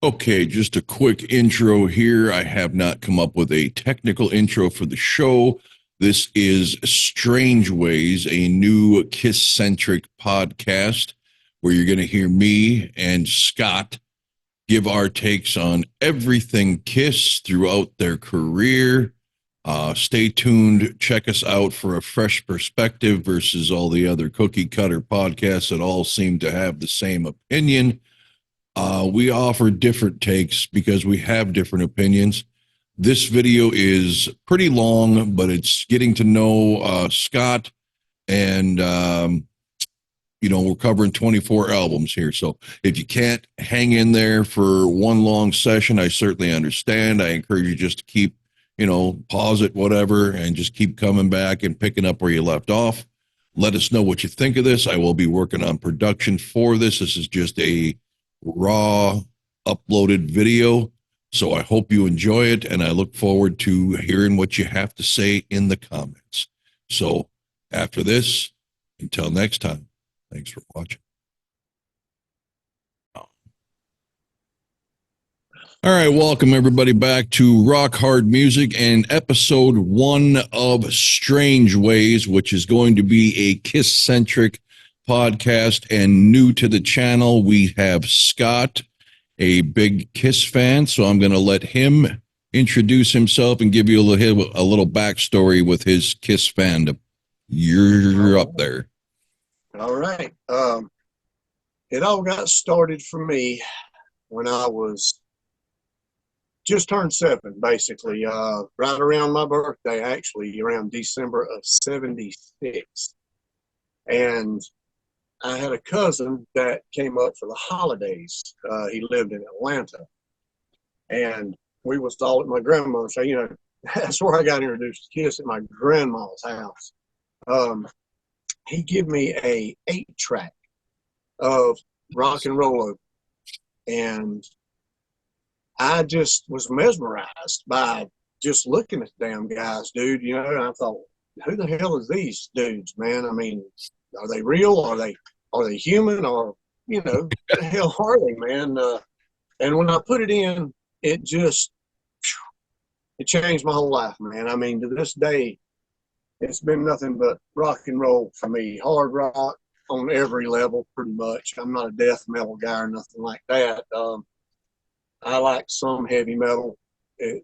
Okay, just a quick intro here. I have not come up with a technical intro for the show. This is Strange Ways, a new Kiss centric podcast where you're going to hear me and Scott give our takes on everything Kiss throughout their career. Stay tuned. Check us out for a fresh perspective versus all the other cookie cutter podcasts that all seem to have the same opinion. We offer different takes because we have different opinions. This video is pretty long, but it's getting to know Scott, and we're covering 24 albums here. So if you can't hang in there for one long session, I certainly understand. I encourage you just to keep, pause it, whatever, and just keep coming back and picking up where you left off. Let us know what you think of this. I will be working on production for this. This is just a raw uploaded video. So I hope you enjoy it, and I look forward to hearing what you have to say in the comments. So after this, until next time, thanks for watching. All right, welcome everybody back to Rock Hard Music and episode 1 of Strange Ways, which is going to be a Kiss-centric podcast. And new to the channel, we have Scott, a big Kiss fan. So I'm going to let him introduce himself and give you a little backstory with his Kiss fandom. You're up there. All right. It all got started for me when I was just turned 7, basically, right around my birthday, actually, around December of 76. And I had a cousin that came up for the holidays. He lived in Atlanta. And we was all at my grandmother's. So, that's where I got introduced to Kiss, at my grandma's house. He gave me a 8-track of rock and roll. And I just was mesmerized by just looking at the damn guys, dude. And I thought, who the hell is these dudes, man? I mean, are they real? Are they human? Or, what the hell are they, man? And when I put it in, it changed my whole life, man. I mean, to this day, it's been nothing but rock and roll for me. Hard rock on every level, pretty much. I'm not a death metal guy or nothing like that. I like some heavy metal,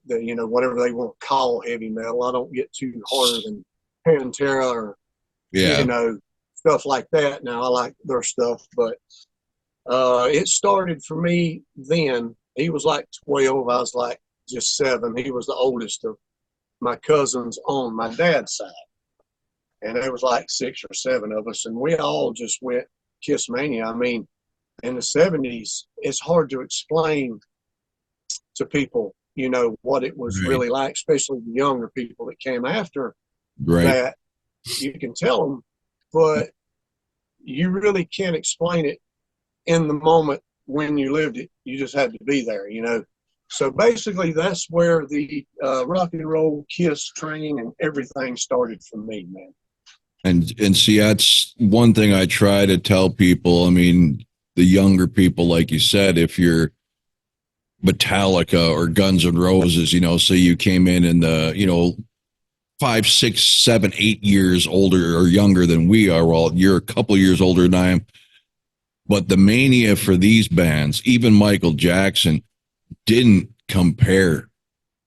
whatever they want to call heavy metal. I don't get too harder than Pantera or, stuff like that. Now, I like their stuff, but it started for me then. He was like 12. I was like just 7. He was the oldest of my cousins on my dad's side. And there was like 6 or 7 of us, and we all just went Kiss Mania. I mean, in the 70s, it's hard to explain to people, what it was really like, especially the younger people that came after that. You can tell them, but you really can't explain it in the moment when you lived it. You just had to be there, So basically, that's where the rock and roll Kiss train and everything started for me, man. And see, that's one thing I try to tell people. I mean, the younger people, like you said, if you're Metallica or Guns N' Roses, say you came in the, 5, 6, 7, 8 years older or younger than we are. Well, you're a couple years older than I am. But the mania for these bands, even Michael Jackson, didn't compare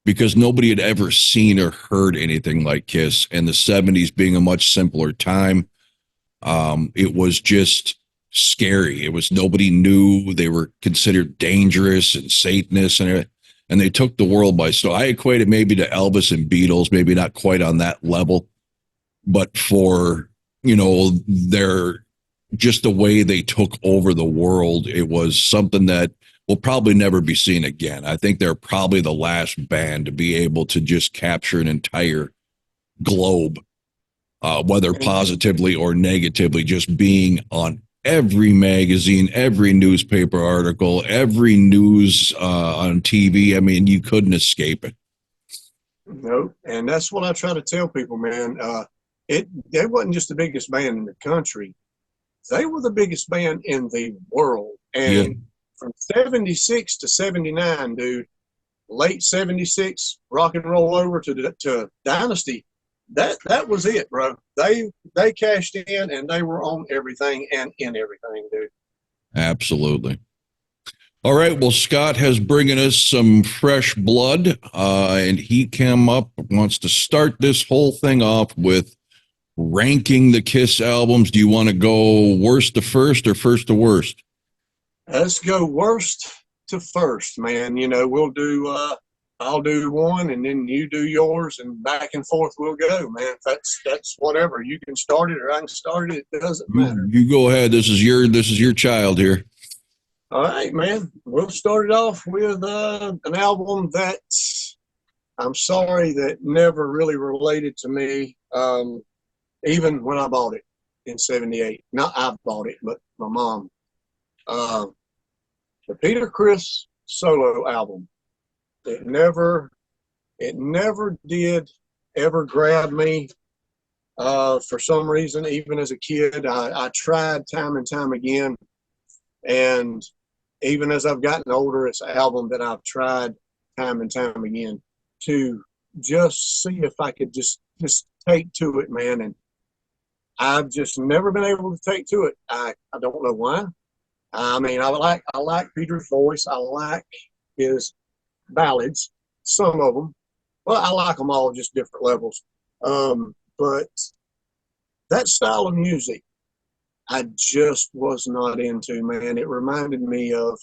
because nobody had ever seen or heard anything like Kiss. And the 70s being a much simpler time, it was just scary. It was, nobody knew. They were considered dangerous and Satanists, and they took the world by storm. I equate it maybe to Elvis and Beatles, maybe not quite on that level, but for, their, just the way they took over the world, it was something that will probably never be seen again. I think they're probably the last band to be able to just capture an entire globe, whether positively or negatively, just being on every magazine, every newspaper article, every news on TV. I mean, you couldn't escape it. No, and that's what I try to tell people, man. They wasn't just the biggest band in the country. They were the biggest band in the world. And from 76 to 79, dude, late 76, rock and roll over to Dynasty. That was it, bro. They cashed in and they were on everything and in everything, dude. Absolutely. All right. Well, Scott has bringing us some fresh blood, and he wants to start this whole thing off with ranking the Kiss albums. Do you want to go worst to first or first to worst? Let's go worst to first, man. We'll do. I'll do one, and then you do yours, and back and forth we'll go, man. That's whatever. You can start it, or I can start it. It doesn't matter. You go ahead. This is your child here. All right, man. We'll start it off with an album that I'm sorry that never really related to me, even when I bought it in '78. Not I bought it, but my mom. The Peter Criss solo album. It never did ever grab me. For some reason, even as a kid, I tried time and time again, and even as I've gotten older, it's an album that I've tried time and time again to just see if I could just take to it, man. And I've just never been able to take to it. I don't know why. I mean, I like Peter's voice. I like his ballads, some of them. Well, I like them all, just different levels. But that style of music, I just was not into, man. It reminded me of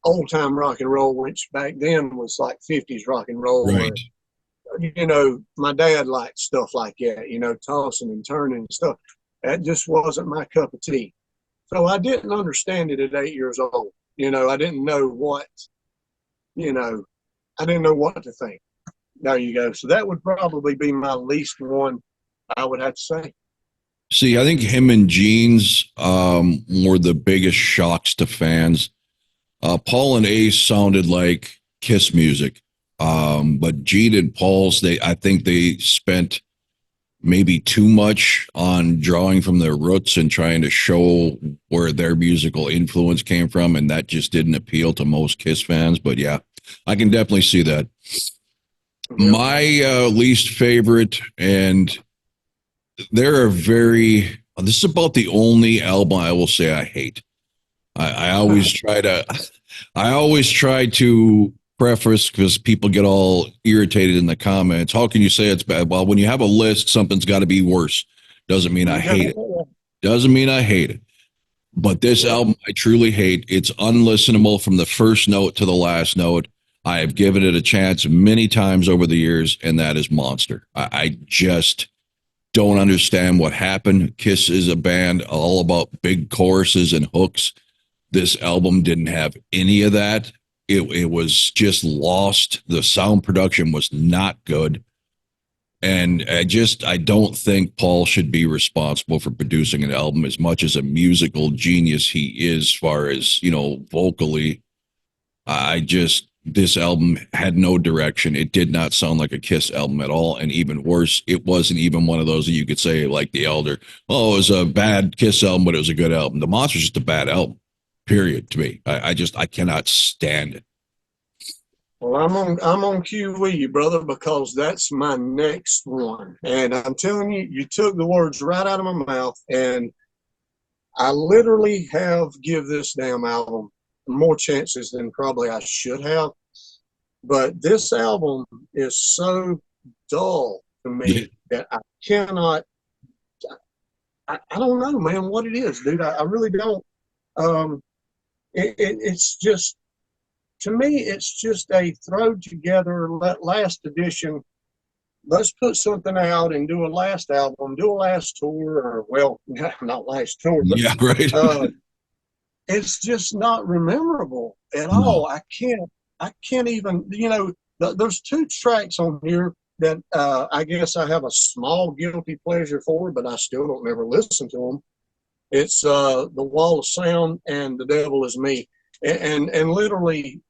old time rock and roll, which back then was like 50s rock and roll. Right. My dad liked stuff like that, tossing and turning and stuff. That just wasn't my cup of tea. So I didn't understand it at 8 years old. I didn't know what, I didn't know what to think. There you go. So that would probably be my least one, I would have to say. See, I think him and Gene's were the biggest shocks to fans. Paul and Ace sounded like Kiss music, but Gene and Paul's, I think they spent maybe too much on drawing from their roots and trying to show where their musical influence came from, and that just didn't appeal to most Kiss fans. But yeah, I can definitely see that. Yeah. My least favorite, and this is about the only album I will say I hate. I always try to preface, because people get all irritated in the comments. How can you say it's bad? Well, when you have a list, something's got to be worse. Doesn't mean I hate it. Doesn't mean I hate it. But this album, I truly hate. It's unlistenable from the first note to the last note. I have given it a chance many times over the years, and that is Monster. I just don't understand what happened. Kiss is a band all about big choruses and hooks. This album didn't have any of that. It was just lost. The sound production was not good. And I don't think Paul should be responsible for producing an album, as much as a musical genius he is, as far as, vocally. This album had no direction. It did not sound like a Kiss album at all. And even worse, it wasn't even one of those that you could say, like The Elder, oh, it was a bad Kiss album, but it was a good album. The Monster's just a bad album, period, to me. I cannot stand it. Well, I'm on cue with you, brother, because that's my next one. And I'm telling you, you took the words right out of my mouth. And I literally have give this damn album more chances than probably I should have. But this album is so dull to me that I cannot. I don't know, man, what it is, dude. I really don't. It's just, to me, it's just a throw together last edition. Let's put something out and do a last album, do a last tour, or, well, not last tour, but yeah, right. It's just not memorable at all. I can't even, there's 2 tracks on here that I guess I have a small guilty pleasure for, but I still don't ever listen to them. It's The Wall of Sound and The Devil Is Me. And literally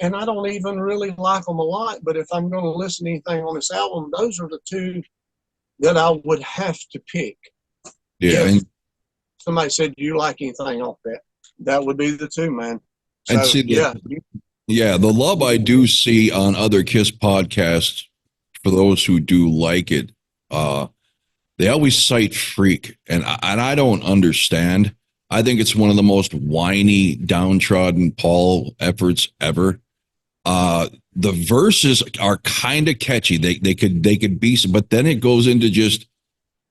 and I don't even really like them a lot, but if I'm going to listen to anything on this album, those are the 2 that I would have to pick. Yeah. If somebody said, do you like anything off that? That would be the two, man. And So see, the love I do see on other Kiss podcasts, for those who do like it, they always cite Freak, and I don't understand. I think it's one of the most whiny, downtrodden Paul efforts ever. The verses are kind of catchy. They could be, but then it goes into just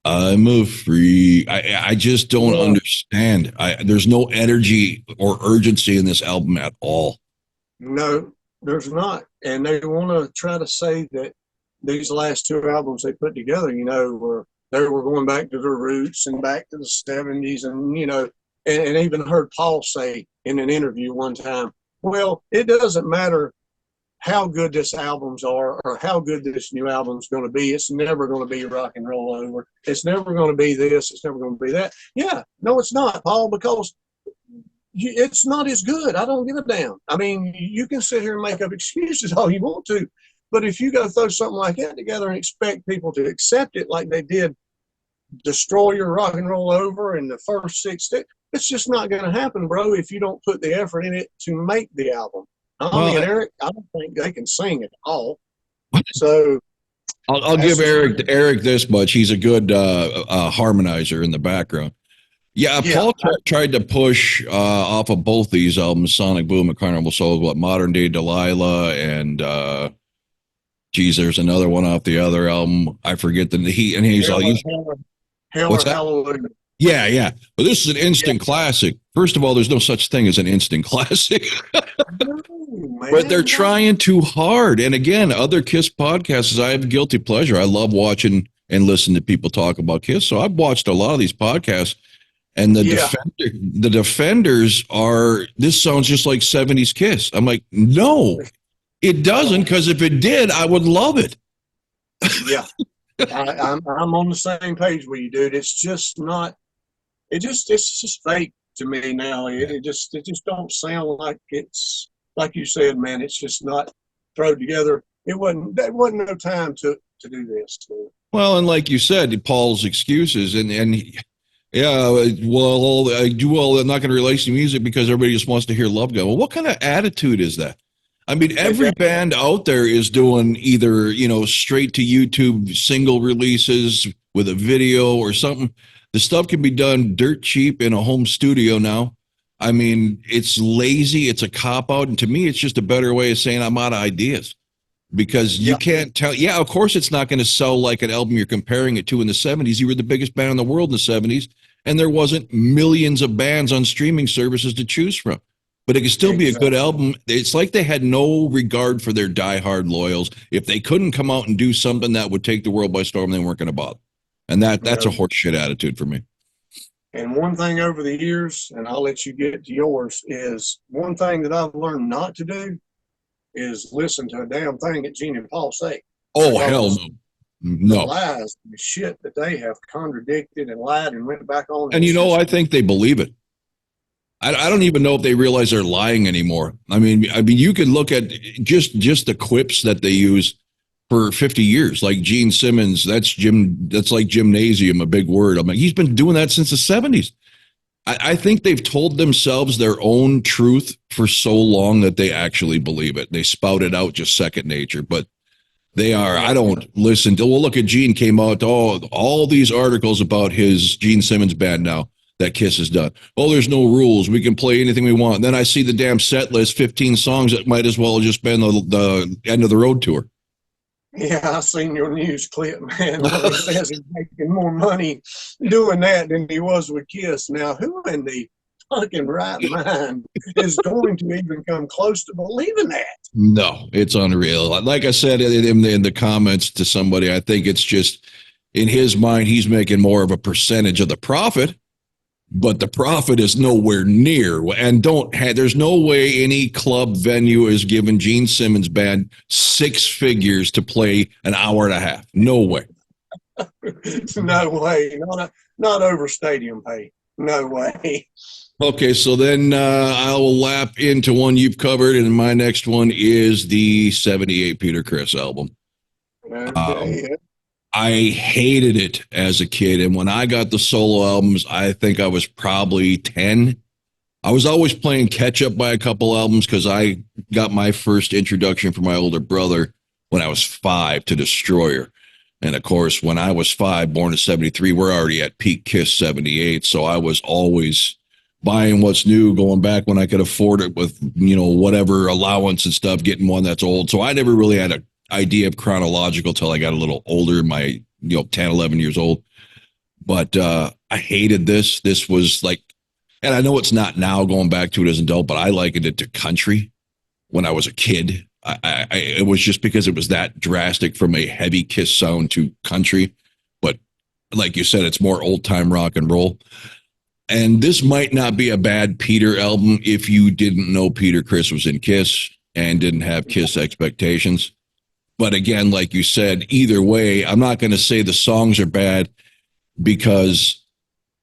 I'm a freak. I just don't understand. There's no energy or urgency in this album at all. No, there's not. And they want to try to say that these last two albums they put together, they were going back to their roots and back to the 70s. And, and even heard Paul say in an interview one time, well, it doesn't matter how good this albums are or how good this new album's going to be. It's never going to be Rock and Roll Over. It's never going to be this. It's never going to be that. Yeah, no, it's not, Paul, because it's not as good. I don't give a damn. I mean, you can sit here and make up excuses all you want to, but if you go throw something like that together and expect people to accept it like they did Destroyer, Rock and Roll Over, and the first six, it's just not going to happen, bro, if you don't put the effort in it to make the album. Eric, I don't think they can sing at all. So I'll give Eric this much. He's a good harmonizer in the background. Yeah, Paul tried to push off of both these albums, Sonic Boom and Carnival Souls, Modern Day Delilah, and there's another one off the other album. I forget he's Hallelujah. Yeah. But this is an instant classic. First of all, there's no such thing as an instant classic. But they're trying too hard. And again, other Kiss podcasts, I have a guilty pleasure. I love watching and listening to people talk about Kiss. So I've watched a lot of these podcasts. And the defenders this sounds just like 70s Kiss. I'm like, no, it doesn't, because if it did, I would love it. Yeah. I'm on the same page with you, dude. It's just not, it's just fake to me now. It just don't sound like it's, like you said, man, it's just not thrown together. There wasn't no time to do this. Well, and like you said, Paul's excuses and yeah, well, I'm not going to release the music because everybody just wants to hear Love Gun. Well, what kind of attitude is that? I mean, every band out there is doing either, straight to YouTube single releases with a video or something. The stuff can be done dirt cheap in a home studio now. I mean, it's lazy. It's a cop-out. And to me, it's just a better way of saying I'm out of ideas. Because you can't tell. Yeah, of course it's not going to sell like an album you're comparing it to in the 70s. You were the biggest band in the world in the 70s, and there wasn't millions of bands on streaming services to choose from. But it could still be a good album. It's like they had no regard for their diehard loyals. If they couldn't come out and do something that would take the world by storm, they weren't going to bother. And that's a horseshit attitude for me. And one thing over the years, and I'll let you get to yours, is one thing that I've learned not to do is listen to a damn thing that Gene and Paul say. Oh, hell no. No. The lies, the shit that they have contradicted and lied and went back on. And I think they believe it. I don't even know if they realize they're lying anymore. I mean, you can look at just the quips that they use for 50 years, like Gene Simmons. That's like gymnasium, a big word. I'm like, he's been doing that since the 70s. I think they've told themselves their own truth for so long that they actually believe it. They spout it out just second nature, but they are. I don't listen to. Well, look at Gene came out. All these articles about his Gene Simmons band now that Kiss has done. Oh, there's no rules. We can play anything we want. And then I see the damn set list, 15 songs that might as well have just been the end of the road tour. Yeah, I seen your news clip, man. He says he's making more money doing that than he was with Kiss. Now, who in the fucking right mind is going to even come close to believing that? No, it's unreal. Like I said in the comments to somebody, I think it's just in his mind, he's making more of a percentage of the profit, but the profit is nowhere near. And there's no way any club venue is giving Gene Simmons band 6 figures to play an hour and a half. No way. No way. Not over stadium pay. No way. Okay, so then I'll lap into one you've covered, and my next one is the 78 Peter Criss album. Okay. I hated it as a kid, and when I got the solo albums, I think I was probably 10. I was always playing catch up by a couple albums because I got my first introduction from my older brother when I was 5 to Destroyer. And of course, when I was 5, born in 73, we're already at peak Kiss 78. So I was always buying what's new, going back when I could afford it with, whatever allowance and stuff, getting one that's old. So I never really had an idea of chronological till I got a little older, my, 10, 11 years old. But I hated this. This was like, and I know it's not now going back to it as an adult, but I likened it to country when I was a kid. It was just because it was that drastic from a heavy Kiss sound to country. But like you said, it's more old time rock and roll. And this might not be a bad Peter album if you didn't know Peter Criss was in Kiss and didn't have Kiss expectations. But again, like you said, either way, I'm not going to say the songs are bad because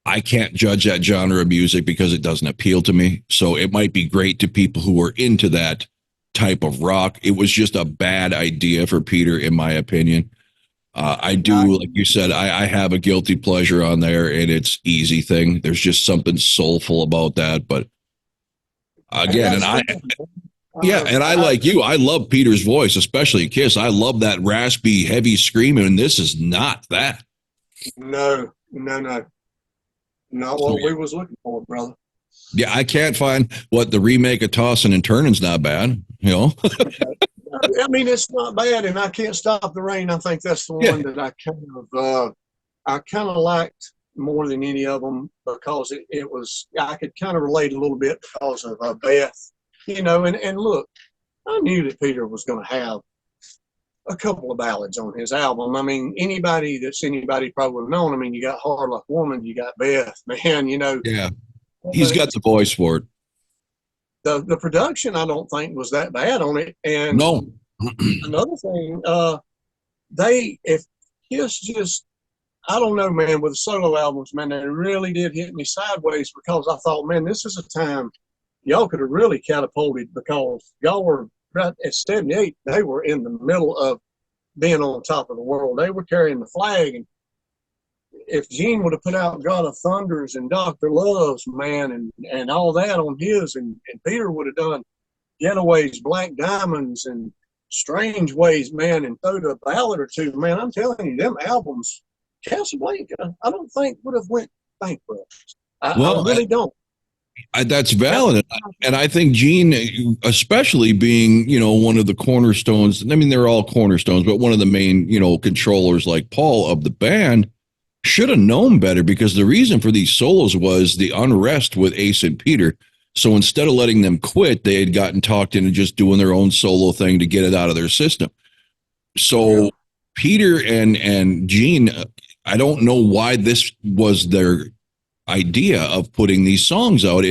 I can't judge that genre of music because it doesn't appeal to me. So it might be great to people who are into that type of rock. It was just a bad idea for Peter, in my opinion. I do, like you said, I have a guilty pleasure on there, and it's Easy Thing. There's just something soulful about that. But again, and I like you. I love Peter's voice, especially Kiss. I love that raspy, heavy screaming, and this is not that. No. Not what we was looking for, brother. Yeah, I can't find what the remake of Tossin' and Turnin's not bad, I mean, it's not bad, and I Can't Stop the Rain. I think that's the one that I kind of liked more than any of them because it was, I could kind of relate a little bit because of Beth, and look, I knew that Peter was going to have a couple of ballads on his album. I mean, anybody probably would have known. I mean, you got Hard Luck Woman, you got Beth, man, Yeah, he's got the voice for it. The production, I don't think, was that bad on it. And no. Another thing, if Kiss just, I don't know, man, with the solo albums, man, they really did hit me sideways because I thought, man, this is a time y'all could have really catapulted because y'all were right at 78. They were in the middle of being on top of the world. They were carrying the flag. And if Gene would have put out God of Thunders and Dr. Love's, man, and all that on his, and Peter would have done Getaways, Black Diamonds, and Strange Ways, man, and throw a ballad or two, man, I'm telling you, them albums, Casablanca, I don't think would have went bankrupt. I really don't. That's valid. And I think Gene, especially being, one of the cornerstones, I mean, they're all cornerstones, but one of the main, controllers like Paul of the band, should have known better because the reason for these solos was the unrest with Ace and Peter. So instead of letting them quit, they had gotten talked into just doing their own solo thing to get it out of their system. So Peter and Gene, I don't know why this was their idea of putting these songs out.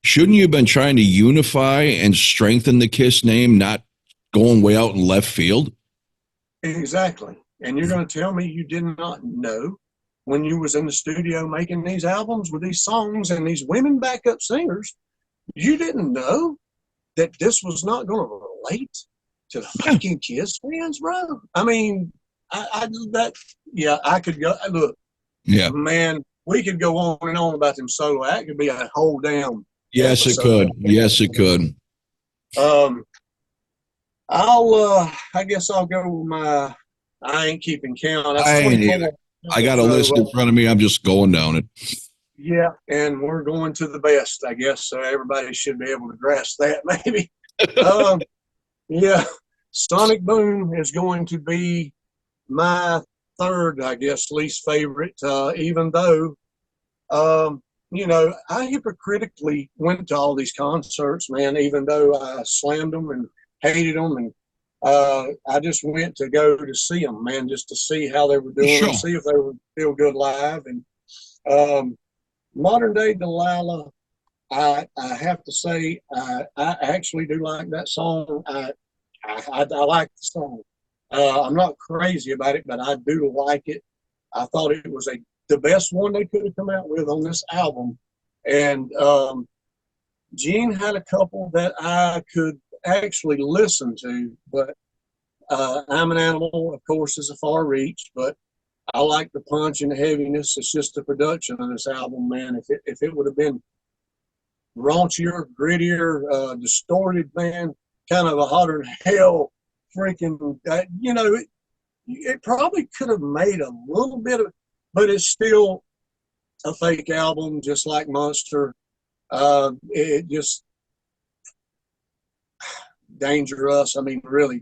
Shouldn't you have been trying to unify and strengthen the Kiss name, not going way out in left field? Exactly. And you're going to tell me you did not know when you was in the studio making these albums with these songs and these women backup singers, you didn't know that this was not going to relate to the fucking Kiss fans, bro. I mean, I could go, look, man, we could go on and on about them solo. That could be a whole damn Yes, it could. Yes, it could. I guess I'll go with my, I ain't keeping count. I got a list in front of me. I'm just going down it. Yeah, and we're going to the best, I guess. So everybody should be able to grasp that, maybe. Sonic Boom is going to be my third, I guess, least favorite. Even though, I hypocritically went to all these concerts, man. Even though I slammed them and hated them, and I just went to go to see them, man, just to see how they were doing, and see if they were still good live. And Modern Day Delilah, I have to say, I actually do like that song. I like the song. I'm not crazy about it, but I do like it. I thought it was the best one they could have come out with on this album. And Gene had a couple that I could actually listen to, but I'm an Animal, of course, is a far reach, but I like the punch and the heaviness. It's just the production of this album, man. If it would have been raunchier, grittier, distorted, man, kind of a hotter than hell freaking, it probably could have made a little bit of, but it's still a fake album, just like Monster. It just dangerous. I mean, really,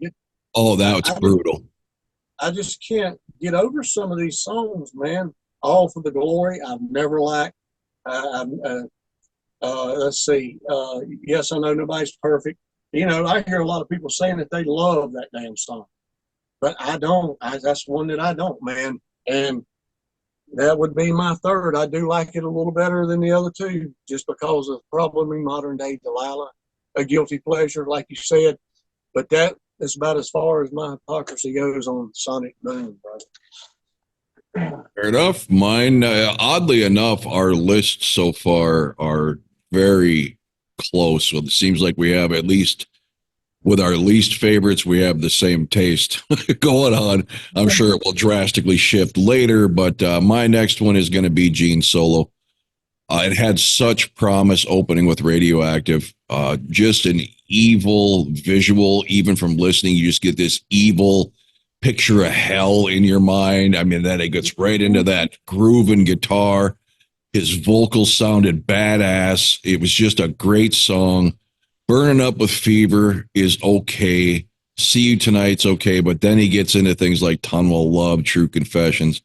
Oh, that's I, brutal. I just can't get over some of these songs, man. All for the Glory. I've never liked. Let's see. Yes, I know nobody's perfect. I hear a lot of people saying that they love that damn song, but I don't. That's one that I don't, man. And that would be my third. I do like it a little better than the other two, just because of probably modern day Delilah, a guilty pleasure, like you said. But that is about as far as my hypocrisy goes on Sonic Boom, bro. Fair enough. Mine, oddly enough, our lists so far are very close. So it seems like we have, at least with our least favorites, we have the same taste going on. I'm sure it will drastically shift later, but my next one is going to be Gene Solo. It had such promise opening with Radioactive. Just an evil visual, even from listening, you just get this evil picture of hell in your mind. I mean, then it gets right into that groove and guitar. His vocals sounded badass. It was just a great song. Burning Up with Fever is okay. See You Tonight's okay, but then he gets into things like Tunnel of Love, True Confessions.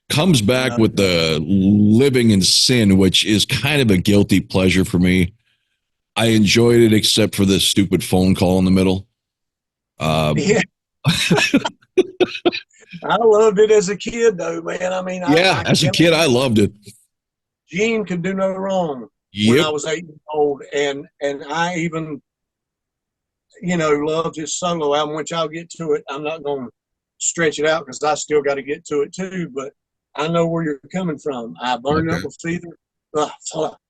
Comes back with the Living in Sin, which is kind of a guilty pleasure for me. I enjoyed it except for this stupid phone call in the middle. Yeah, I loved it as a kid, though, man. I mean, Yeah, as a kid, I loved it. Gene could do no wrong when Yep. I was 8 years old, and I even, loved his solo album, which I'll get to it. I'm not going to stretch it out because I still got to get to it too. But I know where you're coming from. I burned Okay. up with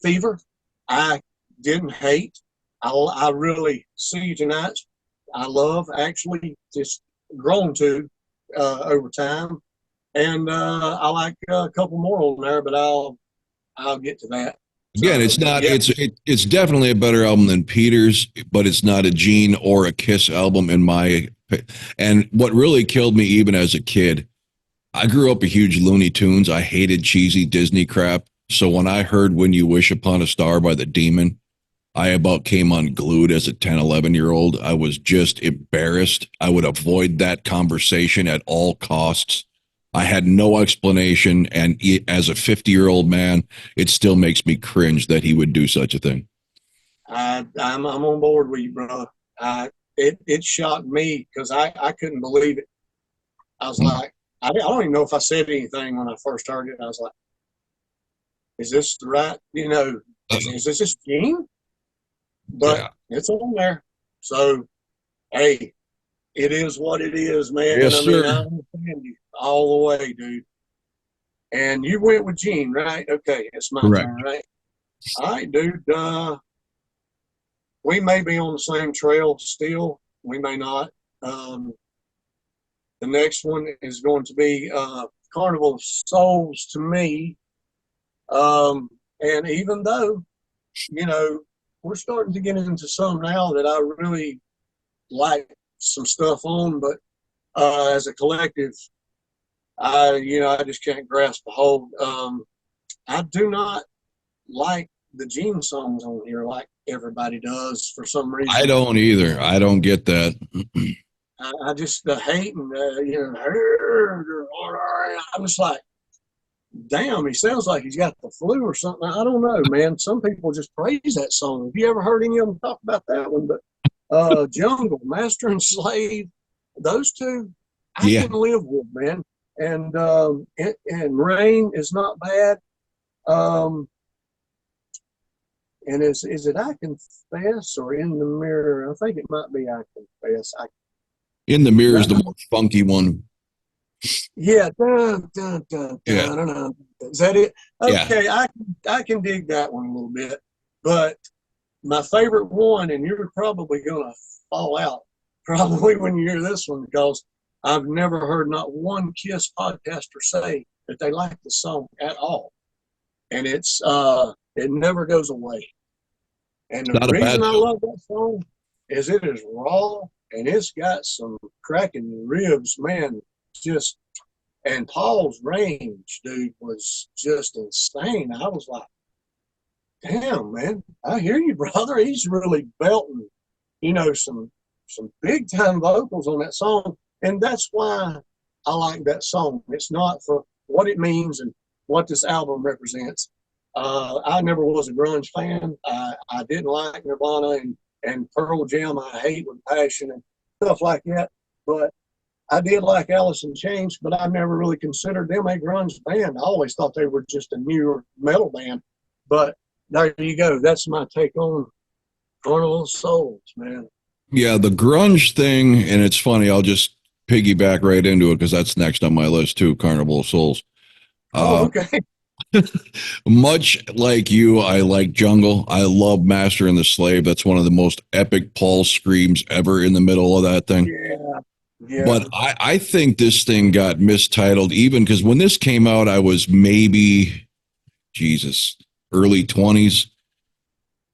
fever. I didn't hate. I really See You Tonight. I love, actually, just grown to over time, and I like a couple more on there, but I'll get to that. Again, So, it's not. yeah, It's definitely a better album than Peter's, but it's not a Gene or a Kiss album in my. And what really killed me, even as a kid, I grew up a huge Looney Tunes. I hated cheesy Disney crap. So when I heard When You Wish Upon a Star by the Demon, I about came unglued as a 10, 11-year-old. I was just embarrassed. I would avoid that conversation at all costs. I had no explanation. And as a 50-year-old man, it still makes me cringe that he would do such a thing. I'm on board with you, bro. It shocked me because I couldn't believe it. I was like, I don't even know if I said anything when I first heard it. I was like, is this the right, is this Gene? But Yeah. it's on there. So, hey, it is what it is, man. Yes, I mean, I sir. understand you all the way, dude. And you went with Gene, right? Okay, it's my Correct. turn, right? All right, dude. We may be on the same trail still. We may not. Um, the next one is going to be Carnival of Souls to me. And even though, you know, we're starting to get into some now that I really like some stuff on, but as a collective, I just can't grasp the whole. I do not like the Gene songs on here like everybody does for some I reason. don't either. I don't get that. I just the hate and I'm just like, damn, he sounds like he's got the flu or something. I don't know, man. Some people just praise that song. Have you ever heard any of them talk about that one? But Jungle, Master and Slave, those two, I Yeah. can live with, man. And Rain is not bad. And is it I Confess or In the Mirror? I think it might be I Confess. In the Mirror is That, the more funky one. yeah, dun, dun, dun, Yeah. dun, dun, dun. Is that it? Yeah. Okay, I can dig that one a little bit. But my favorite one, and you're probably gonna fall out probably when you hear this one because I've never heard not one Kiss podcaster say that they like the song at all, and it never goes away. And It's the not a reason bad I song. love that song is it is raw and it's got some cracking ribs, man. Just and Paul's range, dude, was just insane. I was like, damn, man, I hear you, brother. He's really belting, some big time vocals on that song. And that's why I like that song. It's not for what it means and what this album represents. I never was a grunge fan. I didn't like Nirvana and Pearl Jam. I hate with passion and stuff like that. But I did like Alice in Chains, but I never really considered them a grunge band. I always thought they were just a newer metal band. But there you go. That's my take on Carnival of Souls, man. Yeah, the grunge thing, and it's funny, I'll just piggyback right into it because that's next on my list too, Carnival of Souls. Oh, Uh, okay. much like you, I like Jungle. I love Master and the Slave. That's one of the most epic Paul screams ever in the middle of that thing. Yeah, yeah. But I think this thing got mistitled even because when this came out, I was maybe, Jesus, early 20s,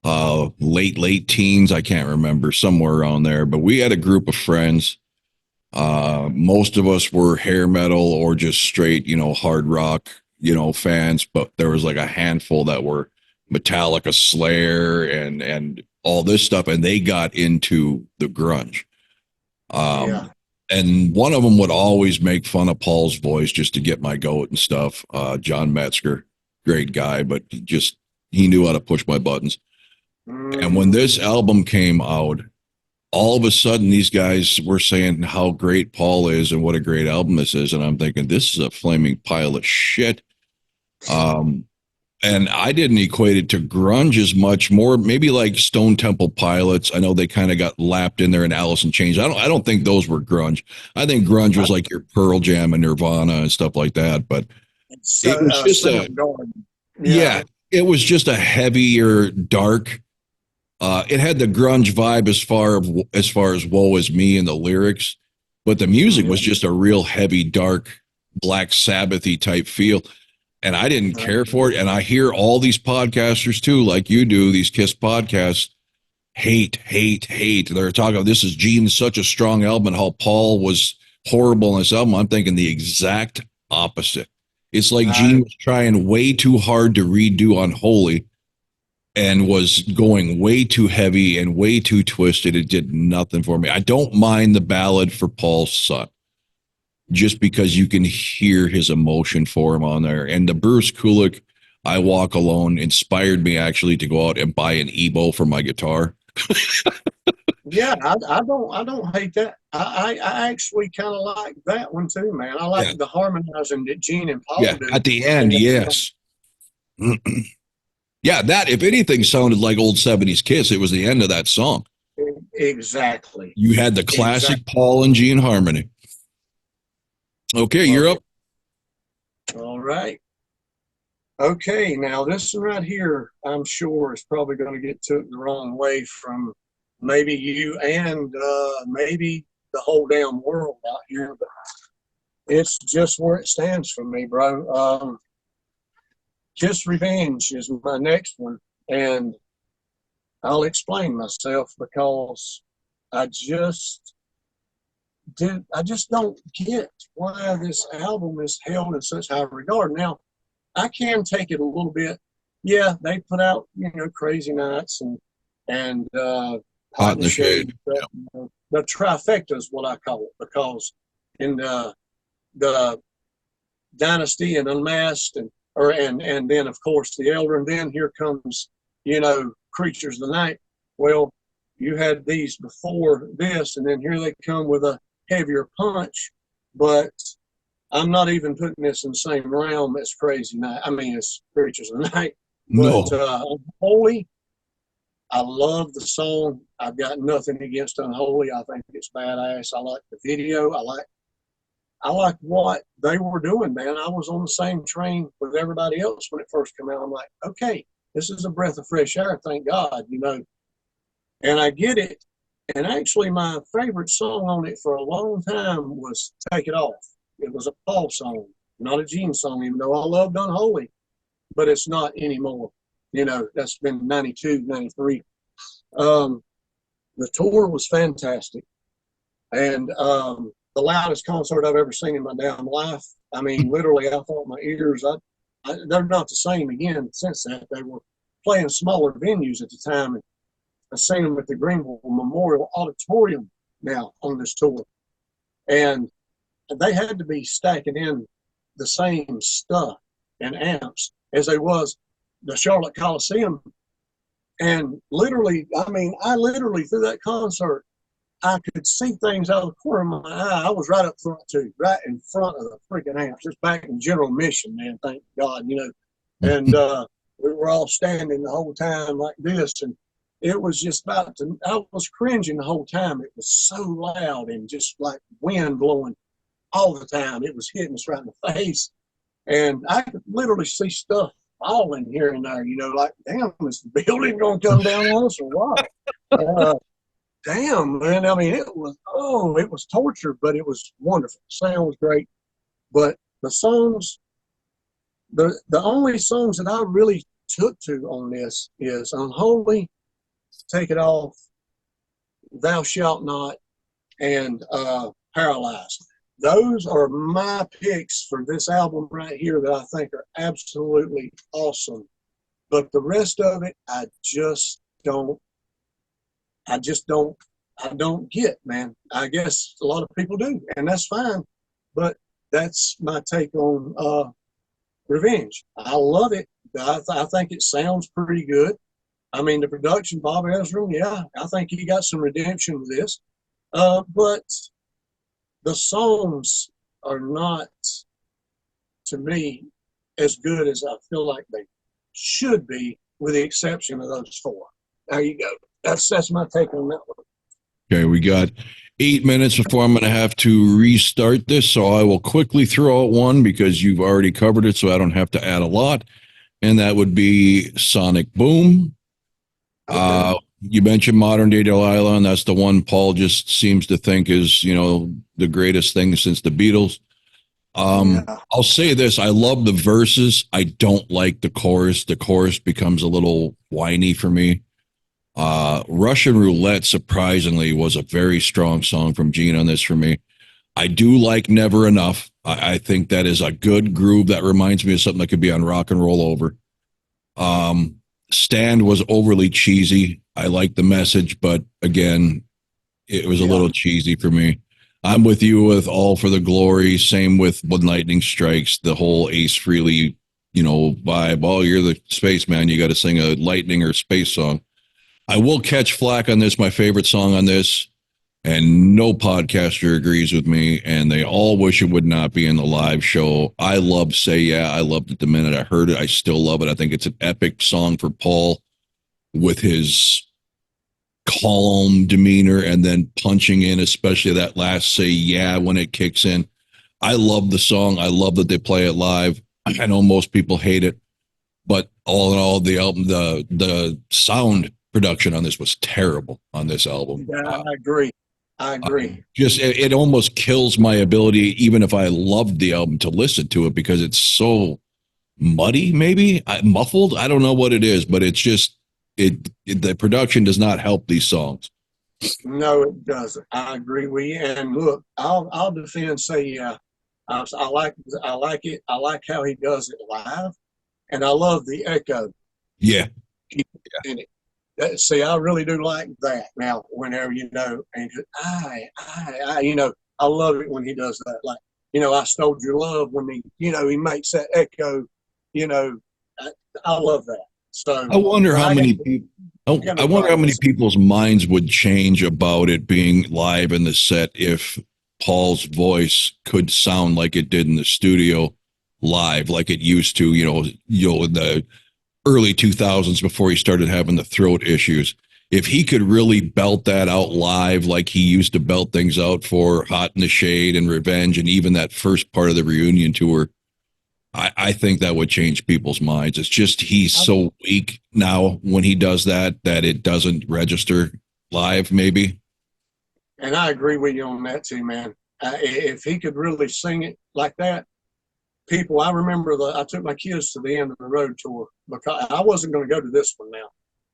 late teens. I can't remember, somewhere around there. But we had a group of friends. Most of us were hair metal or just straight, hard rock, fans. But there was like a handful that were Metallica, Slayer, and all this stuff, and they got into the grunge. Yeah. And one of them would always make fun of Paul's voice just to get my goat and stuff. John Metzger, great guy, but he knew how to push my buttons. And when Mm-hmm. this album came out, all of a sudden these guys were saying how great Paul is and what a great album this is. And I'm thinking, this is a flaming pile of shit. Um, and I didn't equate it to grunge as much, more maybe like Stone Temple Pilots. I know they kind of got lapped in there in Alice in Chains. I don't think those were grunge. I think grunge was like your Pearl Jam and Nirvana and stuff like that. But So, it was just Soundgarden. yeah, Yeah. it was just a heavier, dark. It had the grunge vibe as far as "Woe Is Me" and the lyrics, but the music Yeah. was just a real heavy, dark, Black Sabbathy type feel, and I didn't care for it. And I hear all these podcasters too, like you do, these Kiss podcasts, hate, hate, hate. They're talking. This is Gene's such a strong album, and how Paul was horrible in this album. I'm thinking the exact opposite. It's like I, Gene was trying way too hard to redo Unholy and was going way too heavy and way too twisted. It did nothing for me. I don't mind the ballad for Paul's son, just because you can hear his emotion for him on there. And the Bruce Kulick, I Walk Alone, inspired me actually to go out and buy an Ebo for my guitar. yeah, I don't hate that. I actually kind of like that one too, man. I Yeah. like the harmonizing that Gene and Paul Yeah. do. At the And end, yes. Yeah, that, if anything, sounded like old 70s Kiss. It was the end of that song. exactly, You had the classic exactly. Paul and Gene harmony. Okay, Love you're it. up. All right. Okay, now this one right here, I'm sure is probably going to get took the wrong way from maybe you and maybe the whole damn world out here, but it's just where it stands for me, bro. Kiss Revenge is my next one, and I'll explain myself because I just I just don't get why this album is held in such high regard. Now, I can take it a little bit. Yeah, they put out, Crazy Nights and Hot Hot in in the the Shade. Shade. The trifecta is what I call it because in the Dynasty and Unmasked and then of course the Elder, and then here comes Creatures of the Night. Well, you had these before this, and then here they come with a heavier punch, but I'm not even putting this in the same realm as Crazy Night. I mean, it's Creatures of the Night, but No. Holy, I love the song. I've got nothing against Unholy. I think it's badass. I like the video. I like what they were doing, man. I was on the same train with everybody else when it first came out. I'm like, okay, this is a breath of fresh air, thank God. And I get it. And actually, my favorite song on it for a long time was Take It Off. It was a Paul song, not a Gene song, even though I loved Unholy, but it's not anymore. That's been 92, 93. The tour was fantastic, and the loudest concert I've ever seen in my damn life. I mean, literally, I thought my ears. They're not the same again since that. They were playing smaller venues at the time, and I've seen them at the Greenville Memorial Auditorium now on this tour, and they had to be stacking in the same stuff and amps as they was the Charlotte Coliseum. And literally, I mean, I literally through that concert, I could see things out of the corner of my eye. I was right up front too, right in front of the freaking amps, just back in general mission, man. Thank God, you know. And we were all standing the whole time like this, and it was just about to. I was cringing the whole time. It was so loud and just like wind blowing all the time. It was hitting us right in the face, and I could literally see stuff falling here and there. You know, like, damn, is the building going to come down on us or what? Damn, man. I mean, it was torture, but it was wonderful. The sound was great. But the songs, the only songs that I really took to on this is Unholy, Take It Off, Thou Shalt Not, and Paralyzed. Those are my picks for this album right here that I think are absolutely awesome. But the rest of it, I don't get, man. I guess a lot of people do, and that's fine. But that's my take on Revenge. I love it. I think it sounds pretty good. I mean, the production, Bob Ezrin, yeah, I think he got some redemption with this. But the songs are not, to me, as good as I feel like they should be, with the exception of those four. There you go. That's my take on that one. Okay, we got 8 minutes before I'm going to have to restart this, so I will quickly throw out one because you've already covered it, so I don't have to add a lot, and that would be Sonic Boom. Okay. You mentioned Modern Day Delilah, and that's the one Paul just seems to think is, you know, the greatest thing since the Beatles. I'll say this. I love the verses. I don't like the chorus. The chorus becomes a little whiny for me. Russian Roulette, surprisingly, was a very strong song from Gene on this for me. I do like Never Enough. I think that is a good groove that reminds me of something that could be on Rock and Roll Over. Stand was overly cheesy. I like the message, but again, it was a little cheesy for me. I'm with you with All for the Glory. Same with When Lightning Strikes, the whole Ace Frehley, you know, vibe. Oh, you're the spaceman. You got to sing a lightning or space song. I will catch flack on this, my favorite song on this, and no podcaster agrees with me, and they all wish it would not be in the live show. I love Say Yeah. I loved it the minute I heard it. I still love it. I think it's an epic song for Paul with his calm demeanor and then punching in, especially that last Say Yeah when it kicks in. I love the song. I love that they play it live. I know most people hate it, but all in all, the album, the sound production on this was terrible on this album. Yeah, I agree. It almost kills my ability, even if I loved the album, to listen to it because it's so muddy, maybe muffled. I don't know what it is, but it's just the production does not help these songs. No, it doesn't. I agree with you. And look, I'll defend Say Yeah. I like it. I like how he does it live, and I love the echo. Yeah. In it. See, I really do like that. Now, whenever and I, I love it when he does that. Like, I stole your love when he makes that echo. I love that. So I wonder how many people. I wonder how many people's minds would change about it being live in the set if Paul's voice could sound like it did in the studio live, like it used to. In the early 2000s before he started having the throat issues. If he could really belt that out live like he used to belt things out for Hot in the Shade and Revenge and even that first part of the reunion tour, I think that would change people's minds. It's just he's so weak now when he does that it doesn't register live, maybe. And I agree with you on that too, man. If he could really sing it like that, I remember I took my kids to the End of the Road tour because I wasn't going to go to this one now.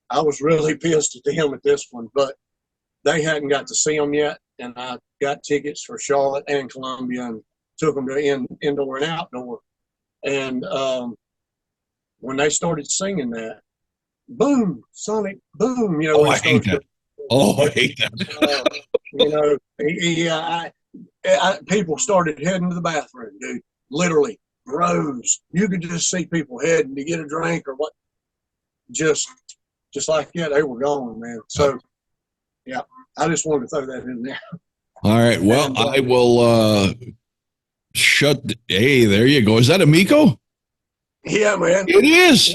I was really pissed at them at this one, but they hadn't got to see them yet, and I got tickets for Charlotte and Columbia and took them to indoor and outdoor. And when they started singing that, boom, Sonic, boom, you know, Oh, when I it hate starts that. Oh, I hate that. you know, yeah, people started heading to the bathroom, dude. Literally, rows. You could just see people heading to get a drink or what. Just like that, they were gone, man. So, yeah, I just wanted to throw that in there. All right. Well, And, I will hey, there you go. Is that a Miko? yeah, man. It is.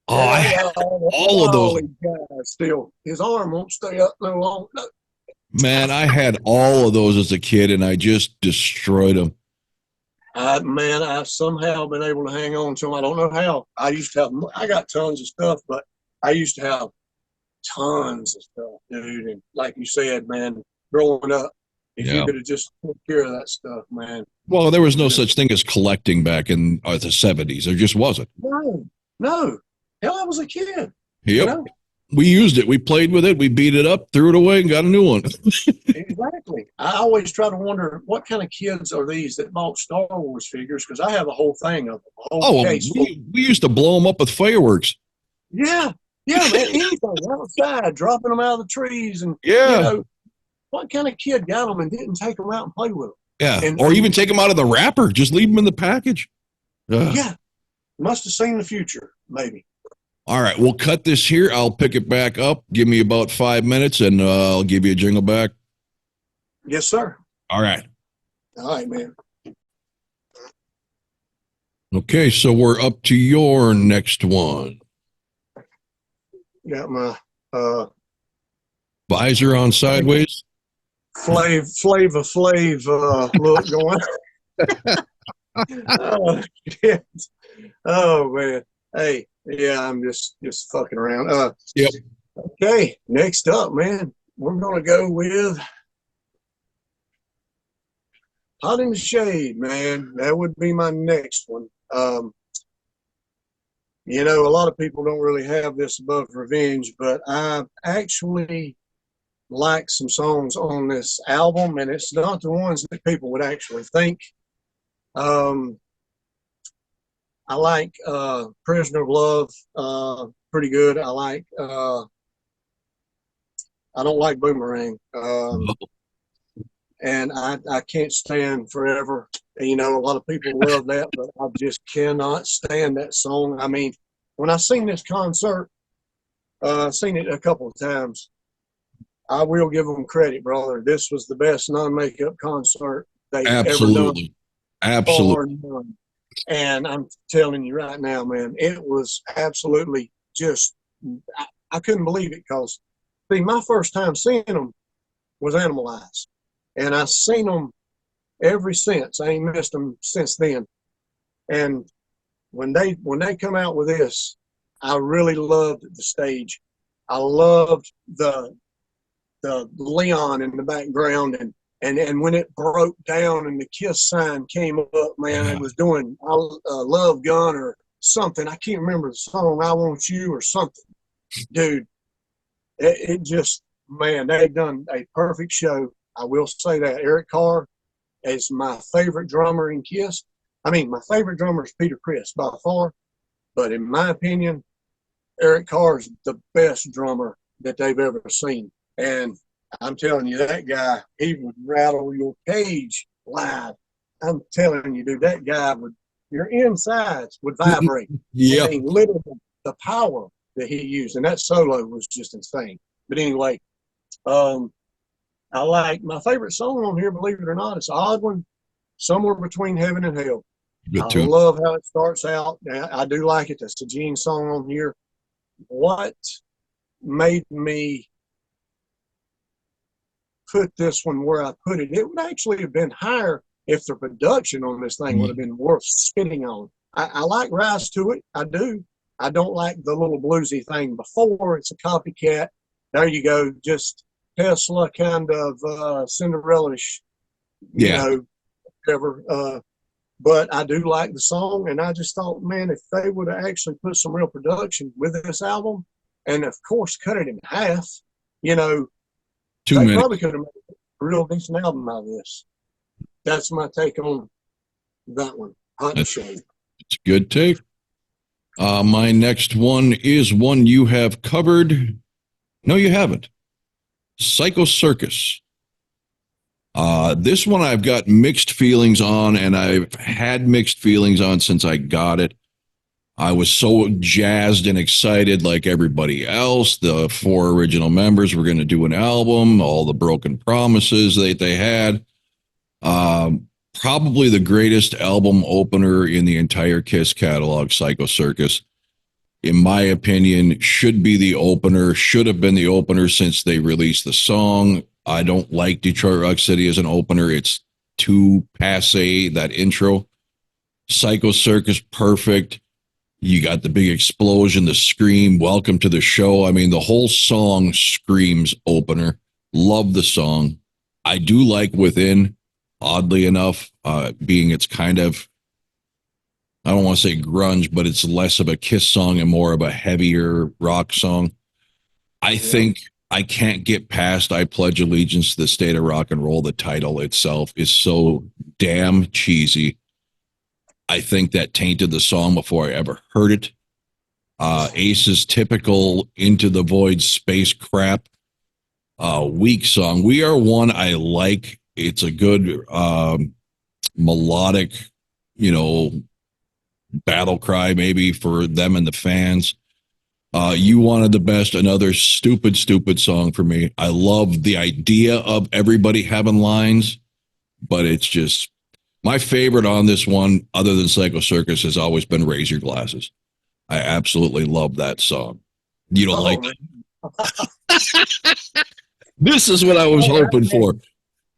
Oh, I I had got all of those. guys still. His arm won't stay up no long. No. Man, I had all of those as a kid, and I just destroyed them. Man, I've somehow been able to hang on to them. I don't know how. I got tons of stuff, but I used to have tons of stuff, dude. And like you said, man, growing up, if you could have just took care of that stuff, man. Well, there was no such thing as collecting back in the 70s. There just wasn't. No. Hell, I was a kid. Yep. You know? We used it. We played with it. We beat it up, threw it away, and got a new one. Exactly. I always try to wonder what kind of kids are these that bought Star Wars figures, because I have a whole thing of them, a whole case. We used to blow them up with fireworks. Yeah, man, anything outside, dropping them out of the trees, and you know, what kind of kid got them and didn't take them out and play with them? Yeah, or even take them out of the wrapper, just leave them in the package. Yeah, must have seen the future, maybe. All right, we'll cut this here. I'll pick it back up. Give me about 5 minutes, and I'll give you a jingle back. Yes, sir. All right. All right, man. Okay, so we're up to your next one. Got my visor on sideways. Flav look going. Oh, shit. Oh man. Hey, yeah, I'm just fucking around. Yep. Okay, next up, man, we're gonna go with Hot in the Shade, man. That would be my next one. You know, a lot of people don't really have this above Revenge, but I actually like some songs on this album, and it's not the ones that people would actually think. I like Prisoner of Love pretty good. I like I don't like Boomerang. And I can't stand Forever. You know, a lot of people love that, but I just cannot stand that song. I mean, when I seen this concert, seen it a couple of times, I will give them credit, brother. This was the best non-makeup concert they've ever done. Absolutely. And I'm telling you right now, man, it was absolutely just, I couldn't believe it, because, see, my first time seeing them was Animalized. And I've seen them ever since. I ain't missed them since then. And when they come out with this, I really loved the stage. I loved the Leon in the background, and when it broke down and the Kiss sign came up, man, it was doing Love Gun or something. I can't remember the song, I Want You or something. Dude, it just, man, they've done a perfect show. I will say that. Eric Carr is my favorite drummer in Kiss. I mean, my favorite drummer is Peter Criss by far, but in my opinion, Eric Carr is the best drummer that they've ever seen. And I'm telling you, that guy, he would rattle your cage live. I'm telling you, dude, that guy your insides would vibrate. Yeah. I mean, literally, the power that he used. And that solo was just insane. But anyway, I like my favorite song on here, believe it or not. It's an odd one, Somewhere Between Heaven and Hell. I love how it starts out. I do like it. That's a Gene song on here. What made me put this one where I put it? It would actually have been higher if the production on this thing would have been worth spitting on. I like Rise to It. I do. I don't like the little bluesy thing before. It's a copycat. There you go. Just Tesla kind of Cinderella-ish, you know, whatever. But I do like the song, and I just thought, man, if they would have actually put some real production with this album, and of course cut it in half, you know, Too they many. probably could have made a real decent album out of this. That's my take on that one. Hot and shade. It's a good take. My next one is one you have covered. No, you haven't. Psycho Circus. This one I've got mixed feelings on, and I've had mixed feelings on since I got it. I was so jazzed and excited, like everybody else. The four original members were going to do an album, all the broken promises that they had. Probably the greatest album opener in the entire Kiss catalog, Psycho Circus. In my opinion, should be the opener, should have been the opener since they released the song. I don't like Detroit Rock City as an opener. It's too passe, that intro. Psycho Circus, perfect. You got the big explosion, the scream, welcome to the show. I mean, the whole song screams opener. Love the song. I do like Within, oddly enough, being it's kind of, I don't want to say grunge, but it's less of a Kiss song and more of a heavier rock song. I think I can't get past I Pledge Allegiance to the State of Rock and Roll. The title itself is so damn cheesy. I think that tainted the song before I ever heard it. Ace's typical Into the Void space crap. Weak song. We Are One I like. It's a good melodic, battle cry maybe for them and the fans. You Wanted the Best, another stupid song for me. I love the idea of everybody having lines, but it's just my favorite on this one, other than Psycho Circus, has always been Raise Your Glasses. I absolutely love that song. You don't like it? This is what I was hoping for.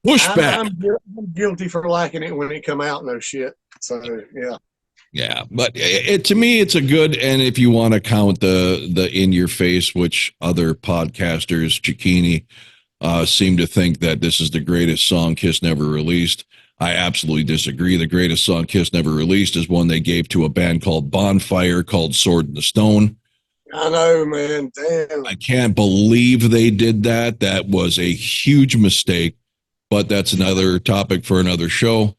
Pushback. I'm guilty for liking it when it come out. No shit. So yeah. Yeah, but to me, it's a good. And if you want to count the In Your Face, which other podcasters, Cicchini, seem to think that this is the greatest song Kiss never released. I absolutely disagree. The greatest song Kiss never released is one they gave to a band called Bonfire, called Sword in the Stone. I know, man. Damn. I can't believe they did that. That was a huge mistake, but that's another topic for another show.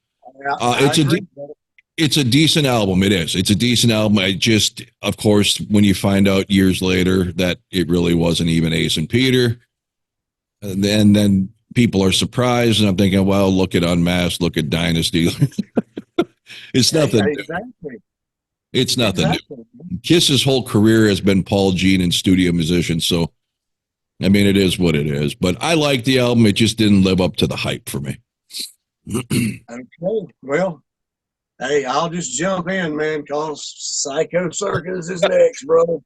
It's a decent album. It is. It's a decent album. I just, of course, when you find out years later that it really wasn't even Ace and Peter, and then people are surprised, and I'm thinking, well, look at Unmasked, look at Dynasty. It's nothing. Exactly. It's nothing new. Kiss's whole career has been Paul Gene and studio musicians, so I mean, it is what it is. But I like the album. It just didn't live up to the hype for me. Okay. Well, hey, I'll just jump in, man, because Psycho Circus is next, bro.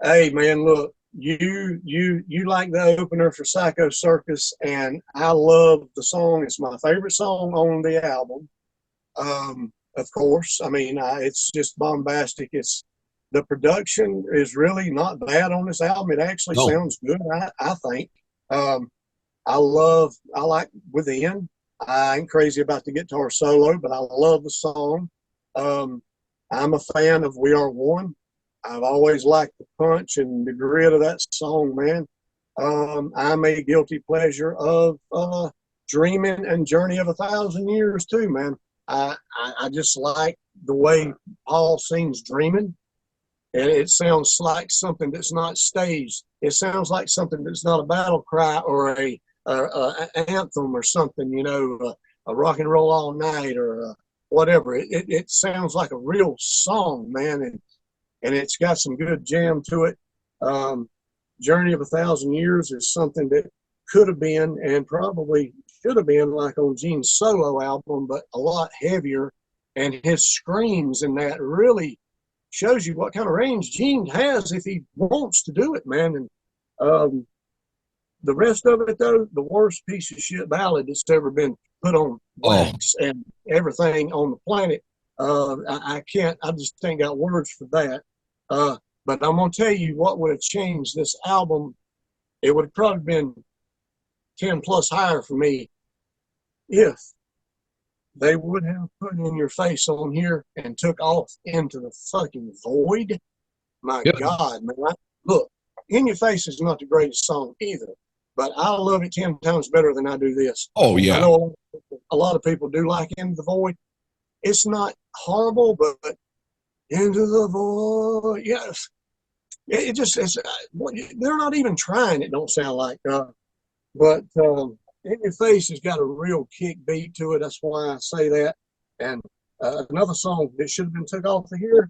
Hey, man, look, you like the opener for Psycho Circus, and I love the song. It's my favorite song on the album. Of course, I mean, it's just bombastic. The production is really not bad on this album. It actually sounds good, I think. I like Within. I ain't crazy about the guitar solo, but I love the song. I'm a fan of We Are One. I've always liked the punch and the grit of that song, man. I'm a guilty pleasure of Dreaming and Journey of 1,000 Years too, man. I just like the way Paul sings Dreaming, and it sounds like something that's not staged. It sounds like something that's not a battle cry or a anthem or something, a rock and roll all night or whatever. It sounds like a real song, man, and it's got some good jam to it. Journey of 1,000 Years is something that could have been and probably should have been like on Gene's solo album, but a lot heavier. And his screams in that really shows you what kind of range Gene has if he wants to do it, man. And the rest of it, though, the worst piece of shit ballad that's ever been put on wax and everything on the planet. I just ain't got words for that. But I'm going to tell you what would have changed this album. It would have probably been 10 plus higher for me if they would have put In Your Face on here and took off Into the fucking Void. My God, man. look, In Your Face is not the greatest song either, but I love it 10 times better than I do this. Oh, yeah. I know a lot of people do like Into the Void. It's not horrible, but Into the Void, yes. It just, they're not even trying, it don't sound like. But In Your Face has got a real kick beat to it. That's why I say that. And another song that should have been took off of here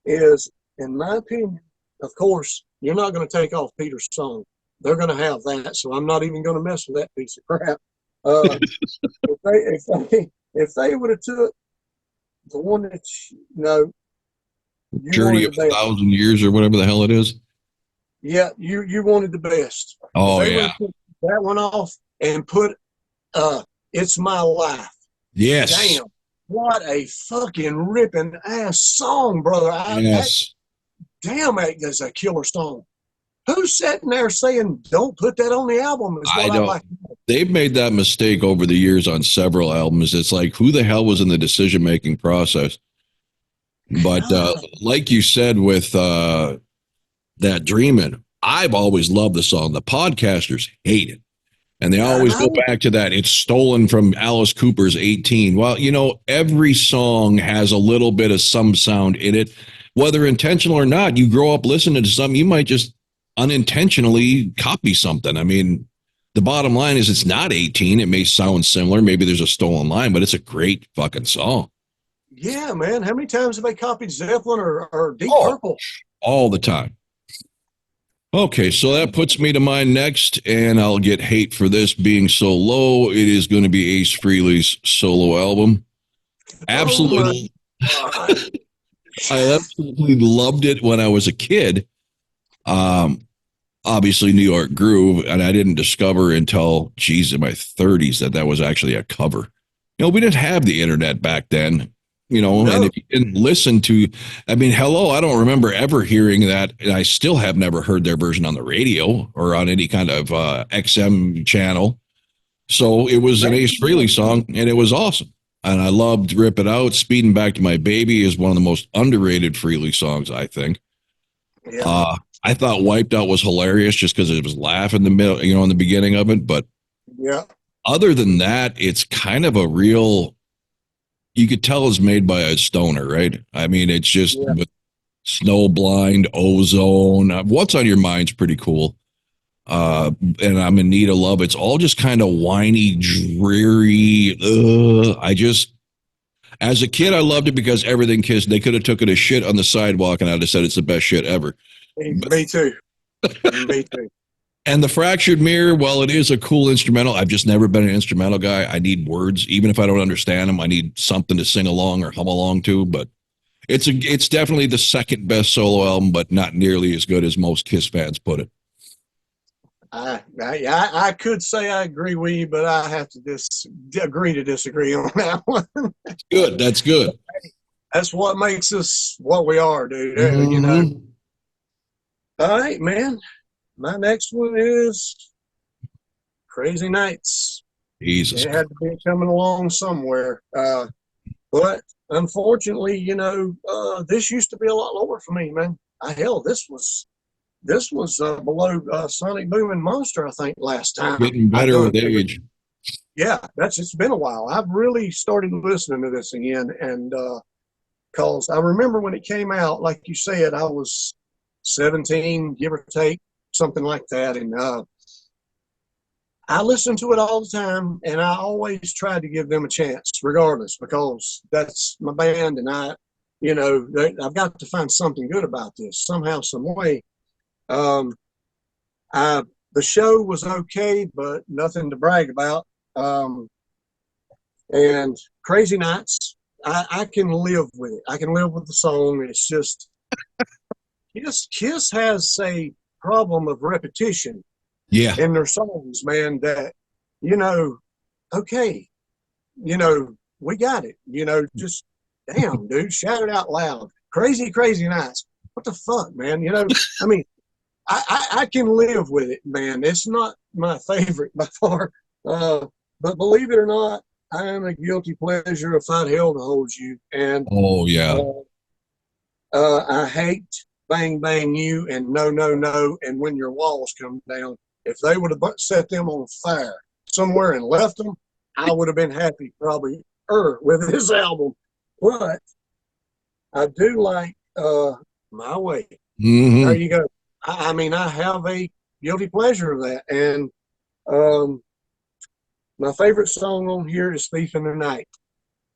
is, in my opinion, of course, you're not going to take off Peter's song. They're going to have that, so I'm not even going to mess with that piece of crap. If they would have took the one that you Journey wanted of the best. 1,000 years or whatever the hell it is. Yeah, you wanted the best. Oh, if they yeah. would have took that one off and put It's My Life. Yes. Damn, what a fucking ripping ass song, brother. Yes. Damn, that is a killer song. Who's sitting there saying, don't put that on the album? Is what I I don't. like. They've made that mistake over the years on several albums. It's like, who the hell was in the decision-making process? But like you said with that Dreamin', I've always loved the song. The podcasters hate it. And they always go back to that. It's stolen from Alice Cooper's 18. Well, every song has a little bit of some sound in it, whether intentional or not. You grow up listening to something, you might just unintentionally copy something. I mean, the bottom line is it's not 18. It may sound similar. Maybe there's a stolen line, but it's a great fucking song. Yeah, man. How many times have they copied Zeppelin or Deep Purple? All the time. Okay, so that puts me to my next, and I'll get hate for this being so low. It is going to be Ace Frehley's solo album. Absolutely. I absolutely loved it when I was a kid. Obviously, New York Groove, and I didn't discover until, in my 30s that was actually a cover. We didn't have the internet back then. No. And if you didn't listen to, I mean, hello, I don't remember ever hearing that. And I still have never heard their version on the radio or on any kind of XM channel. So it was an Ace Frehley song, and it was awesome. And I loved Rip It Out. Speeding Back to My Baby is one of the most underrated Frehley songs, I think. Yeah. I thought Wiped Out was hilarious just because it was laugh in the middle, in the beginning of it. But yeah, other than that, it's kind of a real, you could tell it's made by a stoner, right? I mean, it's just with Snowblind, Ozone. What's on Your Mind's pretty cool. And I'm in Need of Love. It's all just kind of whiny, dreary. As a kid, I loved it because everything kissed. They could have took it as shit on the sidewalk, and I'd have said it's the best shit ever. Me too. Me too. And the Fractured Mirror, well, it is a cool instrumental. I've just never been an instrumental guy. I need words, even if I don't understand them. I need something to sing along or hum along to. But it's definitely the second best solo album, but not nearly as good as most Kiss fans put it. I could say I agree with you, but I have to agree to disagree on that one. Good. That's good. That's what makes us what we are, dude. Mm-hmm. All right, man. My next one is Crazy Nights. Jesus. It had to be coming along somewhere. But unfortunately, this used to be a lot lower for me, man. This was below Sonic Boom and Monster, I think, last time. Getting better with age. Yeah, it's been a while. I've really started listening to this again, and because I remember when it came out, like you said, I was 17, give or take, something like that, and I listened to it all the time, and I always tried to give them a chance, regardless, because that's my band, and I've got to find something good about this somehow, some way. The show was okay, but nothing to brag about. And Crazy Nights, I can live with it. I can live with the song. It's just, Kiss has a problem of repetition in their songs, man, that, okay, we got it, just damn, dude, shout it out loud. Crazy, Crazy Nights. What the fuck, man? I mean, I can live with it, man. It's not my favorite by far. But believe it or not, I am a guilty pleasure of Fight Hell to Hold You. And oh, yeah. I hate Bang Bang You and No No No and When Your Walls Come Down, if they would have set them on fire somewhere and left them, I would have been happy probably with this album. But I do like My Way. Mm-hmm. There you go. I mean, I have a guilty pleasure of that. And my favorite song on here is Thief in the Night.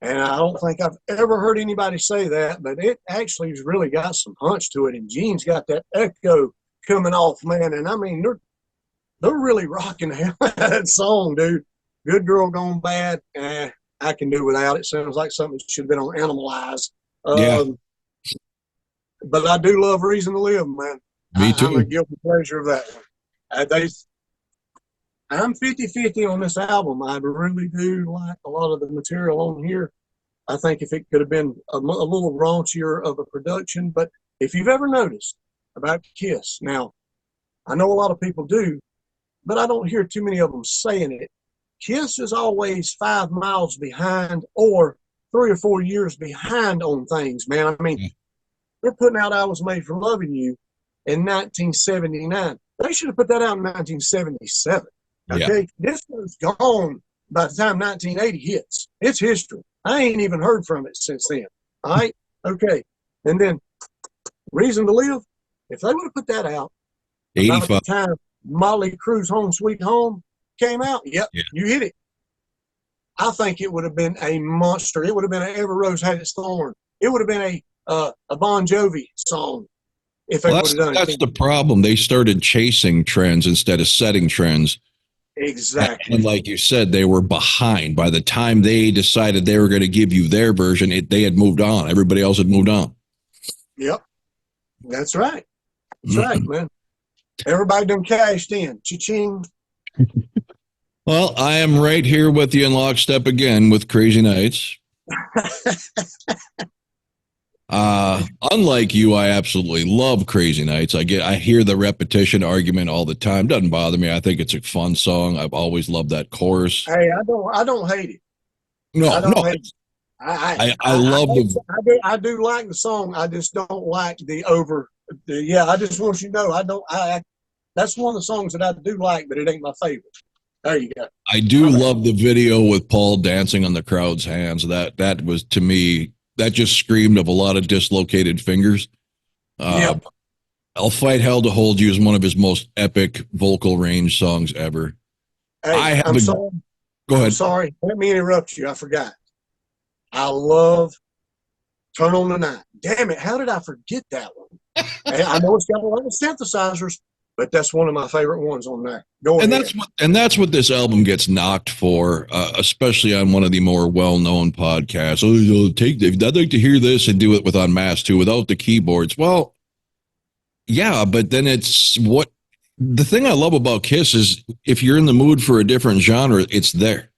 And I don't think I've ever heard anybody say that, but it actually has really got some punch to it. And Gene's got that echo coming off, man. And I mean, they're really rocking the hell out of that song, dude. Good Girl Gone Bad. I can do without it. Sounds like something that should have been on Animalize. Yeah. But I do love Reason to Live, man. Me too. I'm a guilty pleasure of that one. I'm 50-50 on this album. I really do like a lot of the material on here. I think if it could have been a little raunchier of a production, but if you've ever noticed about Kiss, now, I know a lot of people do, but I don't hear too many of them saying it. Kiss is always 5 miles behind or 3 or 4 years behind on things, man. I mean, they're putting out I Was Made for Loving You in 1979. They should have put that out in 1977. Okay, yeah. This was gone by the time 1980 hits. It's history. I ain't even heard from it since then. All right, okay. And then Reason to Live, if they would have put that out about the time Motley Crue's Home Sweet Home came out, yep, yeah. You hit it. I think it would have been a monster. It would have been an Every Rose Had Its Thorn. It would have been a Bon Jovi song if they would have done it. That's the problem. They started chasing trends instead of setting trends. Exactly. And like you said, they were behind. By the time they decided they were going to give you their version, they had moved on. Everybody else had moved on. Yep. That's right. That's right, man. Everybody done cashed in. Cha-ching. Well, I am right here with you in lockstep again with Crazy Nights. Unlike you, I absolutely love Crazy Nights. I hear the repetition argument all the time. Doesn't bother me. I think it's a fun song. I've always loved that chorus. Hey, I don't hate it. No, I don't hate it. I love the. I do like the song. I just don't like I just want you to know that's one of the songs that I do like, but it ain't my favorite. There you go. I do love the video with Paul dancing on the crowd's hands. That was, to me, that just screamed of a lot of dislocated fingers. Yep. I'll Fight Hell to Hold You is one of his most epic vocal range songs ever. Hey, I'm sorry. Go ahead. I'm sorry. Let me interrupt you. I forgot. I love Turn on the Night. Damn it. How did I forget that one? I know it's got a lot of synthesizers, but that's one of my favorite ones on there. Go ahead. That's what this album gets knocked for, especially on one of the more well-known podcasts. I'd like to hear this and do it with Unmasked too, without the keyboards. Well, yeah, but then the thing I love about Kiss is if you're in the mood for a different genre, it's there.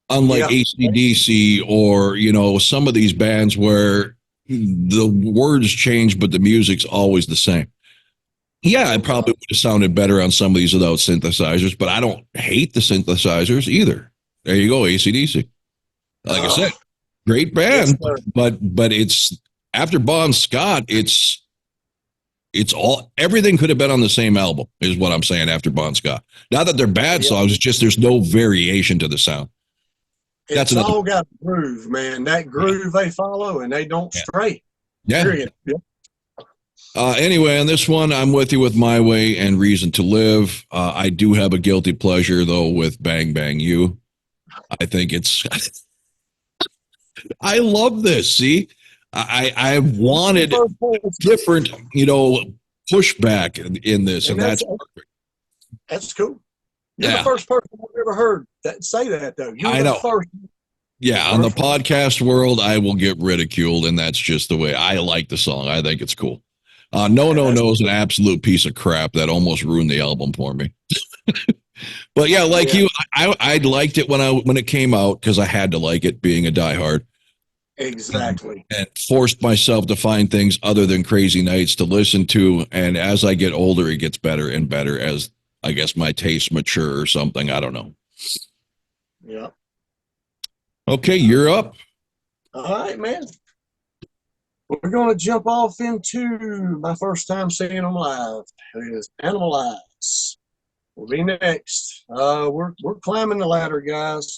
Unlike AC/DC or, some of these bands where the words change, but the music's always the same. Yeah, it probably would have sounded better on some of these without synthesizers, but I don't hate the synthesizers either. There you go, AC/DC. Like I said, great band, but it's after Bon Scott, it's everything could have been on the same album, is what I'm saying after Bon Scott. Not that they're bad songs, it's just there's no variation to the sound. It's all got a groove, man. That groove they follow, and they don't stray. Yeah. Period. Yeah. Anyway, on this one, I'm with you with My Way and Reason to Live. I do have a guilty pleasure, though, with Bang Bang You. I think it's... I love this, see? I wanted different, pushback in this, and that's perfect. That's cool. You're the first person I've ever heard say that, though. I know. Yeah, on the podcast world, I will get ridiculed, and that's just the way. I like the song. I think it's cool. No is an absolute piece of crap that almost ruined the album for me. But yeah, you, I liked it when it came out because I had to like it, being a diehard. Exactly. And forced myself to find things other than Crazy Nights to listen to. And as I get older, it gets better and better as, I guess, my tastes mature or something. I don't know. Yeah. Okay, you're up. All right, man. we're going to jump off into my first time seeing them live. It is Animalize. Will be next. We're climbing the ladder, guys.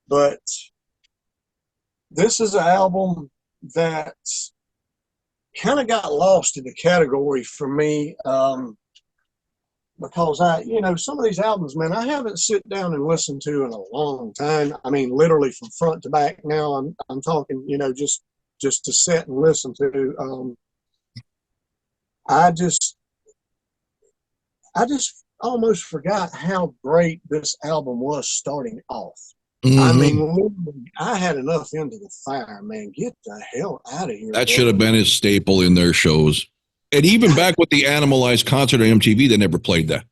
But this is an album that kind of got lost in the category for me. Because some of these albums, man, I haven't sit down and listened to in a long time. I mean, literally from front to back. Now I'm talking, just to sit and listen to. I just almost forgot how great this album was starting off. Mm-hmm. I mean, literally, I had enough into the fire, man. Get the hell out of here. That should have been his staple in their shows. And even back with the Animalized concert on MTV, they never played that.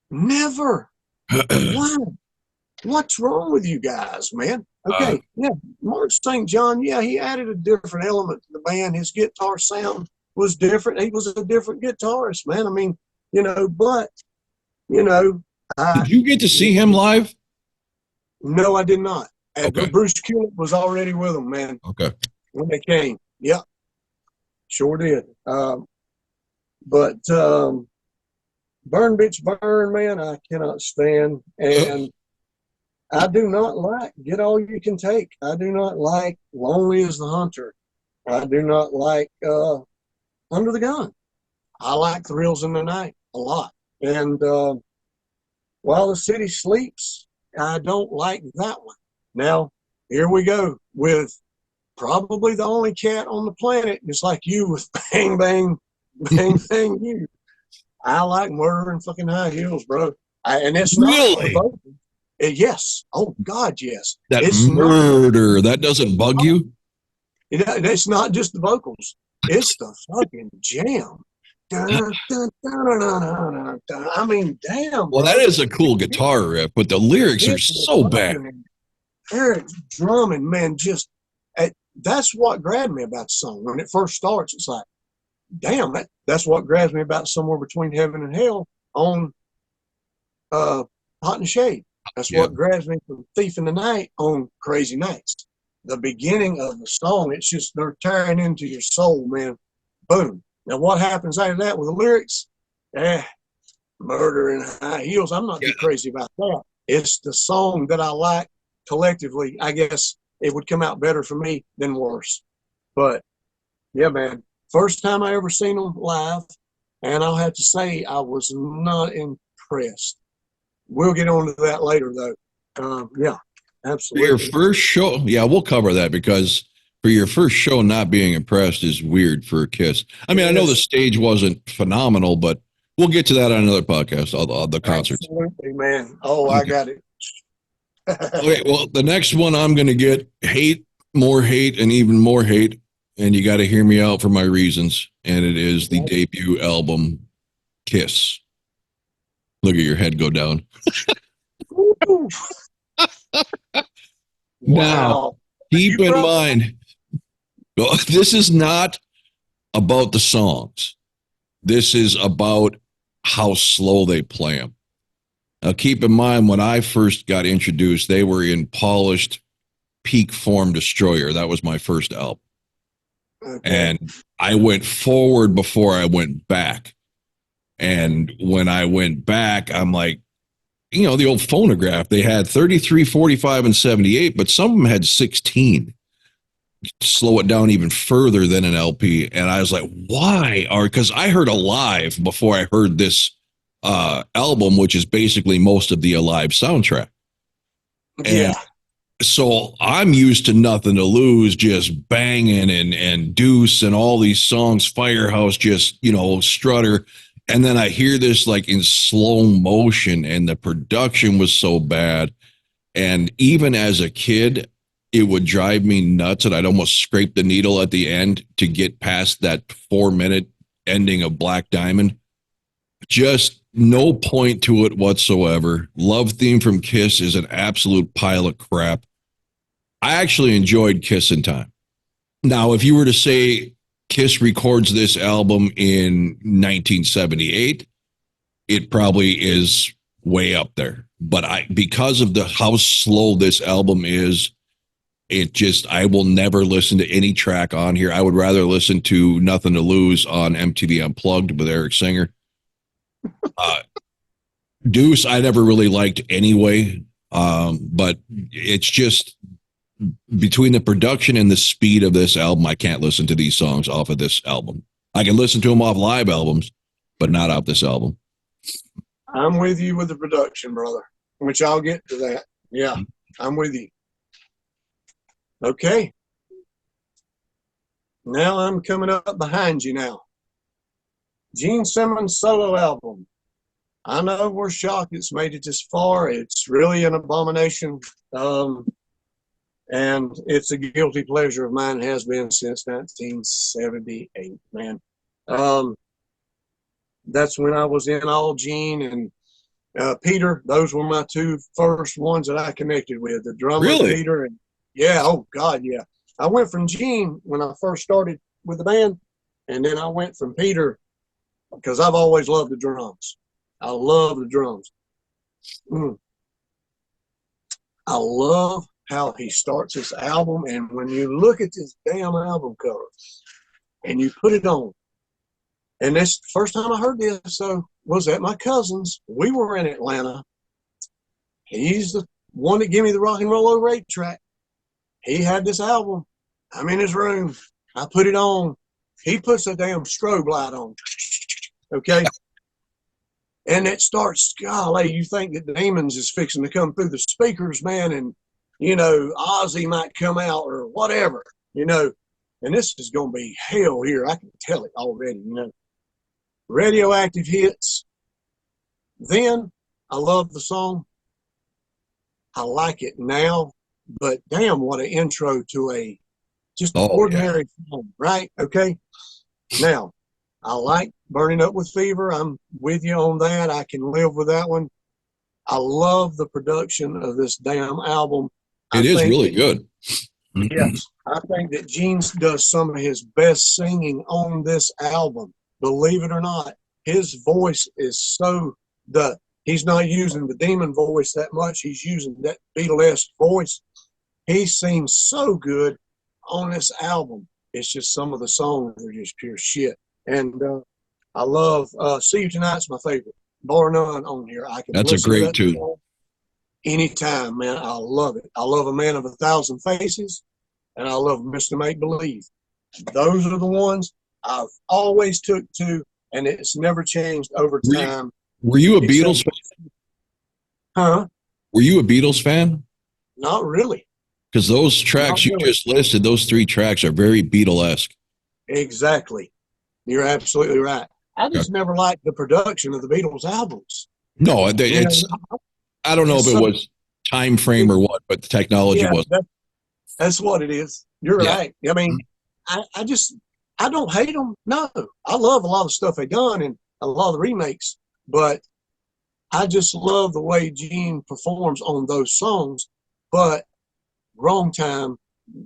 Never. Wow. What's wrong with you guys, man? Okay, Mark St. John, he added a different element to the band. His guitar sound was different. He was a different guitarist, man. I mean, but, did you get to see him live? No, I did not. Okay. Bruce Kulick was already with them, man. Okay. When they came. Yep. Sure did. But Burn Bitch Burn, man, I cannot stand. And I do not like Get All You Can Take. I do not like Lonely as the Hunter. I do not like Under the Gun. I like Thrills in the Night a lot. And While the City Sleeps, I don't like that one. Now, here we go with probably the only cat on the planet, just like you with Bang Bang, Bang Bang You. I like Murder in Fucking High Heels, bro. And it's really? Not yes. Oh, God, yes. That it's murder, that doesn't bug you? It's not just the vocals. It's the fucking jam. Dun, dun, dun, dun, dun. I mean, damn. Well, that is a cool guitar riff, but the lyrics are so bad. Eric drumming, man, that's what grabbed me about the song. When it first starts, it's like, damn, that's what grabs me about Somewhere Between Heaven and Hell on Hot and Shade. That's what grabs me from Thief in the Night on Crazy Nights. The beginning of the song, it's just, they're tearing into your soul, man. Boom. Now, what happens after that with the lyrics? Murder in High Heels. I'm not too crazy about that. It's the song that I like collectively. I guess it would come out better for me than worse. But, yeah, man. First time I ever seen them live, and I'll have to say I was not impressed. We'll get on to that later, though. Yeah, absolutely. Your first show, we'll cover that, because for your first show not being impressed is weird for Kiss. I mean, I know the stage wasn't phenomenal, but we'll get to that on another podcast, the concerts. Absolutely, man. Oh, okay. I got it. Okay, well, the next one I'm going to get hate, and even more hate. And you got to hear me out for my reasons. And it is the debut album, Kiss. Look at your head go down. Now, keep in mind, this is not about the songs. This is about how slow they play them. Now, keep in mind, when I first got introduced, they were in polished peak form Destroyer. That was my first album. Okay. And I went forward before I went back. And when I went back, I'm like, the old phonograph, they had 33, 45, and 78, but some of them had 16. Slow it down even further than an LP. And I was like, why? Because I heard Alive before I heard this album, which is basically most of the Alive soundtrack. And so I'm used to Nothing to Lose, just banging and Deuce and all these songs, Firehouse, just, Strutter. And then I hear this like in slow motion, and the production was so bad. And even as a kid, it would drive me nuts, and I'd almost scrape the needle at the end to get past that 4-minute ending of Black Diamond. Just no point to it whatsoever. Love Theme from Kiss is an absolute pile of crap. I actually enjoyed Kiss in Time. Now, if you were to say Kiss records this album in 1978, it probably is way up there. But because of how slow this album is, I will never listen to any track on here. I would rather listen to Nothing to Lose on MTV Unplugged with Eric Singer. Deuce, I never really liked anyway. But it's just between the production and the speed of this album, I can't listen to these songs off of this album. I can listen to them off live albums, but not off this album. I'm with you with the production, brother, which I'll get to that. Yeah, I'm with you. Okay. Now I'm coming up behind you now. Gene Simmons solo album. I know we're shocked it's made it this far. It's really an abomination. And it's a guilty pleasure of mine, has been since 1978, man. That's when I was in all Gene and Peter. Those were my two first ones that I connected with. The drummer, Really? Peter, and yeah, oh God, yeah. I went from Gene when I first started with the band, and then I went from Peter because I've always loved the drums. I love the drums. I love how he starts this album, and when you look at this damn album cover and you put it on, and this first time I heard this was at my cousin's. We were in Atlanta. He's the one that gave me the Rock and Roll Over 8 track. He had this album. I'm in his room. I put it on. He puts a damn strobe light on. Okay? And it starts, golly, you think that Demons is fixing to come through the speakers, man, and, you know, Ozzy might come out or whatever, you know. And this is going to be hell here. I can tell it already, you know. Radioactive hits. Then, I love the song. I like it now, but damn, what an intro to a just ordinary song, right? Okay. Now, I like Burning Up with Fever. I'm with you on that. I can live with that one. I love the production of this damn album. It is really good. Yes. I think that Gene does some of his best singing on this album. Believe it or not, his voice is he's not using the demon voice that much. He's using that Beatlesque voice. He sings so good on this album. It's just some of the songs are just pure shit. And I love See You Tonight's my favorite, bar none on here. That's a great tune. Anytime, man. I love it. I love A Man of a Thousand Faces, and I love Mr. Make Believe. Those are the ones I've always took to, and it's never changed over time. Were you a Beatles fan? Huh? Were you a Beatles fan? Not really. Because those tracks you just listed, those three tracks are very Beatlesque. Exactly. You're absolutely right. I just never liked the production of the Beatles albums. No, it's. I don't know if it was time frame or what, but the technology was. That's what it is. You're right. I mean, I don't hate them. No, I love a lot of stuff they done and a lot of the remakes, but I just love the way Gene performs on those songs. But wrong time,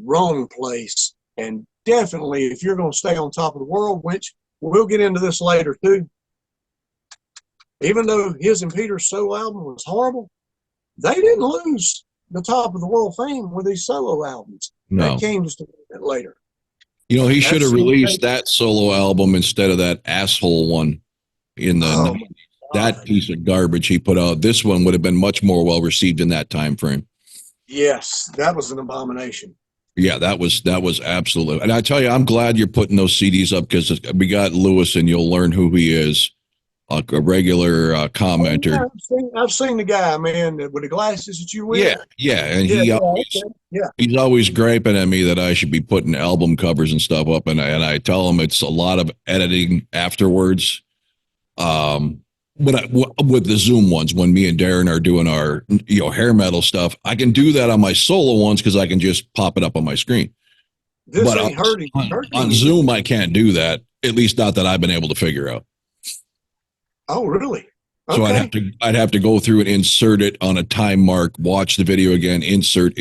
wrong place, and definitely if you're going to stay on top of the world, which we'll get into this later too. Even though his and Peter's solo album was horrible, they didn't lose the top of the world fame with these solo albums. No. That came just a little bit later. You know, he should have released that solo album instead of that asshole one in the that piece of garbage he put out. This one would have been much more well received in that time frame. Yes, that was an abomination. Yeah, that was absolutely. And I tell you, I'm glad you're putting those CDs up because we got Lewis, and you'll learn who he is. A regular commenter. I've seen the guy, man, with the glasses that you wear. Yeah, and he's always griping at me that I should be putting album covers and stuff up, and I tell him it's a lot of editing afterwards. With the Zoom ones, when me and Darren are doing our hair metal stuff, I can do that on my solo ones because I can just pop it up on my screen. But on Zoom, I can't do that. At least not that I've been able to figure out. Oh, really? Okay. So I'd have to go through and insert it on a time mark, watch the video again, insert.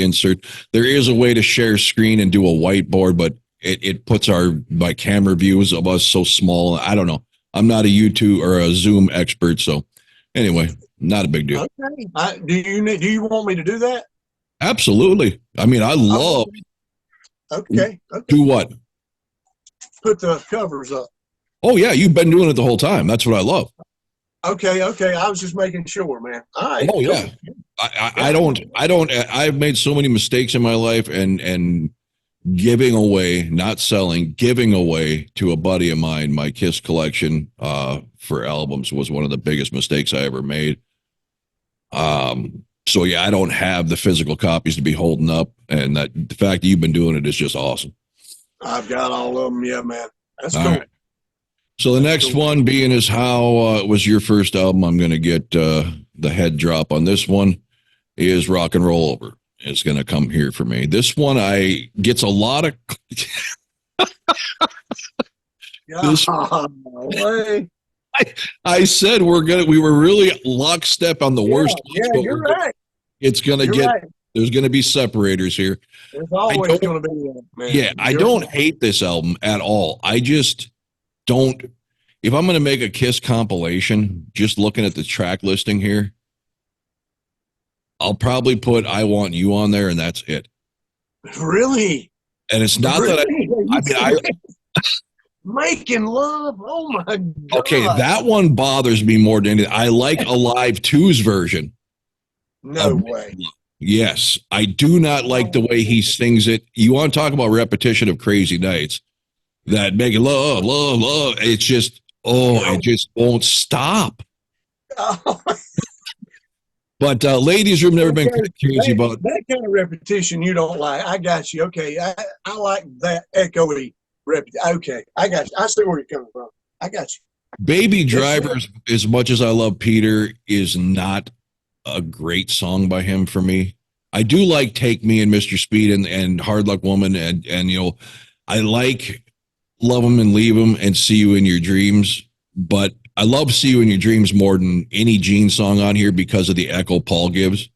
There is a way to share screen and do a whiteboard, but it puts my camera views of us so small. I don't know. I'm not a YouTube or a Zoom expert, so anyway, not a big deal. Okay. Do you want me to do that? Absolutely. I mean, I love. Okay. Okay. Do what? Put the covers up. Oh yeah, you've been doing it the whole time. That's what I love. Okay. Okay. I was just making sure, man. All right. Oh Cool. yeah. I Yeah. don't. I've made so many mistakes in my life, and giving away, not selling, giving away to a buddy of mine my Kiss collection for albums was one of the biggest mistakes I ever made. So yeah, I don't have the physical copies to be holding up, and that the fact that you've been doing it is just awesome. I've got all of them. Yeah, man. That's All cool. right. So the That's next cool. one being is how it was your first album. I'm going to get the head drop on this one is Rock and Roll Over. It's going to come here for me. This one I gets a lot of. This, Way. I said we were really lockstep on the Yeah, worst. yeah, But you're right. it's going to You're get. right. There's going to be separators here. There's I always don't. going to be that, man. Yeah, I don't hate this album at all. I just don't. If I'm going to make a Kiss compilation, just looking at the track listing here, I'll probably put "I Want You" on there, and that's it. Really. And it's not that I mean, Making love. Oh my God. okay, that one bothers me more than anything. I like Alive 2's version. No way. Yes, I do not like the way he sings it. You want to talk about repetition of Crazy Nights? That making love, love, love. It's just, it just won't stop. But ladies' room never been crazy about that kind of repetition. You don't like. I got you. Okay, I like that echoey repetition. Okay, I got you. I see where you're coming from. I got you. Baby Driver. As much as I love Peter, is not a great song by him for me. I do like Take Me and Mr. Speed and Hard Luck Woman and I like Love 'Em and Leave 'Em and See You in Your Dreams, but I love See You in Your Dreams more than any Gene song on here because of the echo Paul gives.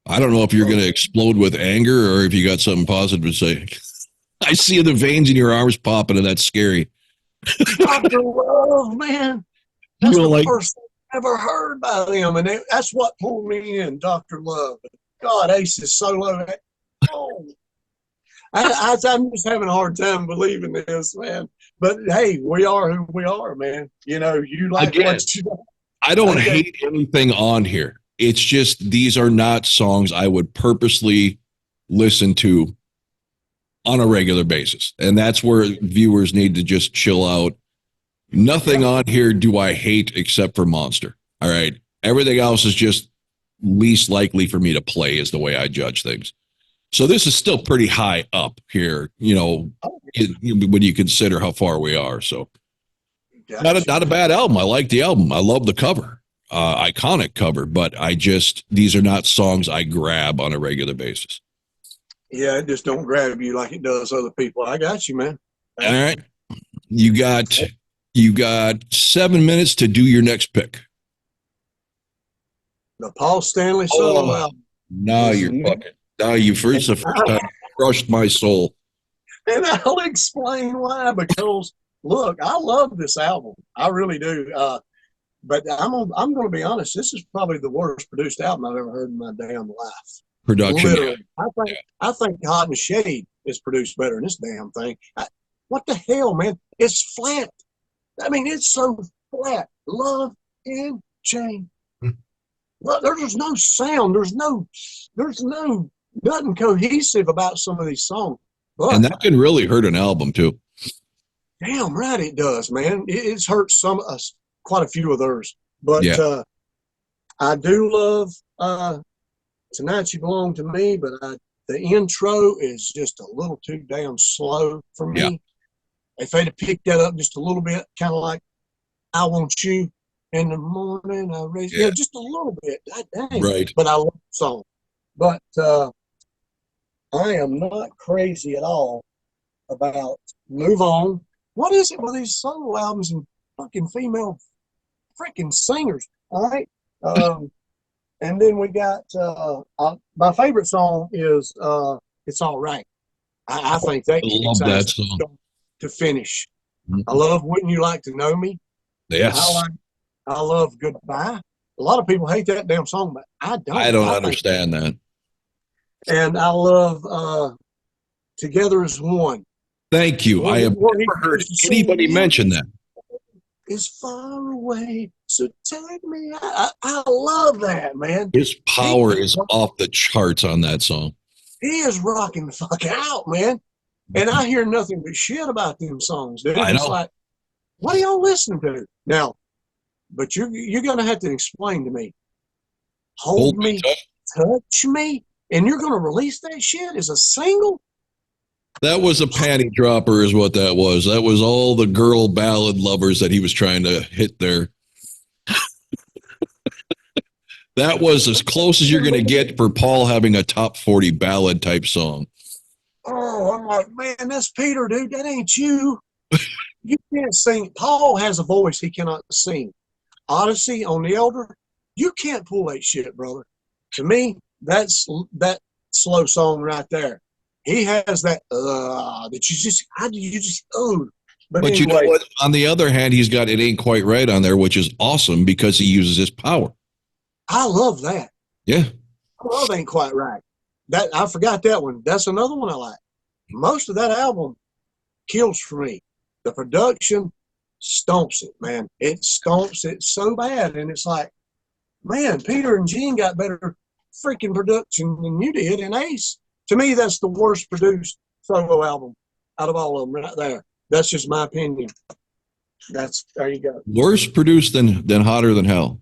I don't know if you're going to explode with anger or if you got something positive to say. I see the veins in your arms popping and that's scary. Dr. Love, man. That's the first thing I ever heard by them, and that's what pulled me in, Dr. Love. God, Ace's solo. Oh, I'm just having a hard time believing this, man. But hey, we are who we are, man. You know, you like what you like. I don't hate anything on here. It's just these are not songs I would purposely listen to on a regular basis. And that's where viewers need to just chill out. Nothing on here do I hate except for Monster. All right. Everything else is just least likely for me to play is the way I judge things. So this is still pretty high up here, when you consider how far we are. So not a bad album. I like the album. I love the cover, iconic cover, but these are not songs I grab on a regular basis. Yeah, it just don't grab you like it does other people. I got you, man. All right. You got 7 minutes to do your next pick. The Paul Stanley solo album. Now you first time crushed my soul. And I'll explain why, because look, I love this album. I really do. But I'm going to be honest. This is probably the worst produced album I've ever heard in my damn life. Production. Literally. I think Hot and Shade is produced better than this damn thing. What the hell, man? It's flat. I mean, it's so flat. Love and Chain. Well, there's no sound. There's nothing cohesive about some of these songs. But, and that can really hurt an album too. Damn right it does, man. It's hurt quite a few of theirs. But I do love Tonight You Belong to Me, but the intro is just a little too damn slow for me. Yeah. If they'd have picked that up just a little bit, kind of like I Want You in the Morning, I Raise just a little bit. God dang. Right. But I love the song. But I am not crazy at all about Move On. What is it with these solo albums and fucking female freaking singers? All right. And then we got my favorite song is It's All Right. I think that love that song to finish. Mm-hmm. I love Wouldn't You Like to Know Me? Yes. I love Goodbye. A lot of people hate that damn song, but I I don't. don't I think, understand that. and I love "Together as One." Thank you. I have Where he never heard used to sing, anybody mention that. is far away, so take me. I love that, man. His He power is off the charts on that song. he is rocking the fuck out, man. And I hear nothing but shit about them songs, dude. I It's know. like, what are y'all listening to now? But you're gonna have to explain to me. Hold Hold me me, tight. touch me, and you're gonna release that shit as a single? That was a panty dropper, is what that was. That was all the girl ballad lovers that he was trying to hit there. That was as close as you're going to get for Paul having a top 40 ballad type song. Oh, I'm like, man, that's Peter, dude. That ain't you. You can't sing. Paul has a voice he cannot sing. Odyssey on the Elder, you can't pull that shit, brother. To me, that's that slow song right there. He has that you just, how do you just, oh. But But you know anyway, what? On the other hand, he's got It Ain't Quite Right on there, which is awesome because he uses his power. I love that. Yeah. I love Ain't Quite Right. That I forgot that one. That's another one I like. Most of that album kills for me. The production stomps it, man. It stomps it so bad. And it's like, man, Peter and Gene got better freaking production than you did in Ace. To me, that's the worst produced solo album out of all of them right there. That's just my opinion. There you go. Worse produced than Hotter Than Hell.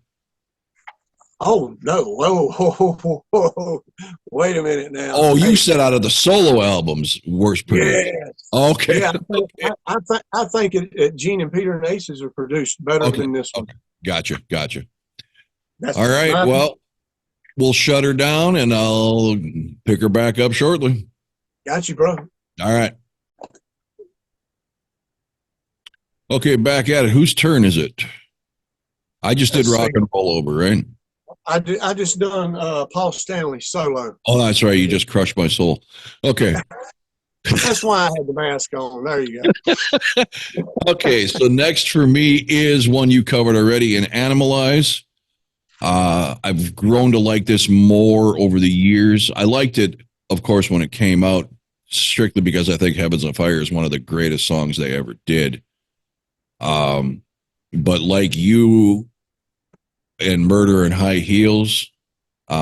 Oh no! Whoa. Wait a minute now. Oh, you Hey, said out of the solo albums, worst produced. yes. Okay. Yeah, Okay. I think Gene and Peter and Aces are produced better Okay. than this one. Okay. Gotcha. That's All right. my Well, we'll shut her down and I'll pick her back up shortly. got you, bro. All right. Okay, back at it. Whose turn is it? I just did Let's rock see. and roll over, right? I just done Paul Stanley solo. Oh, that's right. You just crushed my soul. Okay. That's why I had the mask on. There you go. Okay. So next for me is one you covered already in Animalize. I've grown to like this more over the years. I liked it, of course, when it came out, strictly because I think Heavens on Fire is one of the greatest songs they ever did. But like you and Murder in High Heels,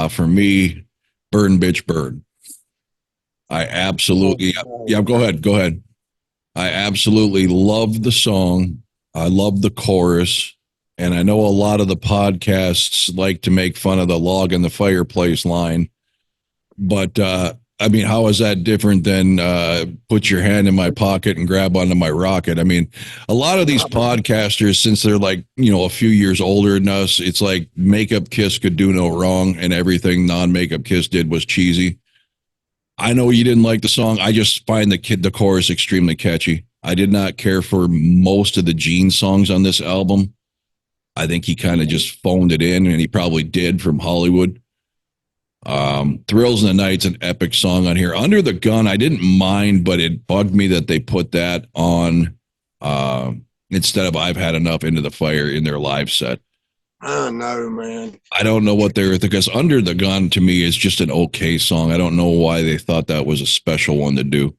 for me, Burn Bitch Burn. I absolutely, yeah, go ahead. I absolutely love the song. I love the chorus. And I know a lot of the podcasts like to make fun of the log in the fireplace line. But, I mean, how is that different than put your hand in my pocket and grab onto my rocket? I mean, a lot of these podcasters, since they're like, a few years older than us, it's like Makeup Kiss could do no wrong and everything non-Makeup Kiss did was cheesy. I know you didn't like the song. I just find the chorus extremely catchy. I did not care for most of the Gene songs on this album. I think he kind of just phoned it in, and he probably did from Hollywood. Thrills in the Night's an epic song on here. Under the Gun, I didn't mind, but it bugged me that they put that on instead of I've Had Enough Into the Fire in their live set. I know, man. I don't know what they're, because Under the Gun to me is just an okay song. I don't know why they thought that was a special one to do.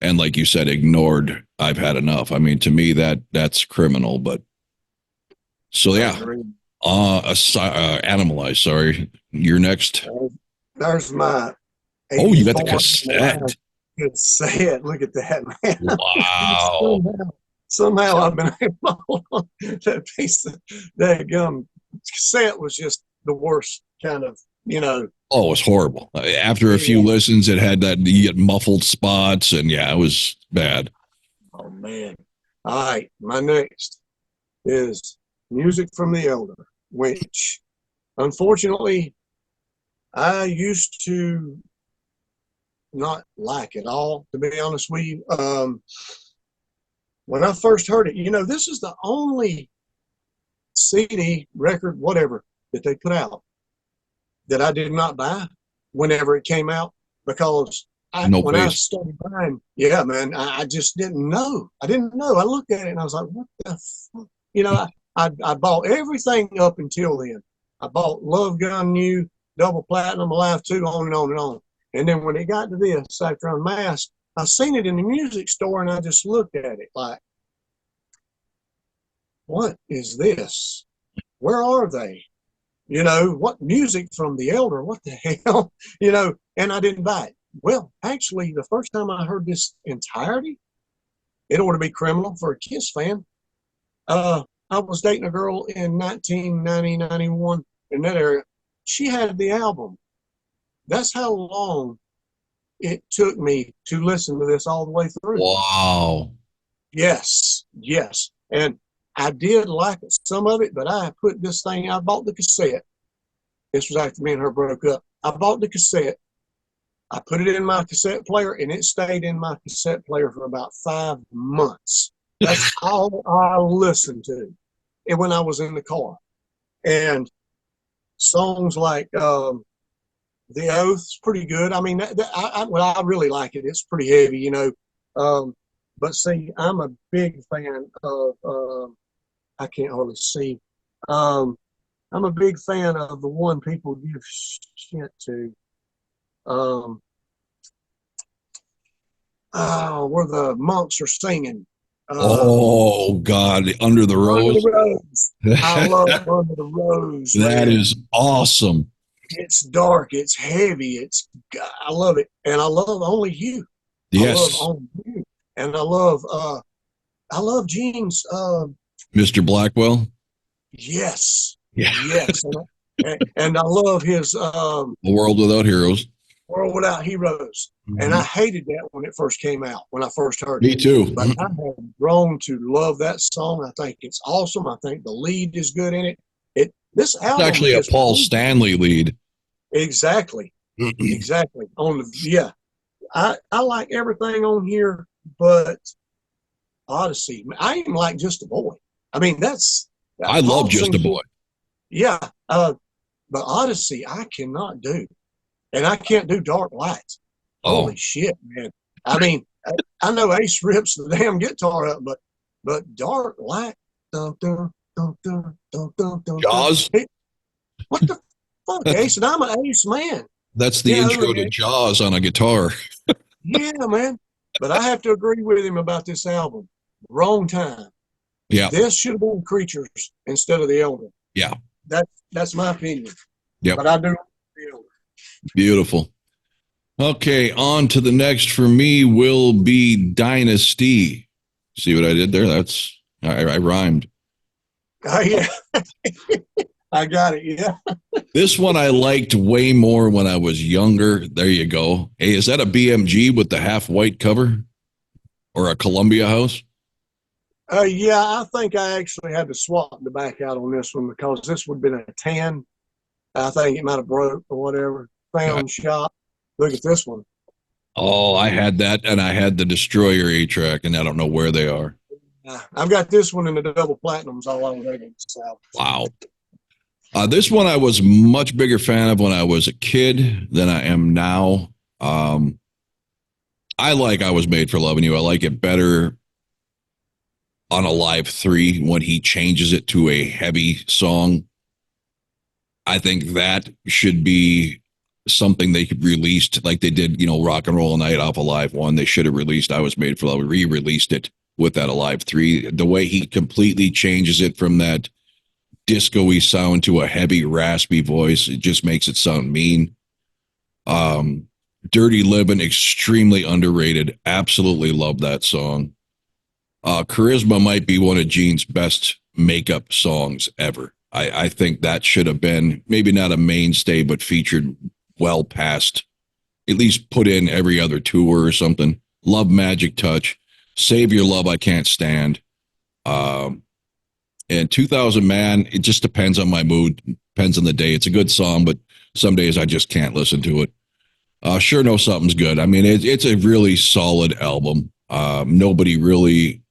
And like you said, ignored I've Had Enough. I mean, to me, that's criminal, but so yeah. Animalize, sorry. You're next. There's my. Oh, you got the cassette. Cassette. Look at that, man. Wow. Somehow I've been able to hold on that piece of that gum. Cassette was just the worst kind of, Oh, it was horrible. After a few listens, it had that, you get muffled spots, and yeah, it was bad. Oh, man. All right. My next is Music from the Elder, which unfortunately I used to not like at all, to be honest with you. When I first heard it, this is the only CD, record, whatever, that they put out that I did not buy whenever it came out, because when I started buying, yeah, man, I just didn't know. I didn't know. I looked at it and I was like, what the fuck? I bought everything up until then. I bought Love Gun New, Double Platinum, Alive 2, on and on and on. And then when it got to this, after Unmasked, I seen it in the music store and I just looked at it like, what is this? Where are they? You know, what music from the Elder? What the hell? You know, and I didn't buy it. Well, actually, the first time I heard this entirety, it ought to be criminal for a Kiss fan. I was dating a girl in 1990, 91 in that area. She had the album. That's how long it took me to listen to this all the way through. Wow. Yes, yes. And I did like some of it, but I put this thing, I bought the cassette. This was after me and her broke up. I bought the cassette. I put it in my cassette player, and it stayed in my cassette player for about 5 months. That's all I listened to when I was in the car. And songs like The Oath's pretty good. I mean, I really like it. It's pretty heavy, you know. But see, I'm a big fan of, I can't hardly see. I'm a big fan of the one people give shit to. Where the monks are singing. Oh God, Under the Under Rose. the Rose. I love Under the Rose. That man. is awesome. It's dark. It's heavy. I love it, and I love Only You. Yes. I love Only You, and I love Gene's. Mr. Blackwell. Yes. Yeah. Yes, and I love his A World Without Heroes. World Without Heroes. Mm-hmm. And I hated that when it first came out, when I first heard Me it. too. But I have grown to love that song. I think it's awesome. I think the lead is good in it. This album It's actually a Paul Stanley lead. Exactly. Exactly. I like everything on here, but Odyssey. I even like Just a Boy. I mean, I love Just a Boy. Yeah. But Odyssey, I cannot do. And I can't do Dark Lights. Holy shit, man. I mean, I know Ace rips the damn guitar up, but Dark Light. Dun, dun, dun, dun, dun, dun, dun, Jaws? What the fuck, Ace? And I'm an Ace man. That's the intro to Jaws on a guitar. Yeah, man. But I have to agree with him about this album. Wrong time. Yeah. This should have been Creatures instead of the Elder. Yeah. That's my opinion. Yeah. But I do like the Elder. Beautiful. Okay, on to the next for me will be Dynasty. See what I did there? I rhymed. Oh, yeah. I got it, yeah. This one I liked way more when I was younger. There you go. Hey, is that a BMG with the half white cover? Or a Columbia House? Yeah, I think I actually had to swap the back out on this one because this would have been a 10. I think it might have broke or whatever. Found shop. Look at this one. Oh, I had that, and I had the Destroyer 8-track, and I don't know where they are. I've got this one in the double platinums all over there. So. Wow. This one I was much bigger fan of when I was a kid than I am now. I Was Made for Loving You. I like it better on Alive 3 when he changes it to a heavy song. I think that should be something they could release like they did, Rock and Roll Night off Alive 1. They should have released I Was Made for Love, re-released it with that Alive 3. The way he completely changes it from that disco-y sound to a heavy, raspy voice, it just makes it sound mean. Dirty Livin', extremely underrated. Absolutely love that song. Charisma might be one of Gene's best makeup songs ever. I think that should have been maybe not a mainstay, but featured well past, at least put in every other tour or something. Love Magic Touch. Save Your Love, I Can't Stand. And 2000 Man, it just depends on my mood, depends on the day. It's a good song, but some days I just can't listen to it. Sure Know Something's good. I mean, it's a really solid album. Nobody really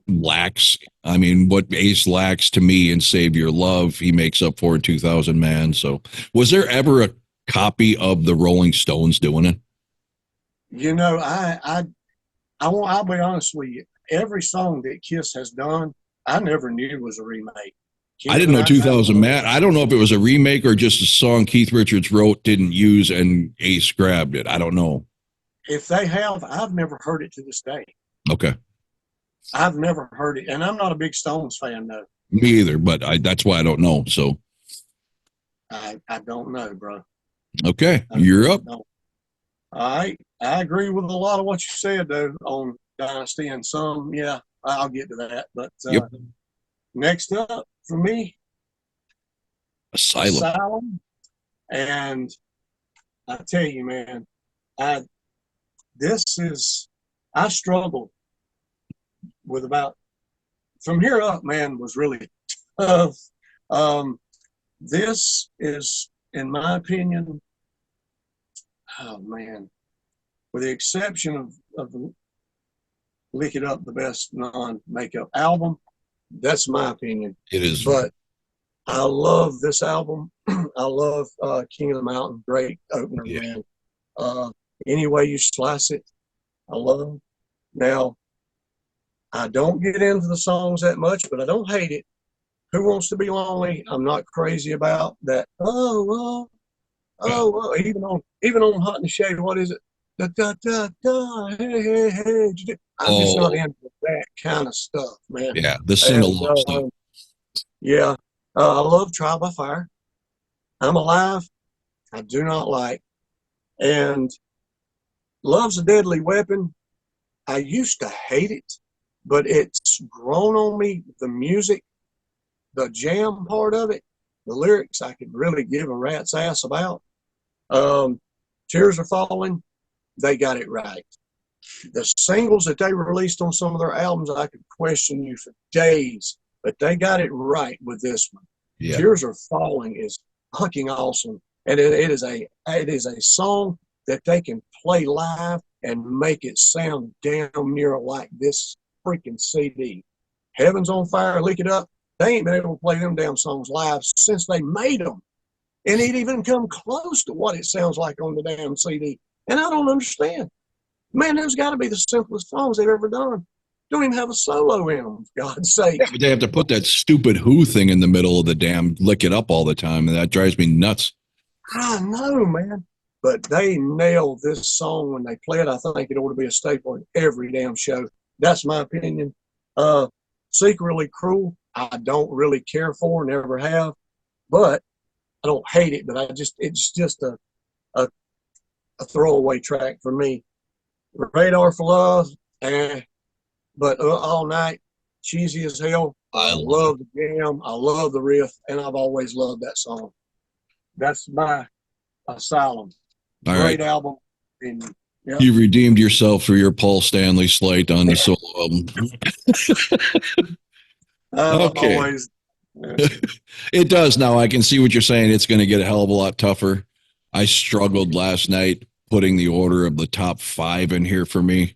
lacks. I mean, what Ace lacks to me in Save Your Love, he makes up for in 2000 Man. So was there ever a copy of the Rolling Stones doing it? I'll be honest with you. Every song that Kiss has done, I never knew was a remake. I didn't know 2000 Man. I don't know if it was a remake or just a song Keith Richards wrote, didn't use, and Ace grabbed it. I don't know. If they have, I've never heard it to this day. Okay. I've never heard it, and I'm not a big Stones fan, though. Me either, but that's why I don't know. So I don't know, bro. Okay, you're up. All right. I agree with a lot of what you said, though, on Dynasty and some. Yeah, I'll get to that. But Yep. next up for me, Asylum. And I tell you, man, I struggled with about from here up, man, was really tough. This is, in my opinion, oh man, with the exception of the Lick It Up, the best non-makeup album. That's my opinion. It is. But I love this album. I love King of the Mountain. Great opener, man. Any way you slice it, I love. Now, I don't get into the songs that much, but I don't hate it. Who Wants to Be Lonely? I'm not crazy about that. Even on Hot in the Shade. What is it? Da, da, da, da, hey, hey, hey. I'm just not into that kind of stuff, man. Yeah, the sing-along stuff. Yeah. I love Trial by Fire. I'm Alive. I do not like. And Love's a Deadly Weapon. I used to hate it, but it's grown on me. The music, the jam part of it, the lyrics, I could really give a rat's ass about. Tears Are Falling. They got it right. The singles that they released on some of their albums, I could question you for days, but they got it right with this one. Yeah. Tears Are Falling is fucking awesome, and it is a song that they can play live and make it sound damn near like this freaking CD. Heaven's on Fire, Lick It Up. They ain't been able to play them damn songs live since they made them, and it even come close to what it sounds like on the damn CD. And I don't understand. Man, those got to be the simplest songs they've ever done. Don't even have a solo in them, for God's sake. Yeah, but they have to put that stupid Who thing in the middle of the damn Lick It Up all the time, and that drives me nuts. I know, man. But they nailed this song when they play it. I think it ought to be a staple in every damn show. That's my opinion. Secretly Cruel, I don't really care for, never have. But I don't hate it, but it's just a throwaway track for me. Radar for Love, but All Night, cheesy as hell. I love the jam. I love the riff, and I've always loved that song. That's my Asylum. All Great right. album. And, yep. You redeemed yourself for your Paul Stanley slight on the solo album. Okay. Always, it does now. I can see what you're saying. It's going to get a hell of a lot tougher. I struggled last night putting the order of the top 5 in here for me.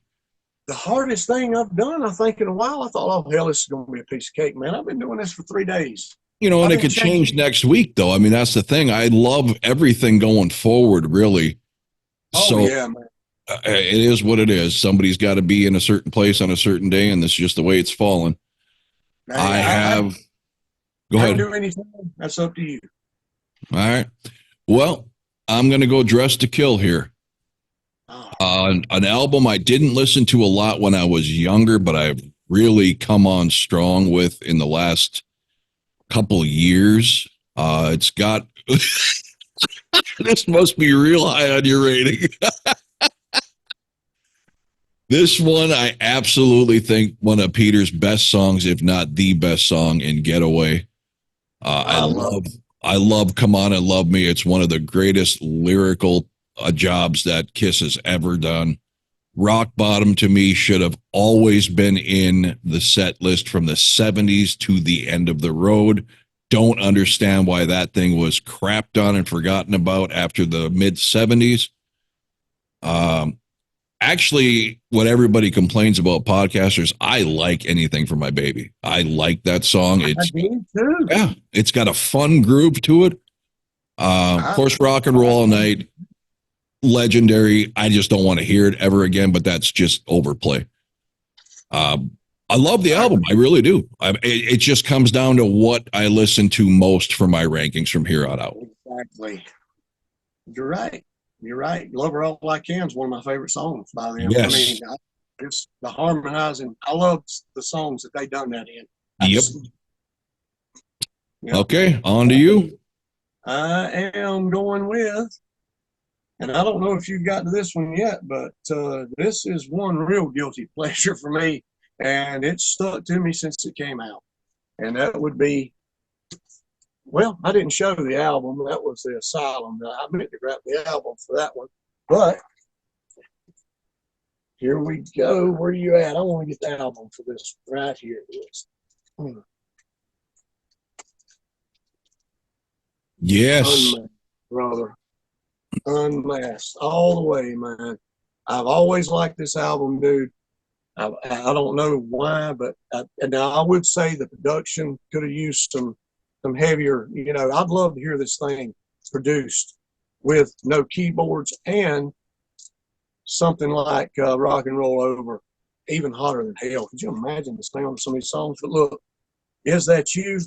The hardest thing I've done, I think, in a while, I thought, oh, hell, this is going to be a piece of cake, man. I've been doing this for 3 days. You know, and it could change next week, though. I mean, that's the thing. I love everything going forward, really. Oh, yeah, man. It is what it is. Somebody's got to be in a certain place on a certain day, and this is just the way it's fallen. Go ahead. I can do anything. That's up to you. All right. Well, I'm going to go Dress to Kill here. An album I didn't listen to a lot when I was younger, but I've really come on strong with in the last couple years. It's got this must be real high on your rating. This one I absolutely think one of Peter's best songs, if not the best song in Getaway. I love Come On and Love Me. It's one of the greatest lyrical jobs that Kiss has ever done. Rock Bottom to me should have always been in the set list from the 70s to the end of the road. Don't understand why that thing was crapped on and forgotten about after the mid 70s. Actually, what everybody complains about podcasters, I like Anything for My Baby. I like that song. It's got a fun groove to it. Of course, Rock and Roll All Night, legendary. I just don't want to hear it ever again, but that's just overplay. I love the album. I really do. It just comes down to what I listen to most for my rankings from here on out. Exactly. You're right. You're right. Love Her All I Can is one of my favorite songs by them. Yes. I mean, just the harmonizing. I love the songs that they done that in. Yep. Yep. Okay, on to you. I am going with, and I don't know if you've gotten to this one yet, but this is one real guilty pleasure for me, and it's stuck to me since it came out. And that would be, well, I didn't show the album. That was the Asylum. I meant to grab the album for that one. But here we go. Where are you at? I want to get the album for this. Right here it is. Yes. Unmasked, brother. Unmasked. All the way, man. I've always liked this album, dude. I don't know why, but now I would say the production could have used some heavier, I'd love to hear this thing produced with no keyboards and something like Rock and Roll Over, even Hotter Than Hell. Could you imagine the sound of some of these songs? But look, Is That You?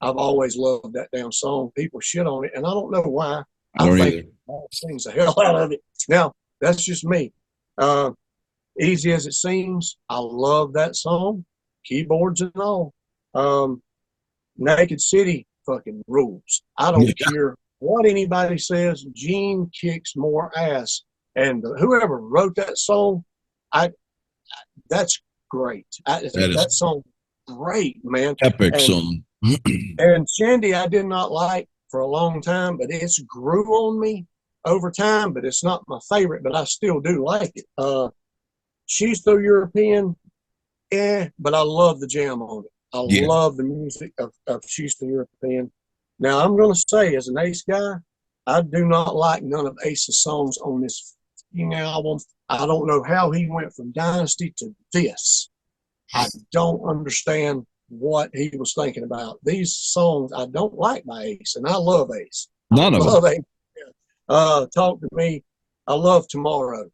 I've always loved that damn song. People shit on it, and I don't know why. I don't think it sings the hell out of it. Now, that's just me. Easy As It Seems, I love that song, keyboards and all. Naked City fucking rules. I don't care what anybody says. Gene kicks more ass, and whoever wrote that song, that's great. That song, great, man. Epic song. And Shandy, I did not like for a long time, but it's grew on me over time. But it's not my favorite, but I still do like it. She's So European, but I love the jam on it. I love the music of She's So European. Now, I'm going to say, as an Ace guy, I do not like none of Ace's songs on this album. I don't know how he went from Dynasty to this. I don't understand what he was thinking about. These songs I don't like by Ace, and I love Ace. None of them. Ace. Talk to Me. I love Tomorrow.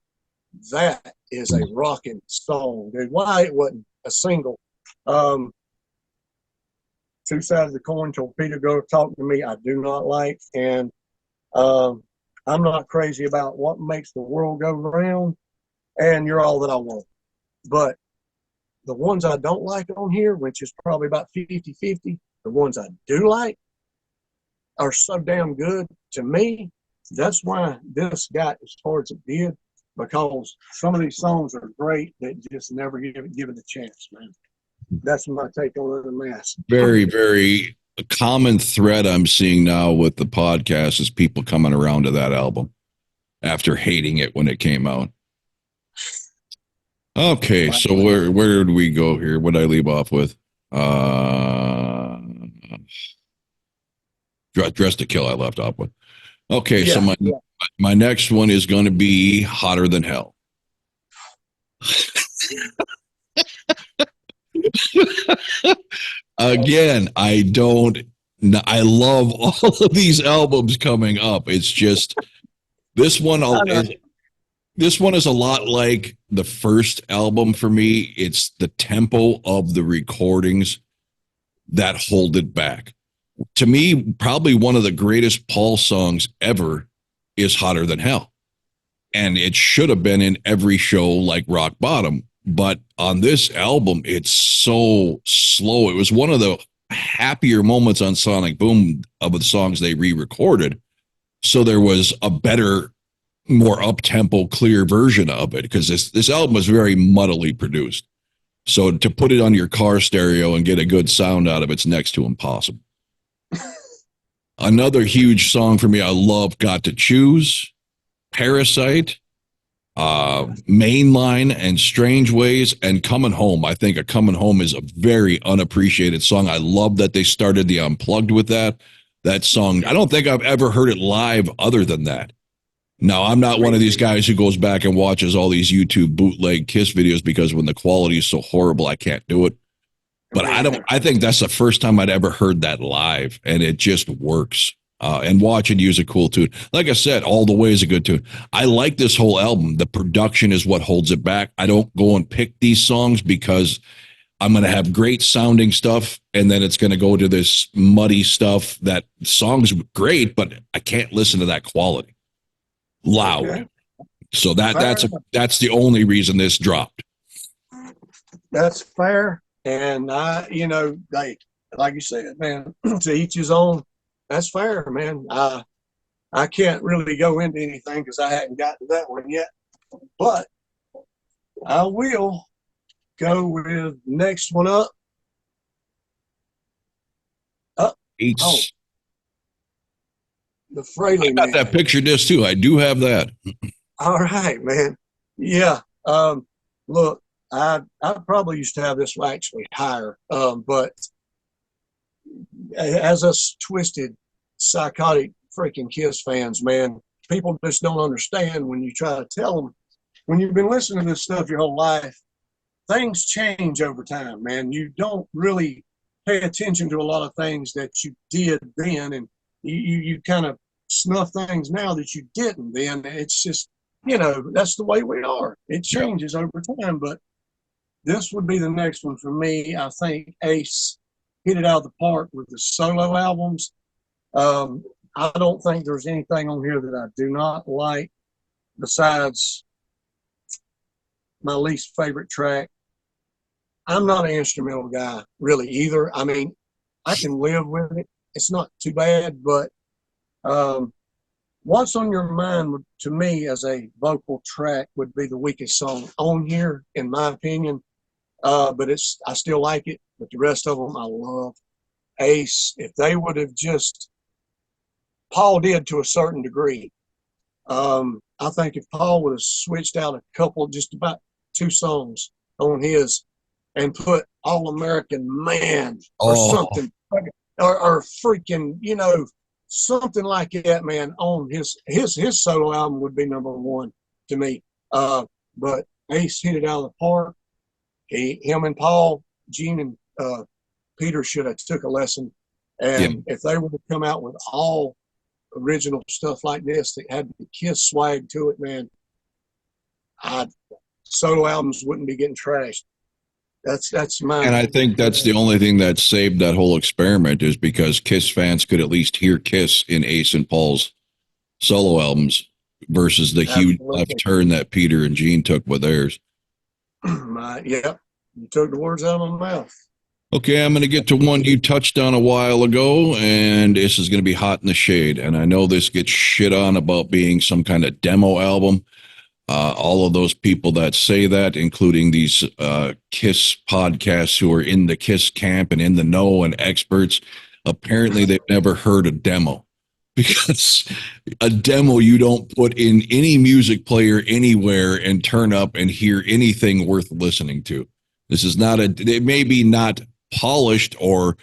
That is a rocking song, dude. Why it wasn't a single? Two Sides of the Coin, Torpedo Girl, Talk to Me, I do not like. And I'm not crazy about What Makes the World Go Round and You're All That I Want. But the ones I don't like on here, which is probably about 50-50, the ones I do like are so damn good to me. That's why this got as far as it did, because some of these songs are great that just never give it a chance, man. That's my take on the mask. Very, very common thread I'm seeing now with the podcast is people coming around to that album after hating it when it came out. Okay, so where did we go here? What did I leave off with? Dress to Kill I left off with. Okay, so my next one is going to be Hotter Than Hell. Again, I love all of these albums coming up. It's just this one is a lot like the first album for me. It's the tempo of the recordings that hold it back. To me, probably one of the greatest Paul songs ever is Hotter Than Hell. And it should have been in every show like Rock Bottom. But on this album, it's so slow. It was one of the happier moments on Sonic Boom of the songs they re-recorded. So there was a better, more up-tempo, clear version of it, because this album was very muddily produced. So to put it on your car stereo and get a good sound out of it's next to impossible. Another huge song for me, I love Got to Choose, Parasite, Mainline, and Strange Ways, and Coming Home. I think Coming Home is a very unappreciated song. I love that they started the Unplugged with that song. I don't think I've ever heard it live other than that. Now, I'm not one of these guys who goes back and watches all these YouTube bootleg Kiss videos, because when the quality is so horrible, I can't do it. But I think that's the first time I'd ever heard that live, and it just works. And Watch and Use a cool tune. Like I said, All the Way is a good tune. I like this whole album. The production is what holds it back. I don't go and pick these songs because I'm going to have great sounding stuff, and then it's going to go to this muddy stuff. That song's great, but I can't listen to that quality loud. Okay. So that's the only reason this dropped. That's fair. And like you said, man, to each his own. That's fair, man. I can't really go into anything because I hadn't gotten to that one yet. But I will go with next one up. It's the Fraley I got Man. that picture disc too. I do have that. All right, man. Yeah. Look, I probably used to have this actually higher, but as us twisted, psychotic freaking Kiss fans, man, people just don't understand when you try to tell them. When you've been listening to this stuff your whole life, things change over time, man. You don't really pay attention to a lot of things that you did then, and you kind of snuff things now that you didn't then. It's just, that's the way we are. It changes over time, but this would be the next one for me. I think Ace hit it out of the park with the solo albums. I don't think there's anything on here that I do not like besides my least favorite track. I'm not an instrumental guy really either. I mean, I can live with it. It's not too bad, but What's on Your Mind, to me, as a vocal track, would be the weakest song on here, in my opinion. But I still like it. But the rest of them I love. Ace, if they would have just, Paul did to a certain degree. I think if Paul would have switched out a couple, just about 2 songs on his, and put All American Man or something, or freaking, something like that, man, on his solo album would be number 1 to me. But Ace hit it out of the park. Him and Paul, Gene and Peter should have took a lesson. And if they would have come out with all original stuff like this that had the Kiss swag to it, man, solo albums wouldn't be getting trashed. That's mine. And I think that's the only thing that saved that whole experiment, is because Kiss fans could at least hear Kiss in Ace and Paul's solo albums versus the huge left turn that Peter and Gene took with theirs. You took the words out of my mouth. Okay, I'm going to get to one you touched on a while ago, and this is going to be hot in the shade. And I know this gets shit on about being some kind of demo album. All of those people that say that, including these Kiss podcasts who are in the Kiss camp and in the know and experts, apparently they've never heard a demo. Because a demo you don't put in any music player anywhere and turn up and hear anything worth listening to. This is not it may be not polished or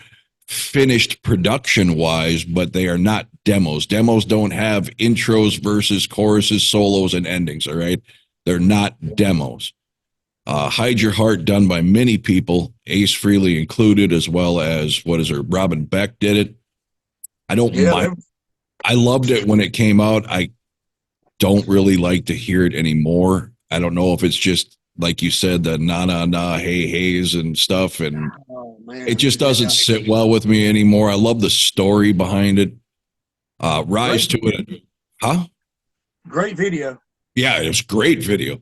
finished production wise, but they are not demos. Demos don't have intros, verses, choruses, solos, and endings. All right. They're not demos. Hide Your Heart, done by many people, Ace Frehley included, as well as Robin Beck did it. I don't mind. I loved it when it came out. I don't really like to hear it anymore. I don't know if it's just, like you said, the na na na hey heys and stuff, and it just doesn't sit well with me anymore. I love the story behind it. Rise to It, Great video. Yeah, it was great video.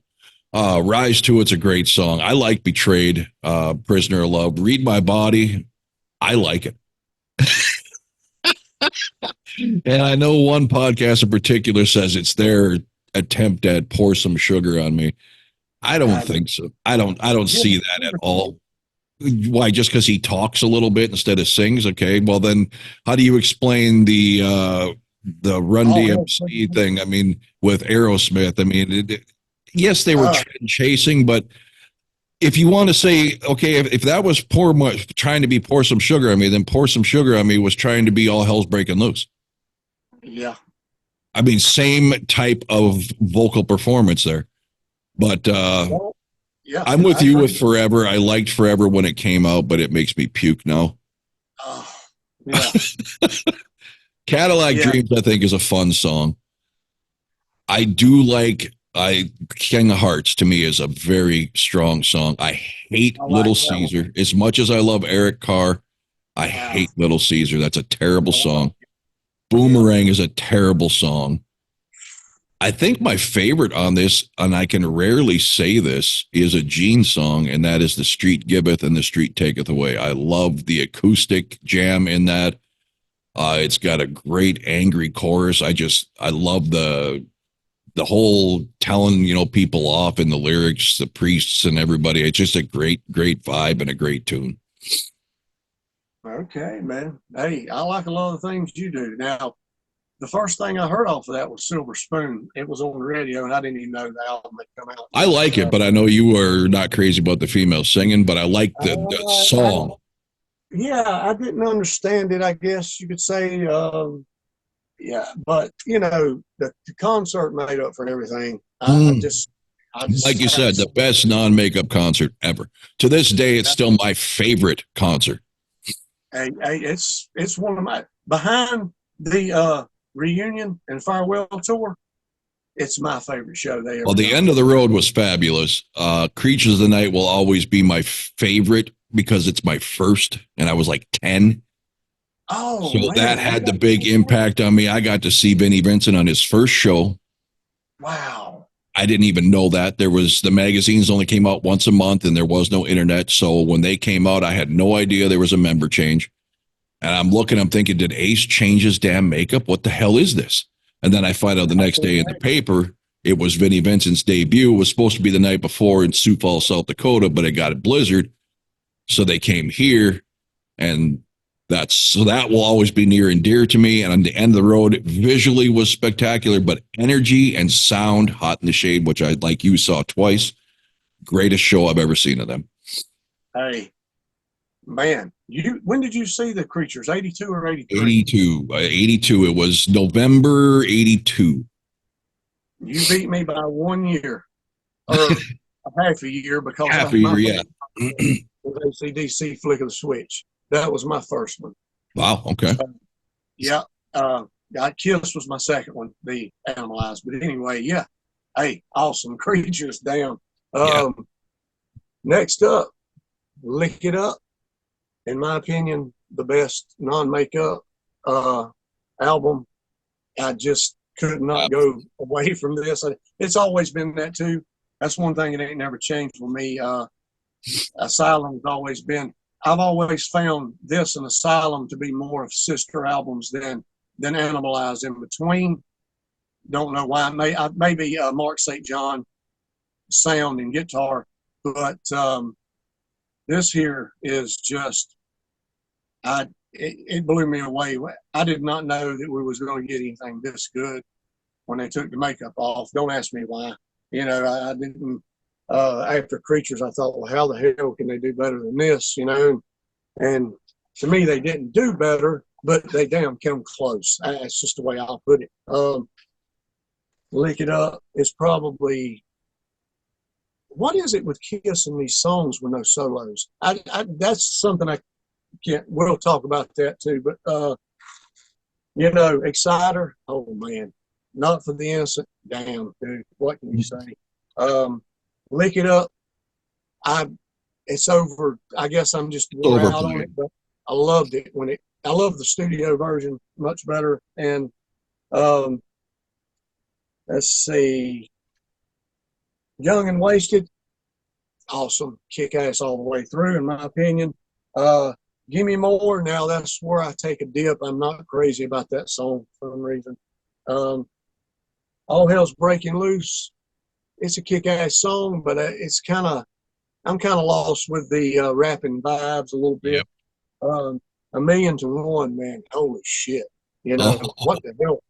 Rise to It's a great song. I like Betrayed, Prisoner of Love, Read My Body. I like it. And I know one podcast in particular says it's their attempt at Pour Some Sugar on Me. I don't think so. I don't see that at all. Why? Just because he talks a little bit instead of sings? Okay. Well, then how do you explain the Run DMC thing? I mean, with Aerosmith, I mean, yes, they were trend chasing, but if you want to say, okay, if that was trying to be Pour Some Sugar on Me, then Pour Some Sugar on Me was trying to be All Hell's Breaking Loose. Yeah. I mean, same type of vocal performance there. But I'm with you with Forever. I liked Forever when it came out, but it makes me puke now. Yeah. Cadillac Dreams, I think, is a fun song. I do like King of Hearts to me is a very strong song. I hate I like Little that one. Caesar as much as I love Eric Carr. I Wow. hate Little Caesar. That's a terrible I like song. it. Yeah. Boomerang is a terrible song. I think my favorite on this, and I can rarely say this, is a Gene song, and that is The Street Giveth and The Street Taketh Away. I love the acoustic jam in that. It's got a great angry chorus. I love the whole telling, people off in the lyrics, the priests and everybody. It's just a great vibe and a great tune. Okay, man. Hey, I like a lot of the things you do. Now, the first thing I heard off of that was Silver Spoon. It was on the radio, and I didn't even know the album had come out I yet. like it, but I know you are not crazy about the female singing, but I like the I song. yeah, I didn't understand it. I guess you could say, yeah, but the concert made up for everything. Mm. I Like just you have to said, the say, best non-makeup concert ever. To this day, it's still my favorite concert. hey, it's one of my behind the reunion and farewell tour. It's my favorite show they Well, ever the done. end of the road was fabulous. Creatures of the Night will always be my favorite because it's my first, and I was like 10. So Oh that man, you had the got big impact on me. I got to see Vinnie Vincent on his first show. wow. I didn't even know that. The magazines only came out once a month and there was no internet. So when they came out, I had no idea there was a member change. And I'm thinking, did Ace change his damn makeup? What the hell is this? And then I find out the next day in the paper, it was Vinnie Vincent's debut. It was supposed to be the night before in Sioux Falls, South Dakota, but it got a blizzard. So they came here, and that will always be near and dear to me. And on the end of the road, visually was spectacular, but energy and sound, Hot in the Shade, which I, like you, saw twice. Greatest show I've ever seen of them. Hey, man, you when did you see the Creatures? 82 or 83? 82. 82. It was November 82. You beat me by 1 year or a half a year because Half a my year, first yeah. was ACDC Flick of the Switch. That was my first one. Wow. Okay. So, yeah. God Kiss was my second one, the Animalized. But anyway, yeah. Hey, awesome Creatures down. Yeah. Next up, Lick It Up. In my opinion, the best non-makeup album. I just could not go away from this. It's always been that too. That's one thing that ain't never changed with me. Asylum's always been. I've always found this and Asylum to be more of sister albums than Animalized. In between, don't know why. Maybe Mark St. John sound and guitar, but this here is just it blew me away. I did not know that we was going to get anything this good when they took the makeup off. Don't ask me why. I didn't. After Creatures, I thought, well, how the hell can they do better than this? And to me, they didn't do better, but they damn come close. That's just the way I'll put it. Lick It Up is probably what is it with Kiss and these songs with no solos? That's something I can't. We'll talk about that too. But Exciter. Oh man, Not for the Innocent. Damn, dude. What can you say? Lick It Up. It's over. I guess I'm just wore out on it, but I loved it I love the studio version much better. And um, let's see, Young and Wasted, awesome, kick ass all the way through, in my opinion. Give Me More. Now that's where I take a dip. I'm not crazy about that song for some reason. All Hell's Breaking Loose. It's a kick ass song, but I'm kind of lost with the rapping vibes a little bit. Yep. A Million to One, man. Holy shit. What the hell?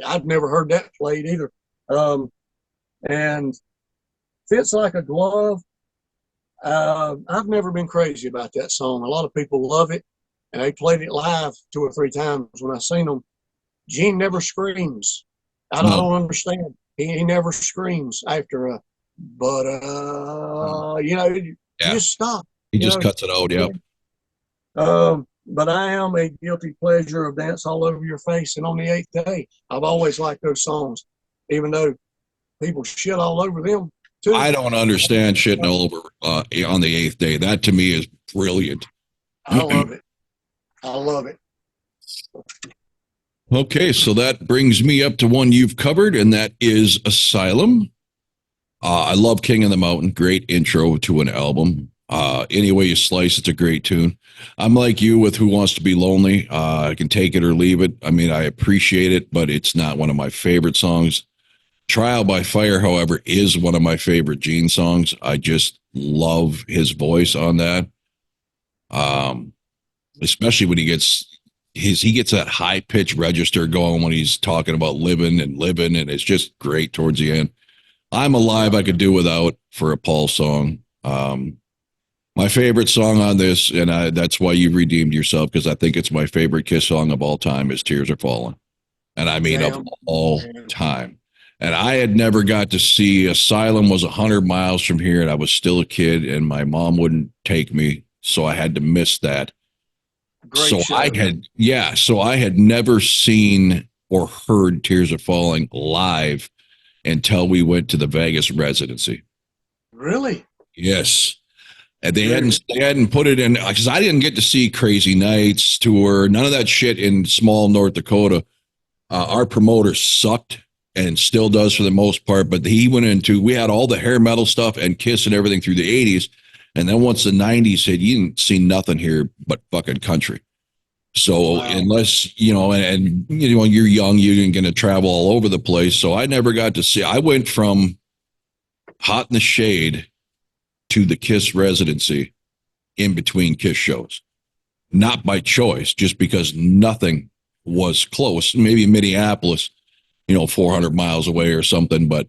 I've never heard that played either. And Fits Like a Glove. I've never been crazy about that song. A lot of people love it, and they played it live 2 or 3 times when I seen them. Gene never screams. I don't understand. He never screams after a, but just stop. He just cuts it out. Yep. But I Am a Guilty Pleasure of Dance All Over Your Face and On the Eighth Day. I've always liked those songs, even though people shit all over them too. I don't understand shitting all over on the 8th day. That to me is brilliant. I love it. I love it. Okay, so that brings me up to one you've covered, and that is Asylum. I love King of the Mountain. Great intro to an album. Any way you slice, it's a great tune. I'm like you with Who Wants to Be Lonely. I can take it or leave it. I mean, I appreciate it, but it's not one of my favorite songs. Trial by Fire, however, is one of my favorite Gene songs. I just love his voice on that. Especially when he gets that high pitched register going when he's talking about living, and it's just great towards the end. I'm Alive, I could do without for a Paul song. My favorite song on this, and that's why you redeemed yourself, because I think it's my favorite Kiss song of all time, is Tears Are Falling. And I mean, of all time. And I had never got to see Asylum was 100 miles from here, and I was still a kid, and my mom wouldn't take me, so I had to miss that. Great show. I had never seen or heard Tears Are Falling live until we went to the Vegas residency. Really? Yes. And they hadn't put it in, because I didn't get to see Crazy Nights tour, none of that shit in small North Dakota. Our promoter sucked and still does for the most part, but we had all the hair metal stuff and Kiss and everything through the 80s. And then once the 90s hit, you didn't see nothing here but fucking country. So unless, and you're young, you're going to travel all over the place. So I never got to see, I went from Hot in the Shade to the Kiss residency in between Kiss shows. Not by choice, just because nothing was close. Maybe Minneapolis, 400 miles away or something. But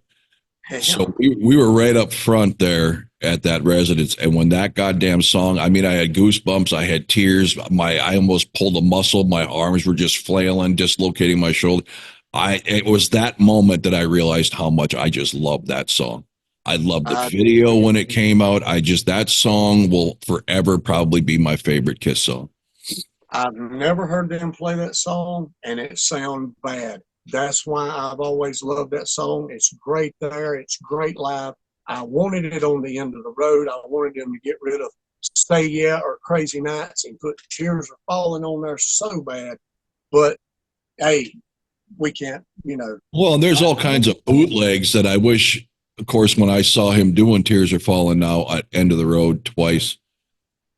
so we were right up front there at that residence. And when that goddamn song, I mean, I had goosebumps. I had tears. I almost pulled a muscle. My arms were just flailing, dislocating my shoulder. It was that moment that I realized how much I just loved that song. I loved the video when it came out. That song will forever probably be my favorite Kiss song. I've never heard them play that song, and it sounds bad. That's why I've always loved that song. It's great there. It's great live. I wanted it on the end of the road. I wanted them to get rid of Stay Yeah or Crazy Nights and put Tears Are Falling on there so bad. But, hey, we can't, Well, and there's all kinds of bootlegs that I wish, of course, when I saw him doing Tears Are Falling now at End of the Road twice.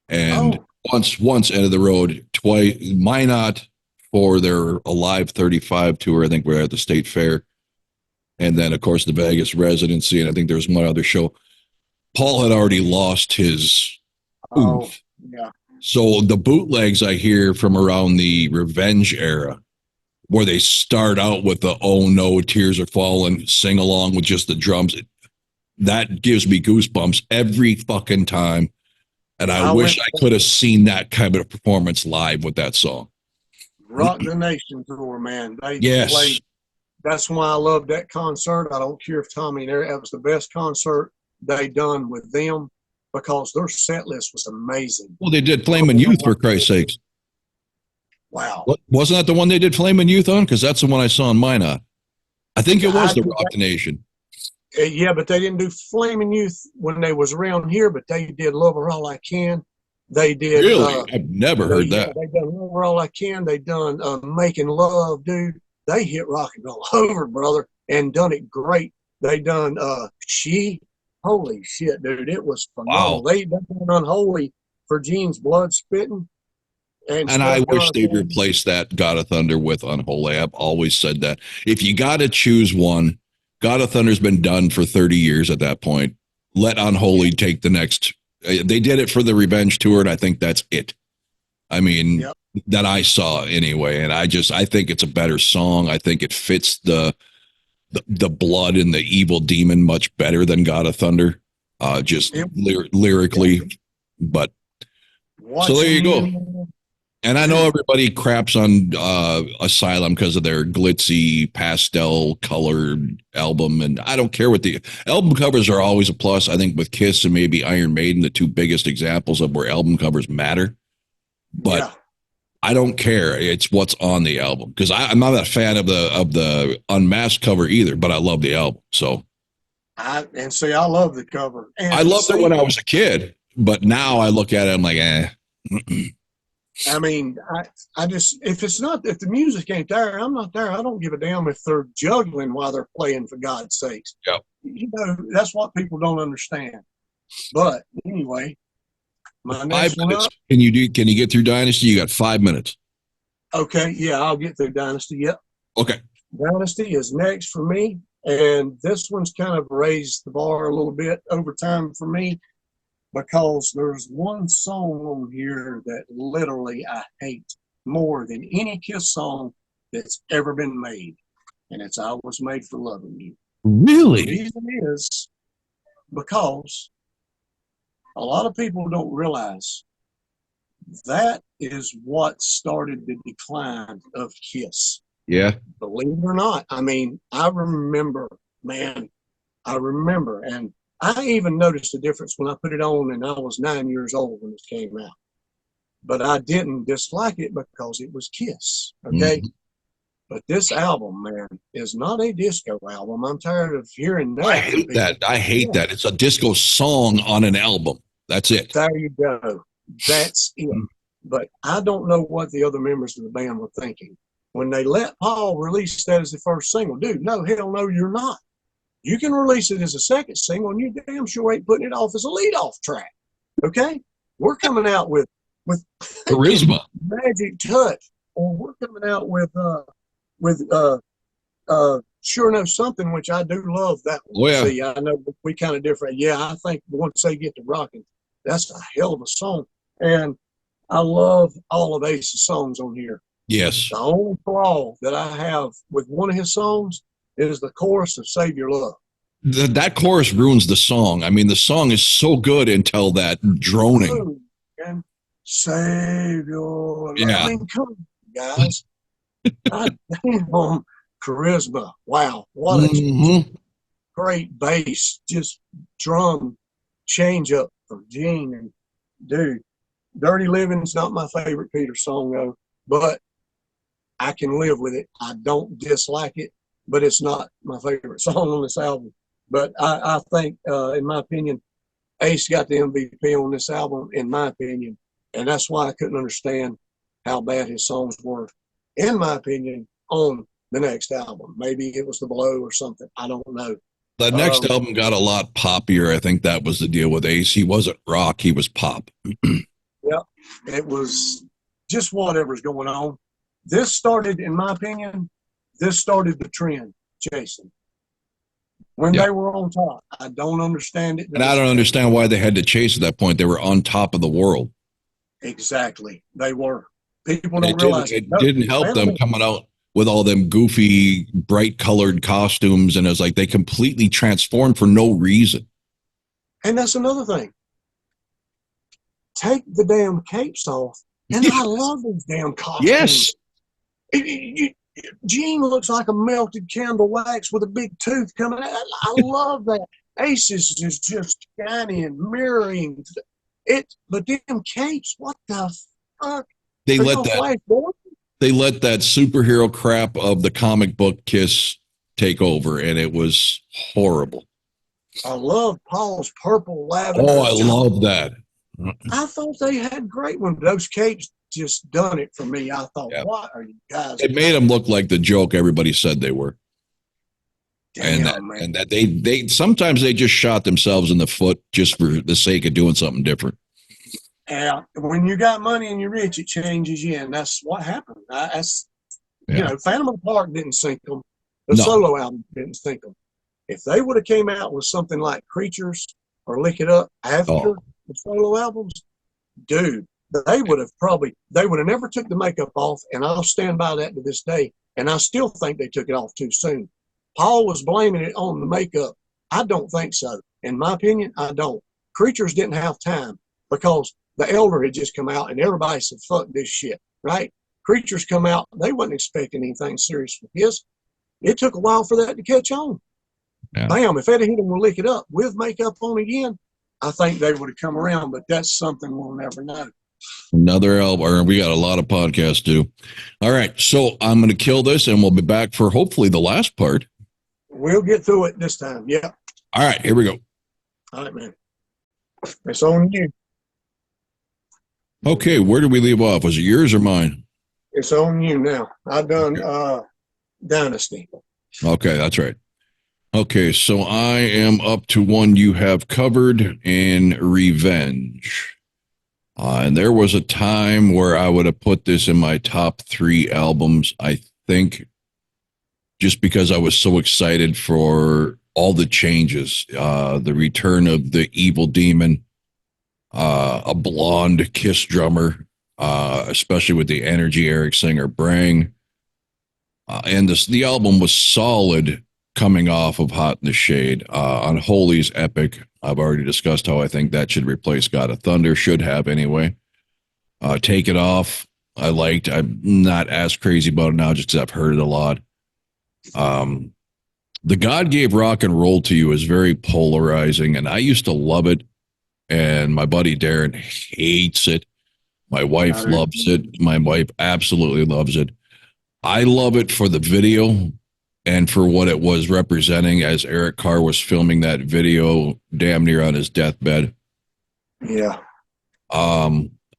And once End of the Road, twice, Minot for their Alive 35 tour. I think we're at the State Fair. And then, of course, the Vegas residency. And I think there was one other show. Paul had already lost his oomph. Yeah. So the bootlegs I hear from around the Revenge era, where they start out with the "Oh No, Tears Are Falling" sing along with just the drums, that gives me goosebumps every fucking time. And I wish I could have seen that kind of performance live with that song. Rock the Nation tour, man. They played. That's why I love that concert. I don't care if Tommy and Eric, that was the best concert they done with them, because their set list was amazing. Well, they did Flamin' Youth, for Christ's sakes. Wow. Wasn't that the one they did Flamin' Youth on? Because that's the one I saw in Minot. I think it was the Rock the Nation. Yeah, but they didn't do Flamin' Youth when they was around here, but they did Love Her All I Can. They did. Really? I've never heard that. They done Love Her All I Can. They done Making Love, dude. They hit rock and roll over, brother, and done it great. They done She. Holy shit, dude. It was phenomenal. Wow. They done Unholy for Gene's Blood Spitting. And I wish they'd replace that God of Thunder with Unholy. I've always said that. If you got to choose one, God of Thunder's been done for 30 years at that point. Let Unholy take the next. They did it for the Revenge tour, and I think that's it. I mean, that I saw anyway. And I think it's a better song. I think it fits the blood and the evil demon much better than God of Thunder, lyrically. But so there you go. And I know everybody craps on Asylum because of their glitzy pastel colored album, and I don't care what the album covers are always a plus. I think with Kiss and maybe Iron Maiden, the two biggest examples of where album covers matter. But I don't care. It's what's on the album, because I'm not a fan of the Unmasked cover either, but I love the album. So I love the cover. And I loved it see, when I was a kid, but now I look at it, I'm like, eh. I mean, I just if the music ain't there, I'm not there. I don't give a damn if they're juggling while they're playing, for God's sakes. Yep. You know, that's what people don't understand. But anyway, my next 5 one minutes. up. Can you get through Dynasty? You got 5 minutes. Okay, yeah, I'll get through Dynasty. Yep. Okay. Dynasty is next for me. And this one's kind of raised the bar a little bit over time for me, because there's one song on here that literally I hate more than any Kiss song that's ever been made. And it's I Was Made for Loving You. Really? The reason is because a lot of people don't realize that is what started the decline of Kiss. Yeah. Believe it or not. I mean, I remember, and I even noticed a difference when I put it on and I was 9 years old when it came out. But I didn't dislike it because it was Kiss, okay? Mm-hmm. But this album, man, is not a disco album. I'm tired of hearing that. I hate that. I hate that. It's a disco song on an album. That's it. There you go. That's it. But I don't know what the other members of the band were thinking when they let Paul release that as the first single. Dude, no, hell no, you're not. You can release it as a second single, and you damn sure ain't putting it off as a lead-off track. Okay? We're coming out with charisma, Magic Touch, or we're coming out with Sure Know Something, which I do love that one. Oh, yeah. See, I know we kind of different. Yeah, I think once they get to rocking, that's a hell of a song. And I love all of Ace's songs on here. Yes. The only flaw that I have with one of his songs is the chorus of Save Your Love. That chorus ruins the song. I mean, the song is so good until that droning. And save your love. Yeah. I mean, come on, guys. God damn, charisma. Wow. What a great bass. Just drum change up from Gene. And dude, Dirty Living's not my favorite Peter song, though, but I can live with it. I don't dislike it, but it's not my favorite song on this album. But I think, in my opinion, Ace got the MVP on this album, in my opinion, and that's why I couldn't understand how bad his songs were, in my opinion, on the next album. Maybe it was The Blow or something. I don't know. The next album got a lot poppier. I think that was the deal with Ace. He wasn't rock, he was pop. Yeah, it was just whatever's going on. This started, in my opinion, the trend, Jason. When they were on top, I don't understand it. And I don't understand why they had to chase at that point. They were on top of the world. Exactly. They were. People don't realize it didn't help them coming out with all them goofy, bright colored costumes. And it was like they completely transformed for no reason. And that's another thing. Take the damn capes off. And I love these damn costumes. Yes. Gene looks like a melted candle wax with a big tooth coming out. I love that. Aces is just shiny and mirroring it. But damn capes, what the fuck? They let that superhero crap of the comic book Kiss take over, and it was horrible. I love Paul's purple lavender. Oh, I love that. I thought they had great ones. Those capes just done it for me. I thought, what are you guys? It made them look like the joke everybody said they were. Damn, and that they sometimes they just shot themselves in the foot just for the sake of doing something different. Yeah, when you got money and you're rich, it changes you, and that's what happened. You know, Phantom of the Park didn't sink them. The solo album didn't sink them. If they would have came out with something like Creatures or Lick It Up after the solo albums, dude, they would have never took the makeup off, and I'll stand by that to this day. And I still think they took it off too soon. Paul was blaming it on the makeup. I don't think so. In my opinion, I don't. Creatures didn't have time because the Elder had just come out and everybody said, fuck this shit, right? Creatures come out. They wasn't expecting anything serious from his. It took a while for that to catch on. Yeah. Bam, if they'd have hit him with Lick It Up with makeup on again, I think they would have come around, but that's something we'll never know. Another album. We got a lot of podcasts to do. All right, so I'm going to kill this, and we'll be back for hopefully the last part. We'll get through it this time. Yeah. All right, here we go. All right, man. It's on you. Okay, where did we leave off? Was it yours or mine? It's on you now. I've done Dynasty. Okay, that's right. Okay, so I am up to one you have covered in Revenge. And there was a time where I would have put this in my top 3 albums, I think, just because I was so excited for all the changes. The return of the evil demon, a blonde Kiss drummer, especially with the energy Eric Singer bring. And the album was solid coming off of Hot in the Shade. Unholy's epic. I've already discussed how I think that should replace God of Thunder, should have anyway. Take It Off, I liked. I'm not as crazy about it now just because I've heard it a lot. The God Gave Rock and Roll to You is very polarizing, and I used to love it, and my buddy Darren hates it. My wife loves it. My wife absolutely loves it. I love it for the video and for what it was representing as Eric Carr was filming that video damn near on his deathbed. Yeah.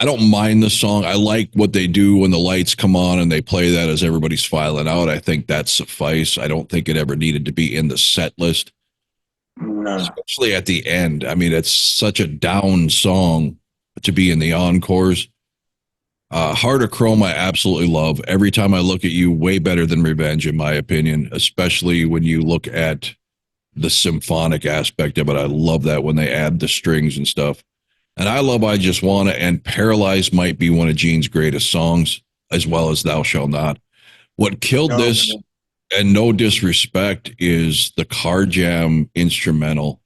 I don't mind the song. I like what they do when the lights come on and they play that as everybody's filing out. I think that suffice. I don't think it ever needed to be in the set list, No. especially at the end. I mean, it's such a down song to be in the encores. Heart of Chrome, I absolutely love. Every Time I Look at You, way better than Revenge, in my opinion, especially when you look at the symphonic aspect of it. I love that when they add the strings and stuff. And I love I Just Wanna, and Paralyzed might be one of Gene's greatest songs, as well as Thou Shalt Not. What killed this, and no disrespect, is the Car Jam instrumental.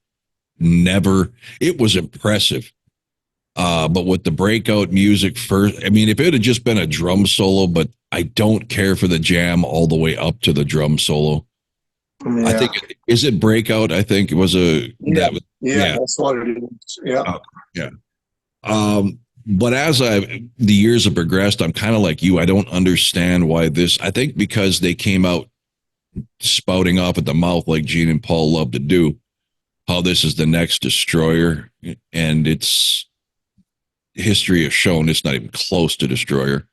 It was impressive. But with the breakout music first, I mean, if it had just been a drum solo, but I don't care for the jam all the way up to the drum solo. Yeah. I think, is it breakout? I think it was yeah, that's what it is. Yeah. Yeah. But as the years have progressed, I'm kind of like you. I don't understand why this, I think because they came out spouting off at the mouth like Gene and Paul love to do, how this is the next Destroyer. And history has shown it's not even close to Destroyer.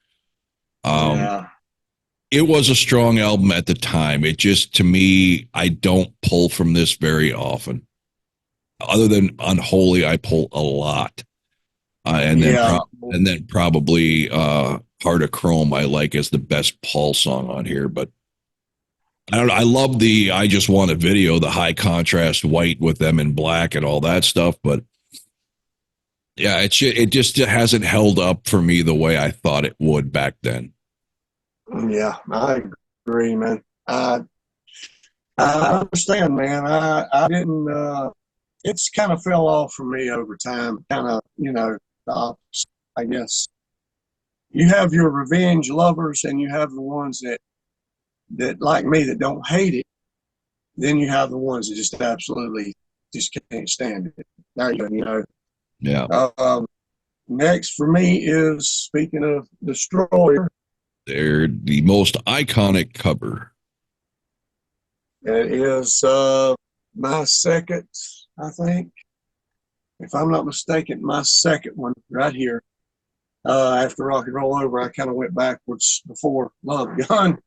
It was a strong album at the time. It just, to me, I don't pull from this very often. Other than Unholy, I pull a lot. And then probably Heart of Chrome I like as the best Paul song on here. But I don't know. I love the I Just Want a Video, the high contrast white with them in black and all that stuff. But yeah, it just hasn't held up for me the way I thought it would back then. Yeah, I agree, man. I understand, man. I didn't. It's kind of fell off for me over time. Kind of, the opposite, I guess. You have your Revenge lovers, and you have the ones that like me that don't hate it. Then you have the ones that just absolutely just can't stand it. There you go. Yeah. Next for me is, speaking of Destroyer. They're the most iconic cover. It is my second, I think. If I'm not mistaken, my second one right here. After Rock and Roll Over, I kind of went backwards before Love Gun.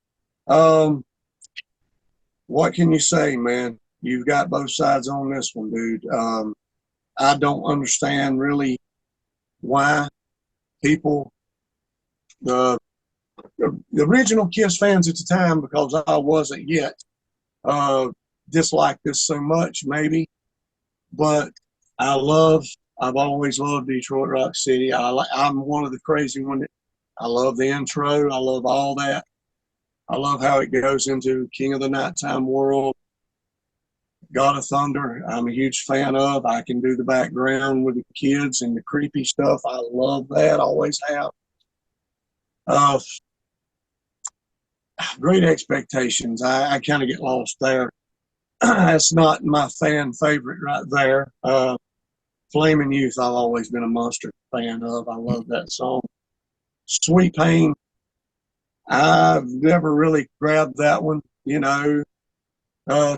What can you say, man? You've got both sides on this one, dude. I don't understand really why people, the original Kiss fans at the time, because I wasn't yet, disliked this so much, maybe. But I've always loved Detroit Rock City. I'm one of the crazy ones. I love the intro. I love all that. I love how it goes into King of the Nighttime World. God of Thunder, I'm a huge fan of. I can do the background with the kids and the creepy stuff. I love that. Always have. Great Expectations. I kind of get lost there. That's not my fan favorite right there. Flaming Youth, I've always been a monster fan of. I love that song. Sweet Pain, I've never really grabbed that one.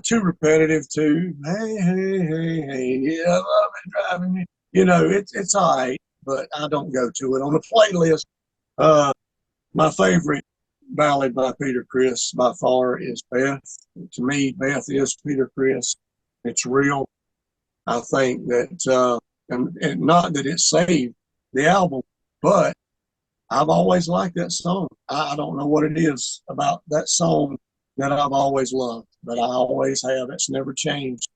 Too repetitive too. Hey, hey, hey, hey, yeah, I love it driving you. You know, it's all right, but I don't go to it on the playlist. Uh, my favorite ballad by Peter Criss by far is Beth. To me, Beth is Peter Criss. It's real. I think that, and not that it saved the album, but I've always liked that song. I don't know what it is about that song that I've always loved, but I always have. It's never changed.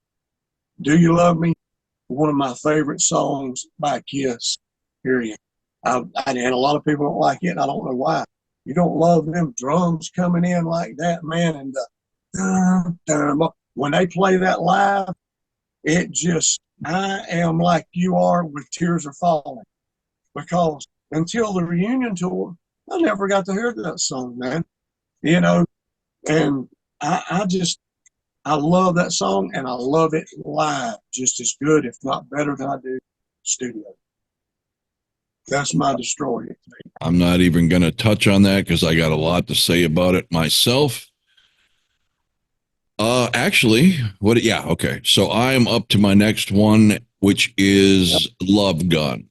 Do You Love Me? One of my favorite songs by Kiss, period. And a lot of people don't like it. I don't know why. You don't love them drums coming in like that, man. And when they play that live, it just, I am like you are with Tears Are Falling. Because until the reunion tour, I never got to hear that song, man. You know, and I just, I love that song and I love it live just as good, if not better than I do studio. That's my Destroy It. I'm not even going to touch on that because I got a lot to say about it myself. Actually, what? Yeah, okay. So I'm up to my next one, which is Love Gun.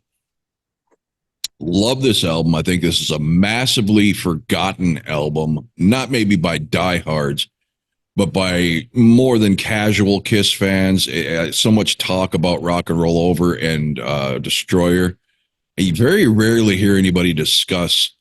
Love this album. I think this is a massively forgotten album, not maybe by diehards, but by more than casual Kiss fans. So much talk about Rock and Roll Over and Destroyer. And you very rarely hear anybody discuss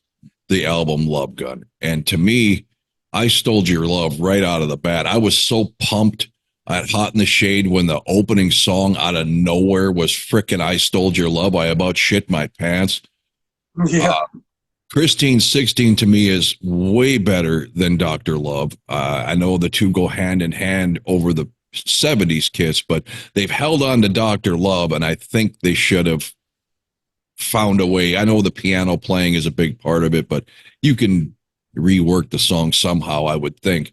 the album Love Gun. And to me, I Stole Your Love right out of the bat. I was so pumped at Hot in the Shade when the opening song out of nowhere was frickin' I Stole Your Love. I about shit my pants. Yeah. Christine 16 to me is way better than Dr. Love. I know the two go hand in hand over the 70s Kiss, but they've held on to Dr. Love, and I think they should have found a way. I know the piano playing is a big part of it, but you can rework the song somehow, I would think.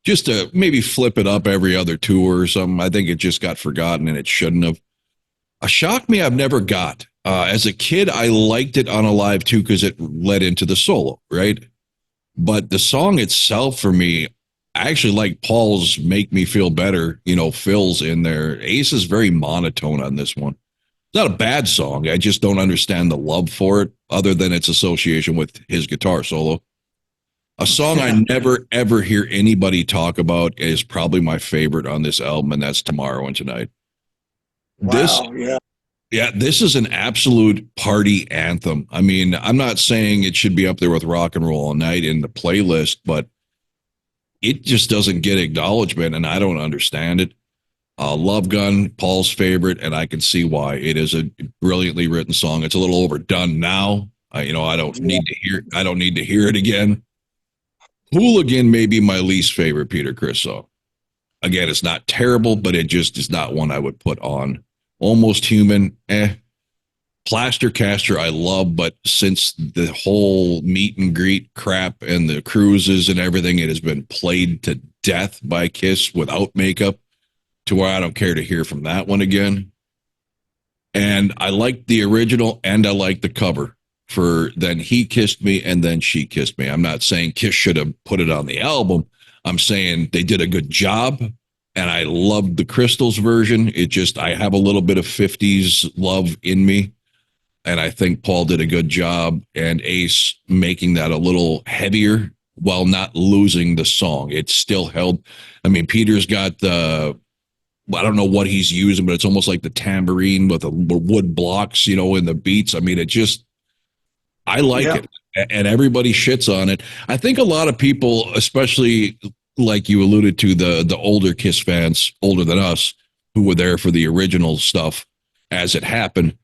Just to maybe flip it up every other tour or something. I think it just got forgotten and it shouldn't have. A Shock Me I've never got. As a kid, I liked it on a live too because it led into the solo, right? But the song itself for me, I actually like Paul's Make Me Feel Better, fills in there. Ace is very monotone on this one. It's not a bad song. I just don't understand the love for it other than its association with his guitar solo. A song I never, ever hear anybody talk about is probably my favorite on this album, and that's Tomorrow and Tonight. Wow, This is an absolute party anthem. I mean, I'm not saying it should be up there with Rock and Roll All Night in the playlist, but it just doesn't get acknowledgement, and I don't understand it. Love Gun, Paul's favorite, and I can see why. It is a brilliantly written song. It's a little overdone now. I don't need to hear it again. Hooligan may be my least favorite Peter Criss song. Again, it's not terrible, but it just is not one I would put on. Almost Human, Plaster Caster I love, but since the whole meet and greet crap and the cruises and everything, it has been played to death by Kiss without makeup to where I don't care to hear from that one again. And I like the original and I like the cover for Then He Kissed Me and Then She Kissed Me. I'm not saying Kiss should have put it on the album. I'm saying they did a good job. And I loved the Crystals version. I have a little bit of 50s love in me. And I think Paul did a good job and Ace making that a little heavier while not losing the song. It still held. I mean, Peter's got I don't know what he's using, but it's almost like the tambourine with the wood blocks, in the beats. I mean, I like it. And everybody shits on it. I think a lot of people, especially like you alluded to, the older Kiss fans, older than us, who were there for the original stuff as it happened,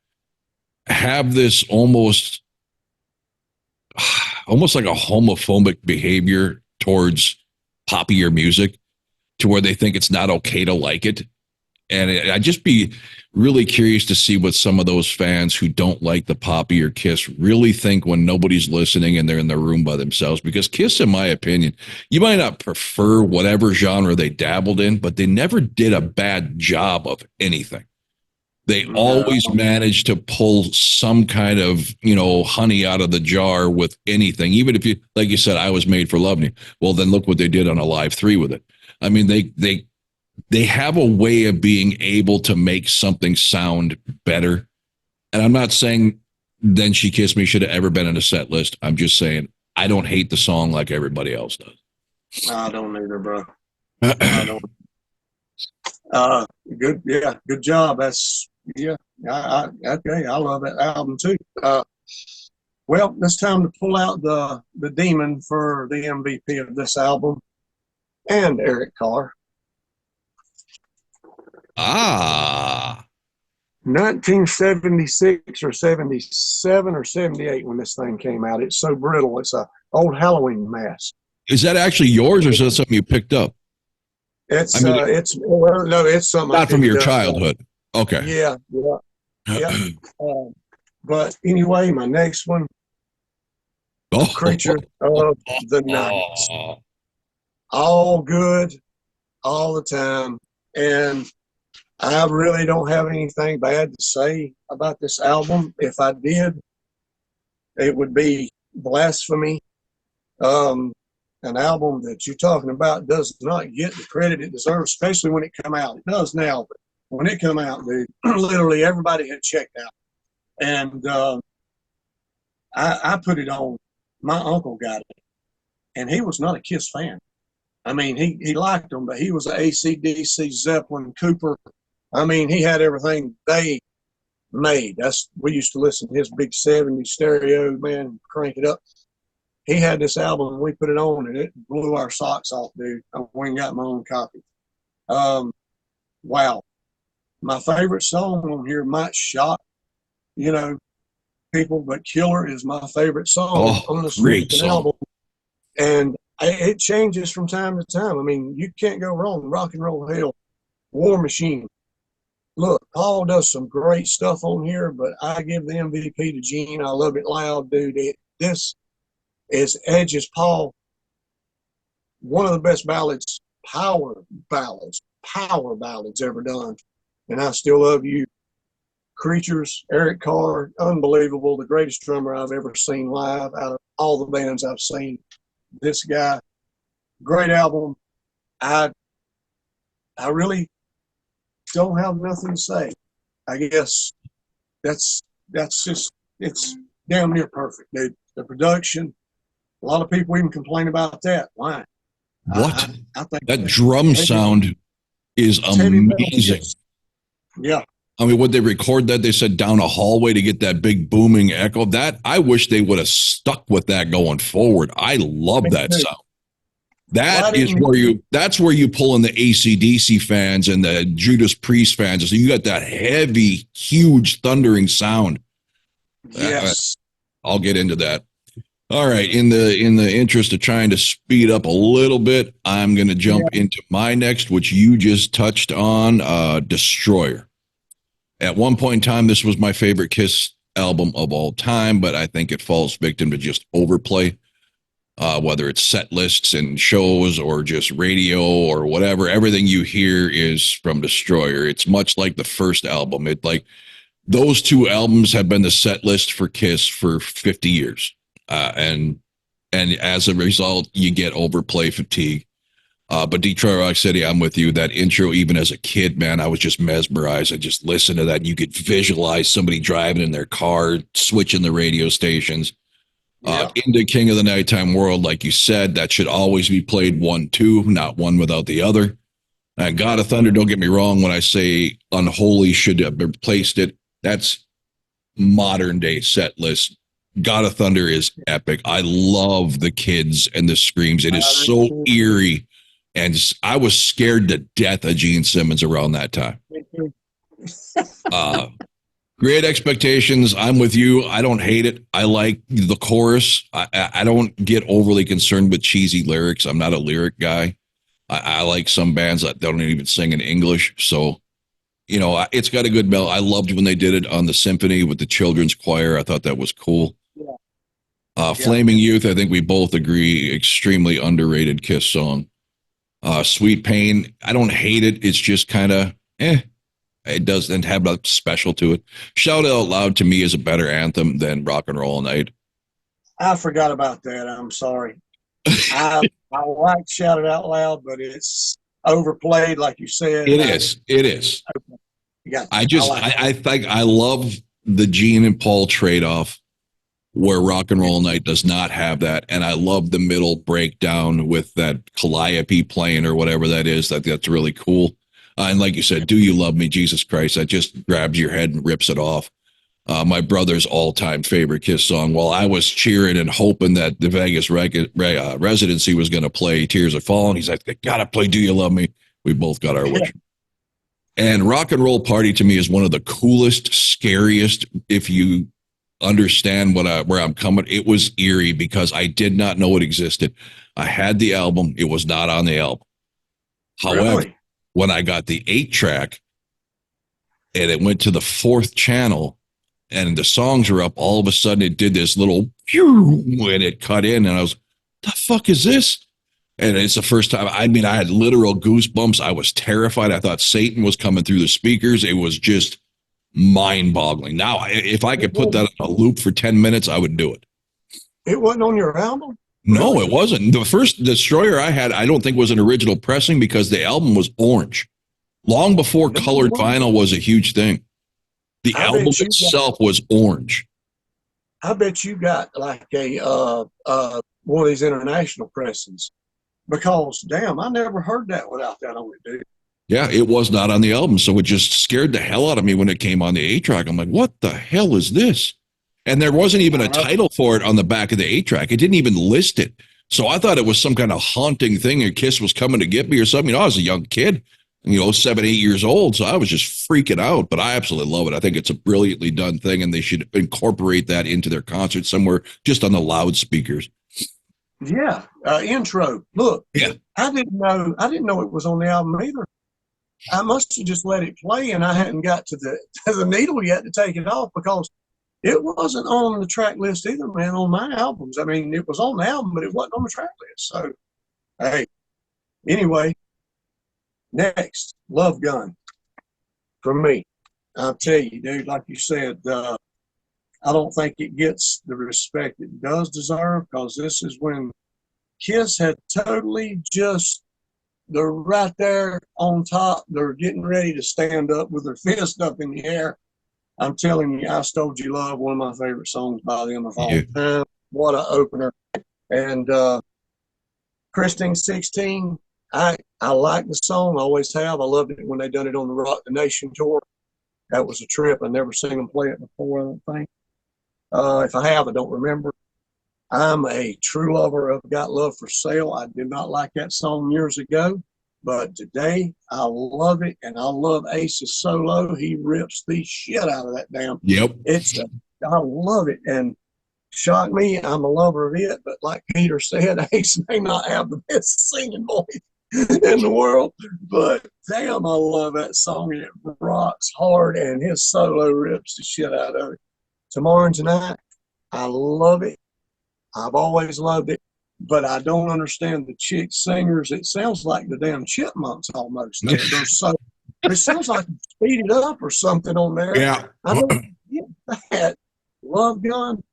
have this almost like a homophobic behavior towards poppier music to where they think it's not okay to like it. And I'd just be really curious to see what some of those fans who don't like the poppier Kiss really think when nobody's listening and they're in their room by themselves. Because Kiss, in my opinion, you might not prefer whatever genre they dabbled in, but they never did a bad job of anything. They always managed to pull some kind of, honey out of the jar with anything. Even if you, like you said, I Was Made for Loving You. Well, then look what they did on a live 3 with it. I mean, they they have a way of being able to make something sound better. And I'm not saying Then She Kissed Me should have ever been in a set list. I'm just saying I don't hate the song like everybody else does. I don't either, bro. I don't. Good job. That's okay. I love that album too. Well, it's time to pull out the demon for the MVP of this album, and Eric Carr. 1976 or 77 or 78 when this thing came out. It's so brittle. It's a old Halloween mask. Is that actually yours, or is that something you picked up? It's something not from your childhood. Okay. Yeah. But anyway, my next one, Creature of the Night. All good, all the time, and I really don't have anything bad to say about this album. If I did, it would be blasphemy. An album that you're talking about does not get the credit it deserves, especially when it come out. It does now, but when it come out, dude, literally everybody had checked out. And I put it on. My uncle got it, and he was not a Kiss fan. I mean, he liked them, but he was an AC/DC, Zeppelin, Cooper. I mean, he had everything they made. We used to listen to his big 70 stereo, man, crank it up. He had this album, and we put it on, and it blew our socks off, dude. I went and got my own copy. Wow. My favorite song on here might shock, people, but Killer is my favorite song on this album. And it changes from time to time. I mean, you can't go wrong. Rock and Roll Hell, War Machine. Look, Paul does some great stuff on here, but I give the MVP to Gene. I Love It Loud, dude. This is Edge's Paul, one of the best ballads, power ballads ever done. And I Still Love You. Creatures, Eric Carr, unbelievable, the greatest drummer I've ever seen live out of all the bands I've seen. This guy, great album. I really don't have nothing to say. I guess that's just, it's damn near perfect, dude. The production, a lot of people even complain about that. Why? What? I think that drum sound is amazing. Yeah. I mean, would they record that? They said down a hallway to get that big booming echo. That I wish they would have stuck with that going forward. I love that sound. That's where you pull in the AC/DC fans and the Judas Priest fans. So you got that heavy, huge, thundering sound. Yes. I'll get into that. All right. In the interest of trying to speed up a little bit, I'm going to jump into my next, which you just touched on, Destroyer. At one point in time, this was my favorite Kiss album of all time, but I think it falls victim to just overplay, whether it's set lists and shows or just radio or whatever. Everything you hear is from Destroyer. It's much like the first album. Those two albums have been the set list for Kiss for 50 years. And as a result, you get overplay fatigue. But Detroit Rock City, I'm with you. That intro, even as a kid, man, I was just mesmerized. I just listened to that. And you could visualize somebody driving in their car, switching the radio stations. Into King of the Nighttime World, like you said, that should always be played 1-2, not one without the other. And God of Thunder, don't get me wrong, when I say Unholy should have replaced it, that's modern day set list. God of Thunder is epic. I love the kids and the screams. It is so eerie. And I was scared to death of Gene Simmons around that time. Great Expectations. I'm with you. I don't hate it. I like the chorus. I don't get overly concerned with cheesy lyrics. I'm not a lyric guy. I like some bands that don't even sing in English. So, it's got a good melody. I loved when they did it on the symphony with the children's choir. I thought that was cool. Flaming Youth, I think we both agree, extremely underrated Kiss song. Sweet Pain, I don't hate it. It's just kind of, it doesn't have a special to it. Shout It Out Loud to me is a better anthem than Rock and Roll All Night. I forgot about that. I'm sorry. I like Shout It Out Loud, but it's overplayed, like you said. It is. It is. Yeah, I think I love the Gene and Paul trade-off where Rock and Roll Night does not have that. And I love the middle breakdown with that Calliope playing or whatever that is. That's really cool. And like you said, Do You Love Me, Jesus Christ, that just grabs your head and rips it off. My brother's all-time favorite Kiss song. While I was cheering and hoping that the Vegas residency was going to play Tears Are Falling, he's like, they got to play Do You Love Me? We both got our wish. And Rock and Roll Party to me is one of the coolest, scariest, if you understand where I'm coming. It was eerie because I did not know it existed. I had the album. It was not on the album. However, when I got the 8-track and it went to the 4th channel and the songs were up, all of a sudden it did this little pew when it cut in and I was, the fuck is this? And it's the first time. I mean, I had literal goosebumps. I was terrified. I thought Satan was coming through the speakers. It was just mind-boggling. Now, if I could put that on a loop for 10 minutes, I would do it. It wasn't on your album? No, it wasn't. The first Destroyer I had, I don't think was an original pressing because the album was orange. Long before colored vinyl was a huge thing. The album itself was orange. I bet you got like a one of these international pressings. Because, damn, I never heard that without that on it, dude. Yeah, it was not on the album, so it just scared the hell out of me when it came on the 8-track. I'm like, what the hell is this? And there wasn't even a title for it on the back of the 8-track. It didn't even list it. So I thought it was some kind of haunting thing, and Kiss was coming to get me or something. You know, I was a young kid, 7, 8 years old, so I was just freaking out. But I absolutely love it. I think it's a brilliantly done thing, and they should incorporate that into their concert somewhere just on the loudspeakers. Yeah, intro. Look, yeah, I didn't know it was on the album either. I must have just let it play, and I hadn't got to the needle yet to take it off because it wasn't on the track list either, man. On my albums, I mean, it was on the album, but it wasn't on the track list. So, hey, anyway, next, Love Gun for me. I'll tell you, dude. Like you said, I don't think it gets the respect it does deserve because this is when Kiss had totally just, they're right there on top. They're getting ready to stand up with their fist up in the air. I'm telling you, I Stole Your Love, one of my favorite songs by them of all time. What an opener. And Christine 16, I like the song, always have. I loved it when they done it on the Rock the Nation tour. That was a trip. I never seen them play it before, I don't think. If I have, I don't remember. I'm a true lover of Got Love for Sale. I did not like that song years ago, but today I love it, and I love Ace's solo. He rips the shit out of that damn. Yep. I love it, and shock me, I'm a lover of it, but like Peter said, Ace may not have the best singing voice in the world, but damn, I love that song. It rocks hard, and his solo rips the shit out of it. Tomorrow and Tonight, I love it. I've always loved it, but I don't understand the chick singers. It sounds like the damn Chipmunks almost. They're so, it sounds like speeded up or something on there. Yeah. I don't get that. Love Gun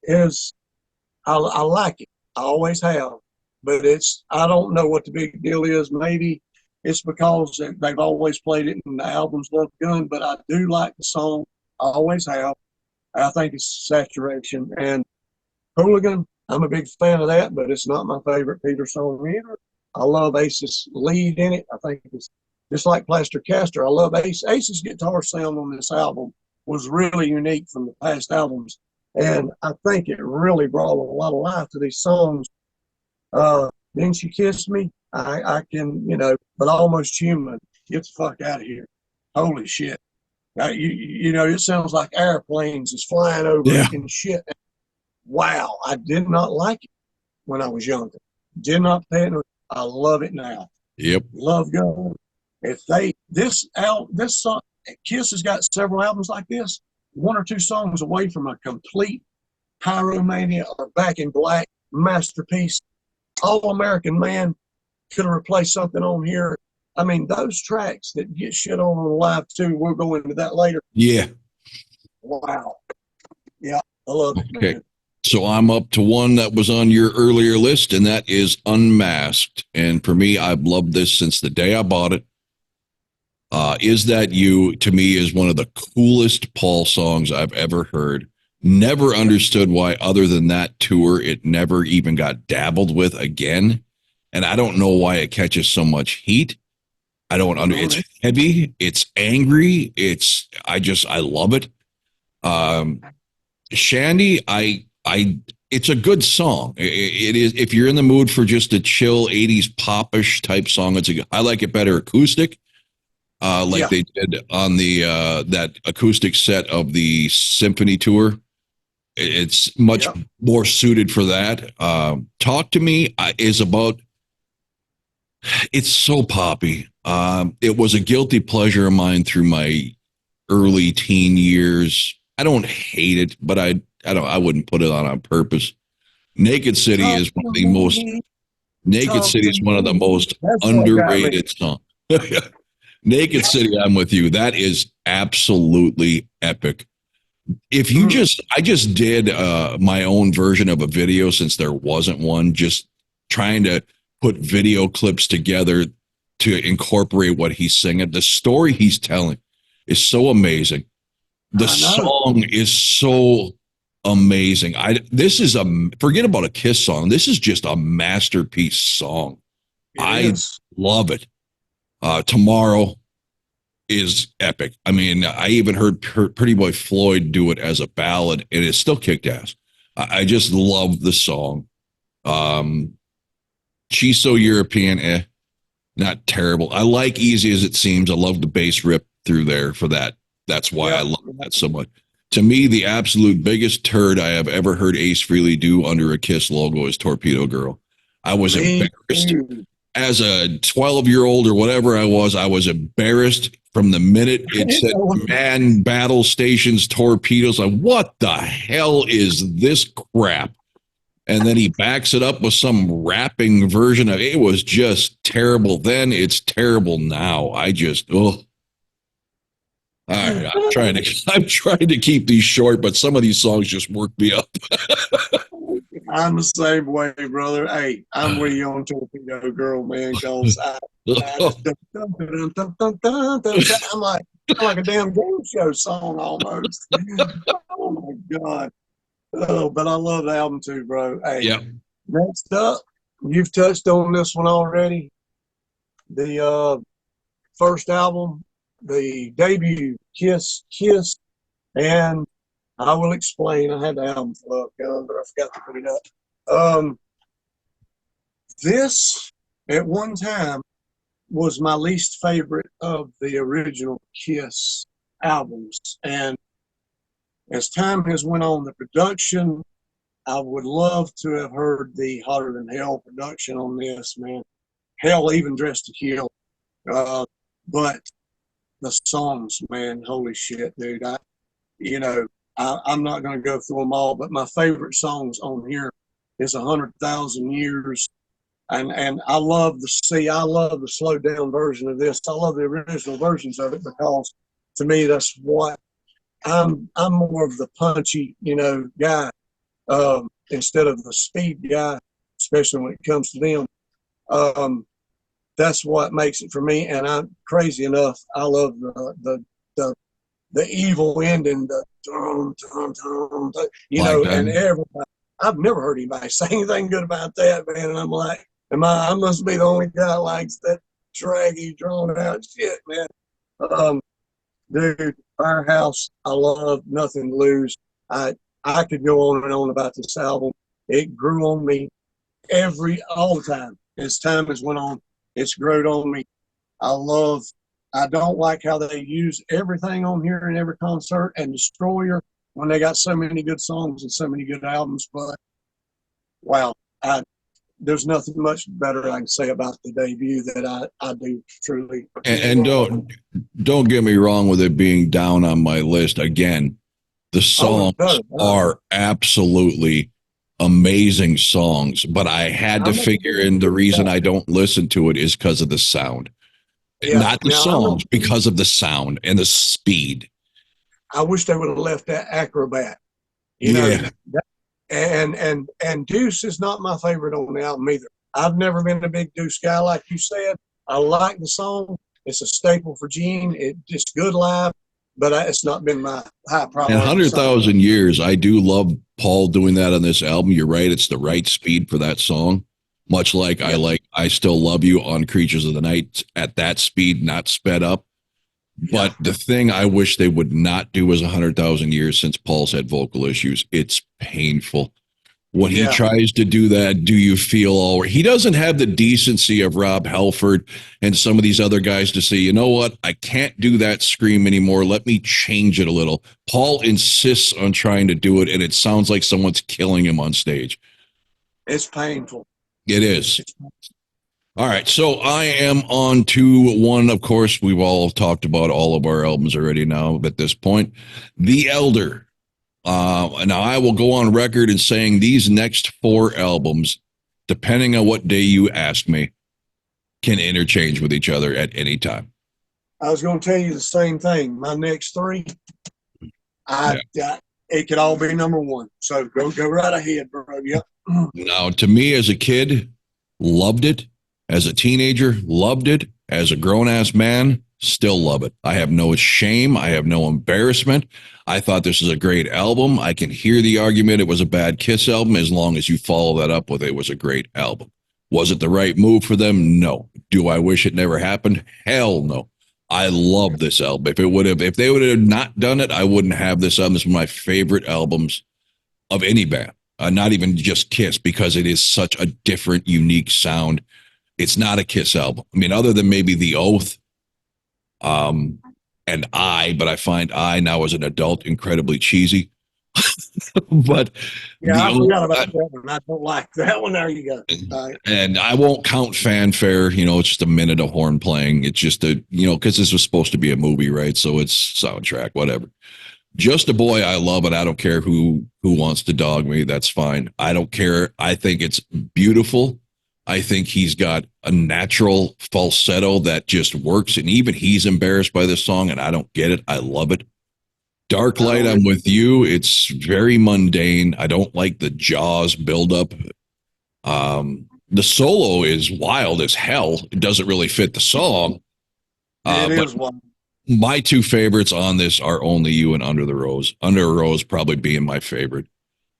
is, I like it. I always have, but I don't know what the big deal is. Maybe it's because they've always played it in the albums Love Gun, but I do like the song. I always have. I think it's Saturation. And Hooligan, I'm a big fan of that, but it's not my favorite Peter song either. I love Ace's lead in it. I think it's just like Plaster Caster. I love Ace. Ace's guitar sound on this album was really unique from the past albums. And I think it really brought a lot of life to these songs. Then She Kissed Me. I can, but Almost Human. Get the fuck out of here. Holy shit. It sounds like airplanes is flying over and shit. Wow, I did not like it when I was younger. Did not pay it. I love it now. Yep. Love Gun. This song, Kiss has got several albums like this, 1 or 2 songs away from a complete Pyromania or Back in Black masterpiece. All American Man could have replaced something on here. I mean, those tracks that get shit on live too, we'll go into that later. Yeah. Wow. Yeah, I love it. Okay. Man. So I'm up to one that was on your earlier list, and that is Unmasked. And for me, I've loved this since the day I bought it. Is That You, to me, is one of the coolest Paul songs I've ever heard. Never understood why, other than that tour, it never even got dabbled with again. And I don't know why it catches so much heat. It's heavy, it's angry, I love it. Shandy, it's a good song. It is, if you're in the mood for just a chill 80s popish type song, I like it better acoustic. They did on the that acoustic set of the symphony tour. It's much more suited for that. Talk to Me is about, it's so poppy. It was a guilty pleasure of mine through my early teen years. I don't hate it, but I wouldn't put it on purpose. Naked City is one of the most underrated songs. Naked City, I'm with you. That is absolutely epic. If you I just did my own version of a video, since there wasn't one, just trying to put video clips together to incorporate what he's singing. The story he's telling is so amazing. The song is so amazing. Forget about a Kiss song. This is just a masterpiece song. I love it. Tomorrow is epic. I mean, I even heard Pretty Boy Floyd do it as a ballad, and it still kicked ass. I just love the song. She's So European, not terrible. I like Easy As It Seems. I love the bass rip through there for that. That's why I love that so much. To me, the absolute biggest turd I have ever heard Ace Frehley do under a Kiss logo is Torpedo Girl. I was embarrassed. As a 12-year-old or whatever I was embarrassed from the minute it said Man Battle Stations Torpedoes. Like, what the hell is this crap? And then he backs it up with some rapping version of it. It was just terrible then. It's terrible now. All right, I'm trying to keep these short, but some of these songs just work me up. I'm the same way, brother. Hey, I'm with you on Torpedo Girl, man, because I'm like a damn game show song almost. Oh my God. Oh, but I love the album too, bro. Hey, next up, you've touched on this one already. The first album, the debut, Kiss, and I will explain. I had the album up, but I forgot to put it up. This, at one time, was my least favorite of the original Kiss albums. And as time has went on, the production, I would love to have heard the Hotter Than Hell production on this, man. Hell, even Dressed to Kill. But the songs, man, holy shit, dude. I'm not going to go through them all, but my favorite songs on here is 100,000 Years. And I love the slowed down version of this. I love the original versions of it because to me, that's what I'm more of the punchy, guy, instead of the speed guy, especially when it comes to them. That's what makes it for me. And I'm crazy enough. I love the evil ending, the dun, dun, dun, dun, and everybody. I've never heard anybody say anything good about that, man. And I'm like, I must be the only guy that likes that draggy, drawn out shit, man. Dude, Firehouse, I love Nothing to Lose. I could go on and on about this album. It grew on me all the time. As time has went on, it's grown on me. I don't like how they use everything on here in every concert and Destroyer when they got so many good songs and so many good albums. But wow, there's nothing much better I can say about the debut that I do truly. And don't get me wrong with it being down on my list. Again, the songs are absolutely amazing songs, but I had to figure in the reason I don't listen to it is because of the sound. Not the songs, because of the sound and the speed. I wish they would have left that Acrobat. And Deuce is not my favorite on the album either. I've never been a big Deuce guy, like you said. I like the song. It's a staple for Gene. It's just good live, but it's not been my high priority. And 100,000 Years, I do love Paul doing that on this album. You're right. It's the right speed for that song. Much like I Still Love You on Creatures of the Night at that speed, not sped up. But the thing I wish they would not do is 100,000 Years, since Paul's had vocal issues. It's painful. When he tries to do that, do you feel all right? He doesn't have the decency of Rob Halford and some of these other guys to say, you know what? I can't do that scream anymore. Let me change it a little. Paul insists on trying to do it, and it sounds like someone's killing him on stage. It's painful. It is. All right, so I am on to one. Of course, we've all talked about all of our albums already now at this point. The Elder. Now, I will go on record in saying these next 4 albums, depending on what day you ask me, can interchange with each other at any time. I was going to tell you the same thing. My next 3, it could all be number 1. So go right ahead, bro. Yep. Now, to me as a kid, loved it. As a teenager, loved it. As a grown-ass man, still love it. I have no shame. I have no embarrassment. I thought this was a great album. I can hear the argument it was a bad Kiss album, as long as you follow that up with it was a great album. Was it the right move for them? No. Do I wish it never happened? Hell no. I love this album. If they would have not done it, I wouldn't have this album. It's one of my favorite albums of any band. Not even just Kiss, because it is such a different, unique sound. It's not a Kiss album. I mean, other than maybe The Oath, and but I find I now as an adult incredibly cheesy. But I forgot about that one. I don't like that one. There you go. And I won't count Fanfare. It's just a minute of horn playing. It's just because this was supposed to be a movie, right? So it's soundtrack, whatever. Just a Boy, I love it. I don't care who wants to dog me. That's fine. I don't care. I think it's beautiful. I think he's got a natural falsetto that just works, and even he's embarrassed by this song, and I don't get it. I love it. Dark Light, I'm with you. It's very mundane. I don't like the Jaws buildup. The solo is wild as hell. It doesn't really fit the song. It is one. My 2 favorites on this are Only You and Under the Rose. Under a Rose probably being my favorite.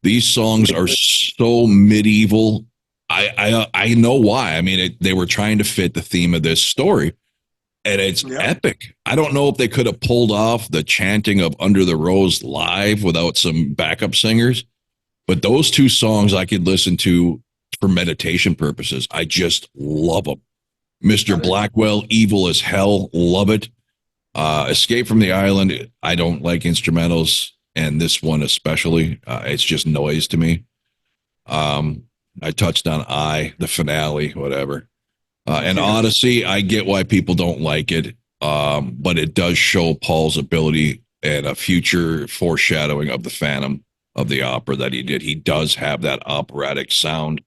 These songs are so medieval. I know why. I mean, they were trying to fit the theme of this story, and it's epic. I don't know if they could have pulled off the chanting of Under the Rose live without some backup singers, but those 2 songs I could listen to for meditation purposes. I just love them. Mr. Blackwell, Evil as Hell, love it. Escape from the Island, I don't like instrumentals, and this one especially. It's just noise to me. I touched on the finale, whatever. And Odyssey, I get why people don't like it, but it does show Paul's ability and a future foreshadowing of the Phantom of the Opera that he did. He does have that operatic sound.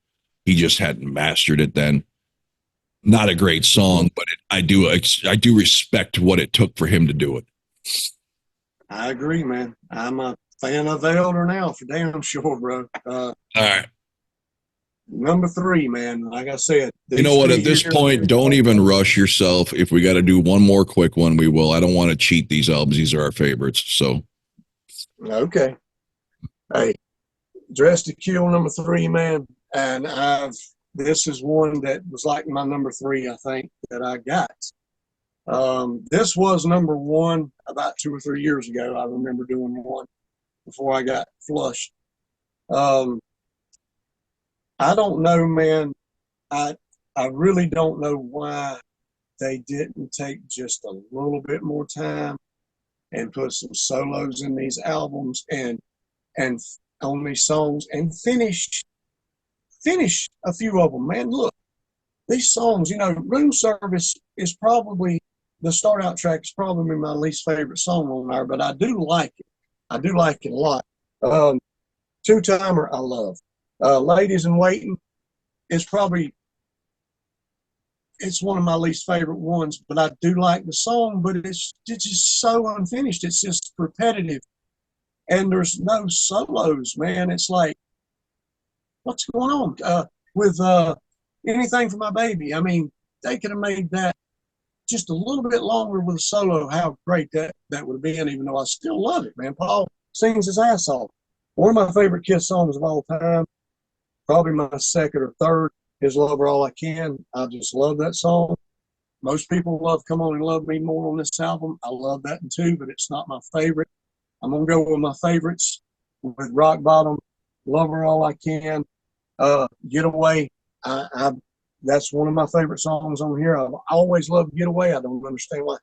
He just hadn't mastered it then. Not a great song, but I do respect what it took for him to do it. I agree, man. I'm a fan of the Elder now, for damn sure, bro. All right. Number 3, man. Like I said, you know what? At this point, don't even rush yourself. If we got to do one more quick one, we will. I don't want to cheat these albums. These are our favorites. So, okay. Hey, Dressed to Kill, number 3, man. And this is one that was like my number 3, I think, that I got. This was number 1 about 2 or 3 years ago. I remember doing one before I got flushed. I don't know, man. I really don't know why they didn't take just a little bit more time and put some solos in these albums and on these songs and finish a few of them, man. Look, these songs, Room Service is probably, the start out track is probably my least favorite song on there, but I do like it. I do like it a lot. Two Timer, I love. Ladies in Waiting is probably, it's one of my least favorite ones, but I do like the song, but it's just so unfinished. It's just repetitive. And there's no solos, man. It's like what's going on with anything for my baby? I mean, they could have made that just a little bit longer with a solo. How great that would have been, even though I still love it, man. Paul sings his ass off. One of my favorite Kiss songs of all time, probably my second or third, is Love Her All I Can. I just love that song. Most people love Come On and Love Me more on this album. I love that one too, but it's not my favorite. I'm going to go with my favorites with Rock Bottom, Love Her All I Can, Get Away. That's one of my favorite songs on here. I've always loved Get Away. I don't understand why.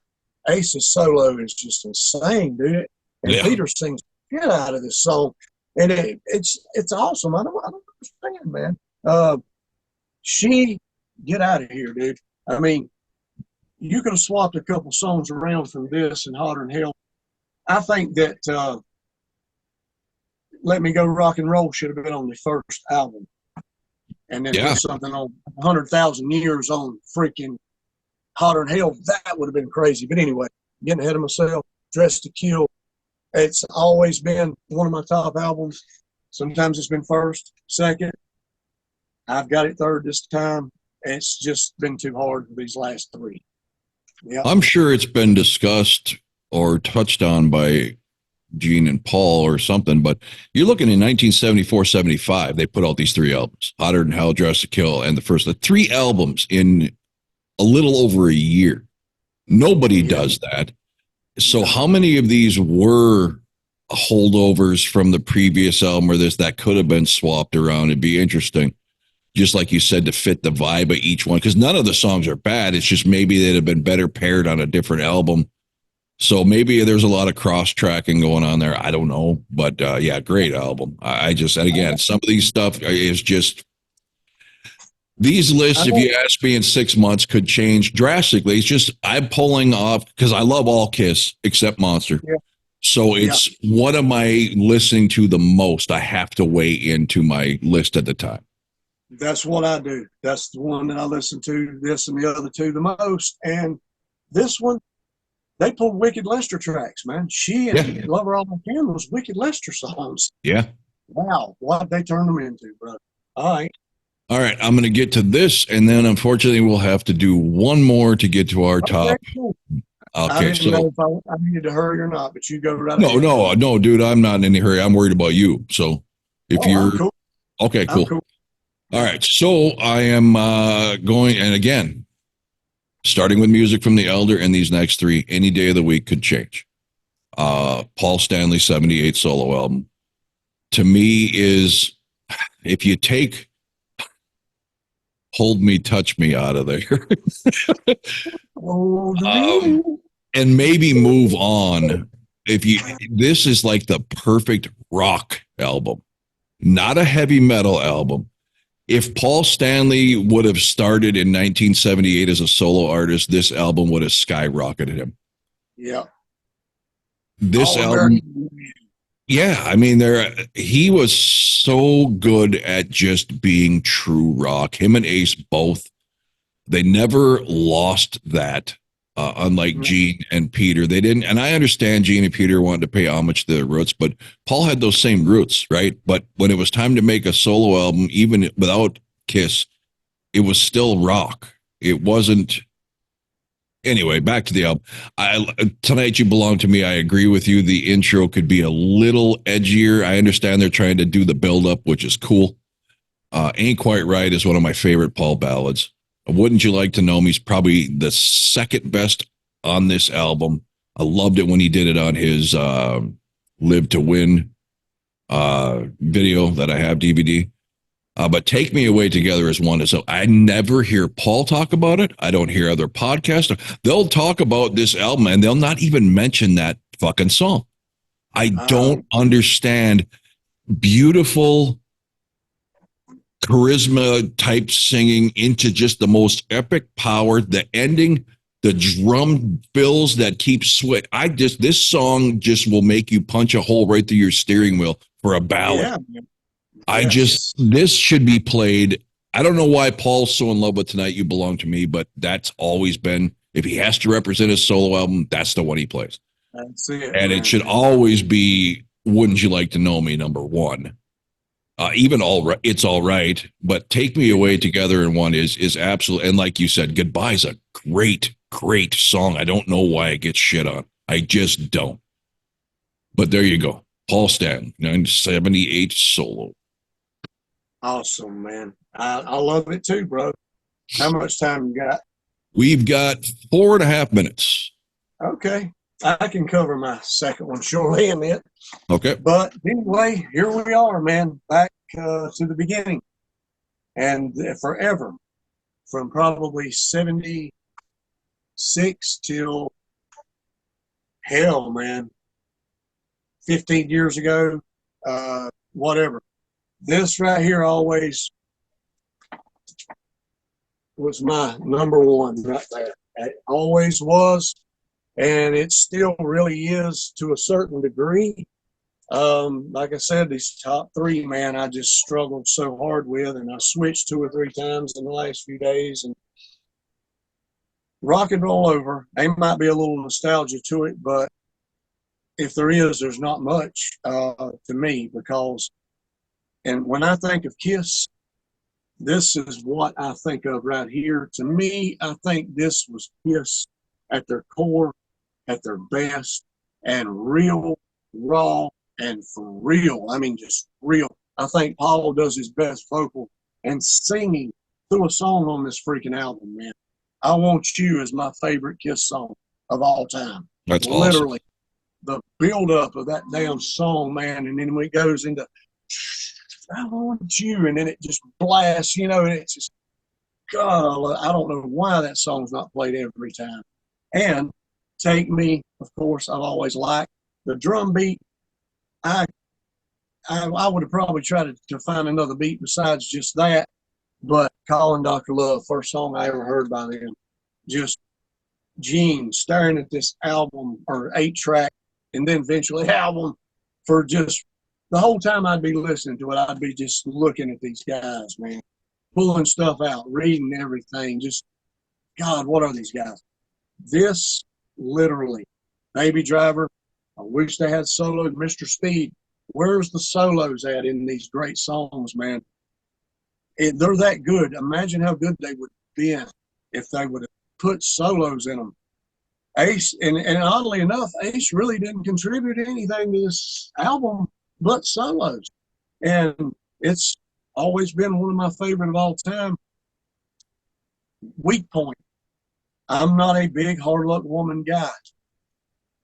Ace's solo is just insane, dude. And Yeah. Peter sings shit out of this song. And it's awesome. I don't understand, man. She, get out of here, dude. I mean, you could have swapped a couple songs around from this and Hotter Than Hell. I think that Let Me Go Rock and Roll should have been on the first album. And then put something on 100,000 Years on freaking Hotter Than Hell. That would have been crazy. But anyway, getting ahead of myself. Dressed to Kill. It's always been one of my top albums. Sometimes it's been first, second. I've got it third this time. It's just been too hard for these last three. Yeah. I'm sure it's been discussed or touched on by Gene and Paul or something, but you're looking in 1974, 75, they put out these three albums, Hotter Than Hell, Dressed to Kill, and the three albums in a little over a year. Nobody does that. So how many of these were holdovers from the previous album or that could have been swapped around? It'd be interesting, just like you said, to fit the vibe of each one, because none of the songs are bad. It's just maybe they'd have been better paired on a different album. So maybe there's a lot of cross-tracking going on there. I don't know. But yeah, great album. And again, some of these stuff is just, these lists, if you ask me, in 6 months could change drastically. It's just, I'm pulling off, because I love all Kiss except Monster. Yeah. So it's what am I listening to the most? I have to weigh into my list at the time. That's what I do. That's the one that I listen to, this and the other two the most. And this one, they pulled Wicked Lester tracks, man. She and Love Her All I Can was Wicked Lester songs. Yeah. Wow. What'd they turn them into, bro? All right. I'm going to get to this, and then unfortunately we'll have to do one more to get to our top. Cool. Okay, I didn't know if I needed to hurry or not, but you go right ahead. No, dude, I'm not in any hurry. I'm worried about you. So if you're cool. Okay, cool. All right. So I am going, and again, starting with music from the Elder, and these next three, any day of the week could change. Paul Stanley 78 solo album, to me, is, if you take Hold Me, Touch Me out of there and maybe move on, this is like the perfect rock album, not a heavy metal album. If Paul Stanley would have started in 1978 as a solo artist, this album would have skyrocketed him. Yeah. This album, he was so good at just being true rock. Him and Ace both, they never lost that. Unlike Gene and Peter, they didn't. And I understand Gene and Peter wanted to pay homage to their roots, but Paul had those same roots, right? But when it was time to make a solo album, even without Kiss, it was still rock. It wasn't. Anyway, back to the album. Tonight You Belong to Me. I agree with you. The intro could be a little edgier. I understand they're trying to do the build-up, which is cool. Ain't Quite Right is one of my favorite Paul ballads. Wouldn't You Like to Know Me is probably the second best on this album. I loved it when he did it on his Live to Win video that I have DVD. But Take Me Away Together is one. So I never hear Paul talk about it. I don't hear other podcasts. They'll talk about this album and they'll not even mention that fucking song. I don't understand. Beautiful charisma type singing into just the most epic power. The ending, the drum fills that keep sweat. This song just will make you punch a hole right through your steering wheel for a ballad. Yeah. This should be played. I don't know why Paul's so in love with Tonight You Belong to Me, but that's always been, if he has to represent his solo album, that's the one he plays. That's it. And it should always be Wouldn't You Like to Know Me, number one. Even all right, it's all right, but Take Me Away Together in One is absolutely, and like you said, Goodbye's a great song. I don't know why it gets shit on. I just don't. But there you go. Paul Stanley, 1978 solo. Awesome, man. I love it too, bro. How much time you got? We've got 4.5 minutes. Okay. I can cover my second one shortly in it. Okay. But anyway, here we are, man, back to the beginning. And forever, from probably 76 till hell, man, 15 years ago, whatever. This right here always was my number one right there. It always was, and it still really is to a certain degree. Like I said, these top three, man, I just struggled so hard with, and I switched 2 or 3 times in the last few days. And Rock and Roll Over, there might be a little nostalgia to it, but if there is, there's not much to me, because, and when I think of Kiss, this is what I think of right here. To me, I think this was Kiss at their core, at their best, and real, raw, and for real. I mean, just real. I think Paul does his best vocal and singing through a song on this freaking album, man. I Want You is my favorite Kiss song of all time. That's literally awesome. The build-up of that damn song, man, and then when it goes into I Want You, and then it just blasts, and it's just, God, I don't know why that song's not played every time. And Take Me, of course, I've always liked. The drum beat, I would have probably tried to find another beat besides just that, but Calling Dr. Love, first song I ever heard by them, just Gene staring at this album or 8-track and then eventually album for just the whole time I'd be listening to it, I'd be just looking at these guys, man, pulling stuff out, reading everything. Just, God, what are these guys? This literally, Baby Driver, I wish they had soloed Mr. Speed. Where's the solos at in these great songs, man? They're that good. Imagine how good they would have been if they would have put solos in them. Ace, and oddly enough, Ace really didn't contribute anything to this album but solos. And it's always been one of my favorite of all time. Weak point. I'm not a big Hard Luck Woman guy.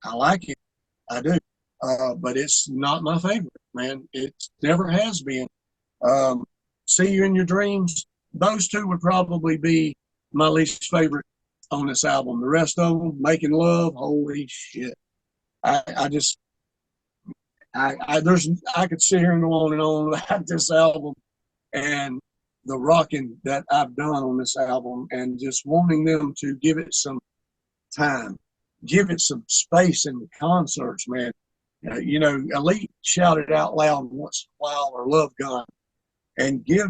I like it. I do. But it's not my favorite, man. It never has been. See You in Your Dreams, those two would probably be my least favorite on this album. The rest of them, Making Love, holy shit. I could sit here and go on and on about this album and the rocking that I've done on this album, and just wanting them to give it some time, give it some space in the concerts, man. Elite shouted out loud once in a while, or Love Gun, and give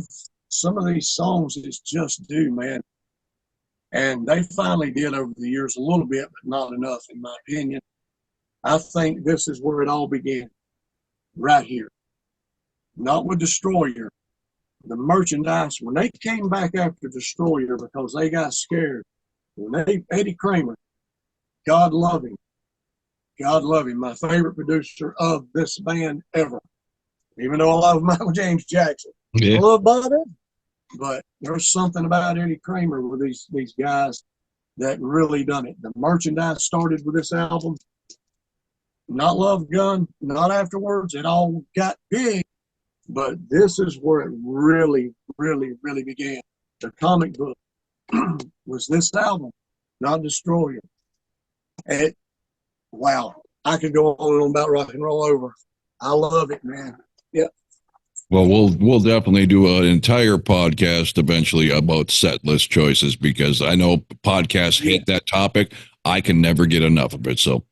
some of these songs its just due, man. And they finally did over the years a little bit, but not enough, in my opinion. I think this is where it all began, right here. Not with Destroyer. The merchandise, when they came back after Destroyer because they got scared, Eddie Kramer, God love him, my favorite producer of this band ever, even though I love Michael James Jackson. Yeah. I love Bob Evans, but there's something about Eddie Kramer with these guys that really done it. The merchandise started with this album. Not Love Gun, not afterwards. It all got big, but this is where it really, really, really began. The comic book was this album, not Destroyer. Wow. I could go on and on about Rock and Roll Over. I love it, man. Yeah. Well, we'll definitely do an entire podcast eventually about set list choices, because I know podcasts hate that topic. I can never get enough of it. So,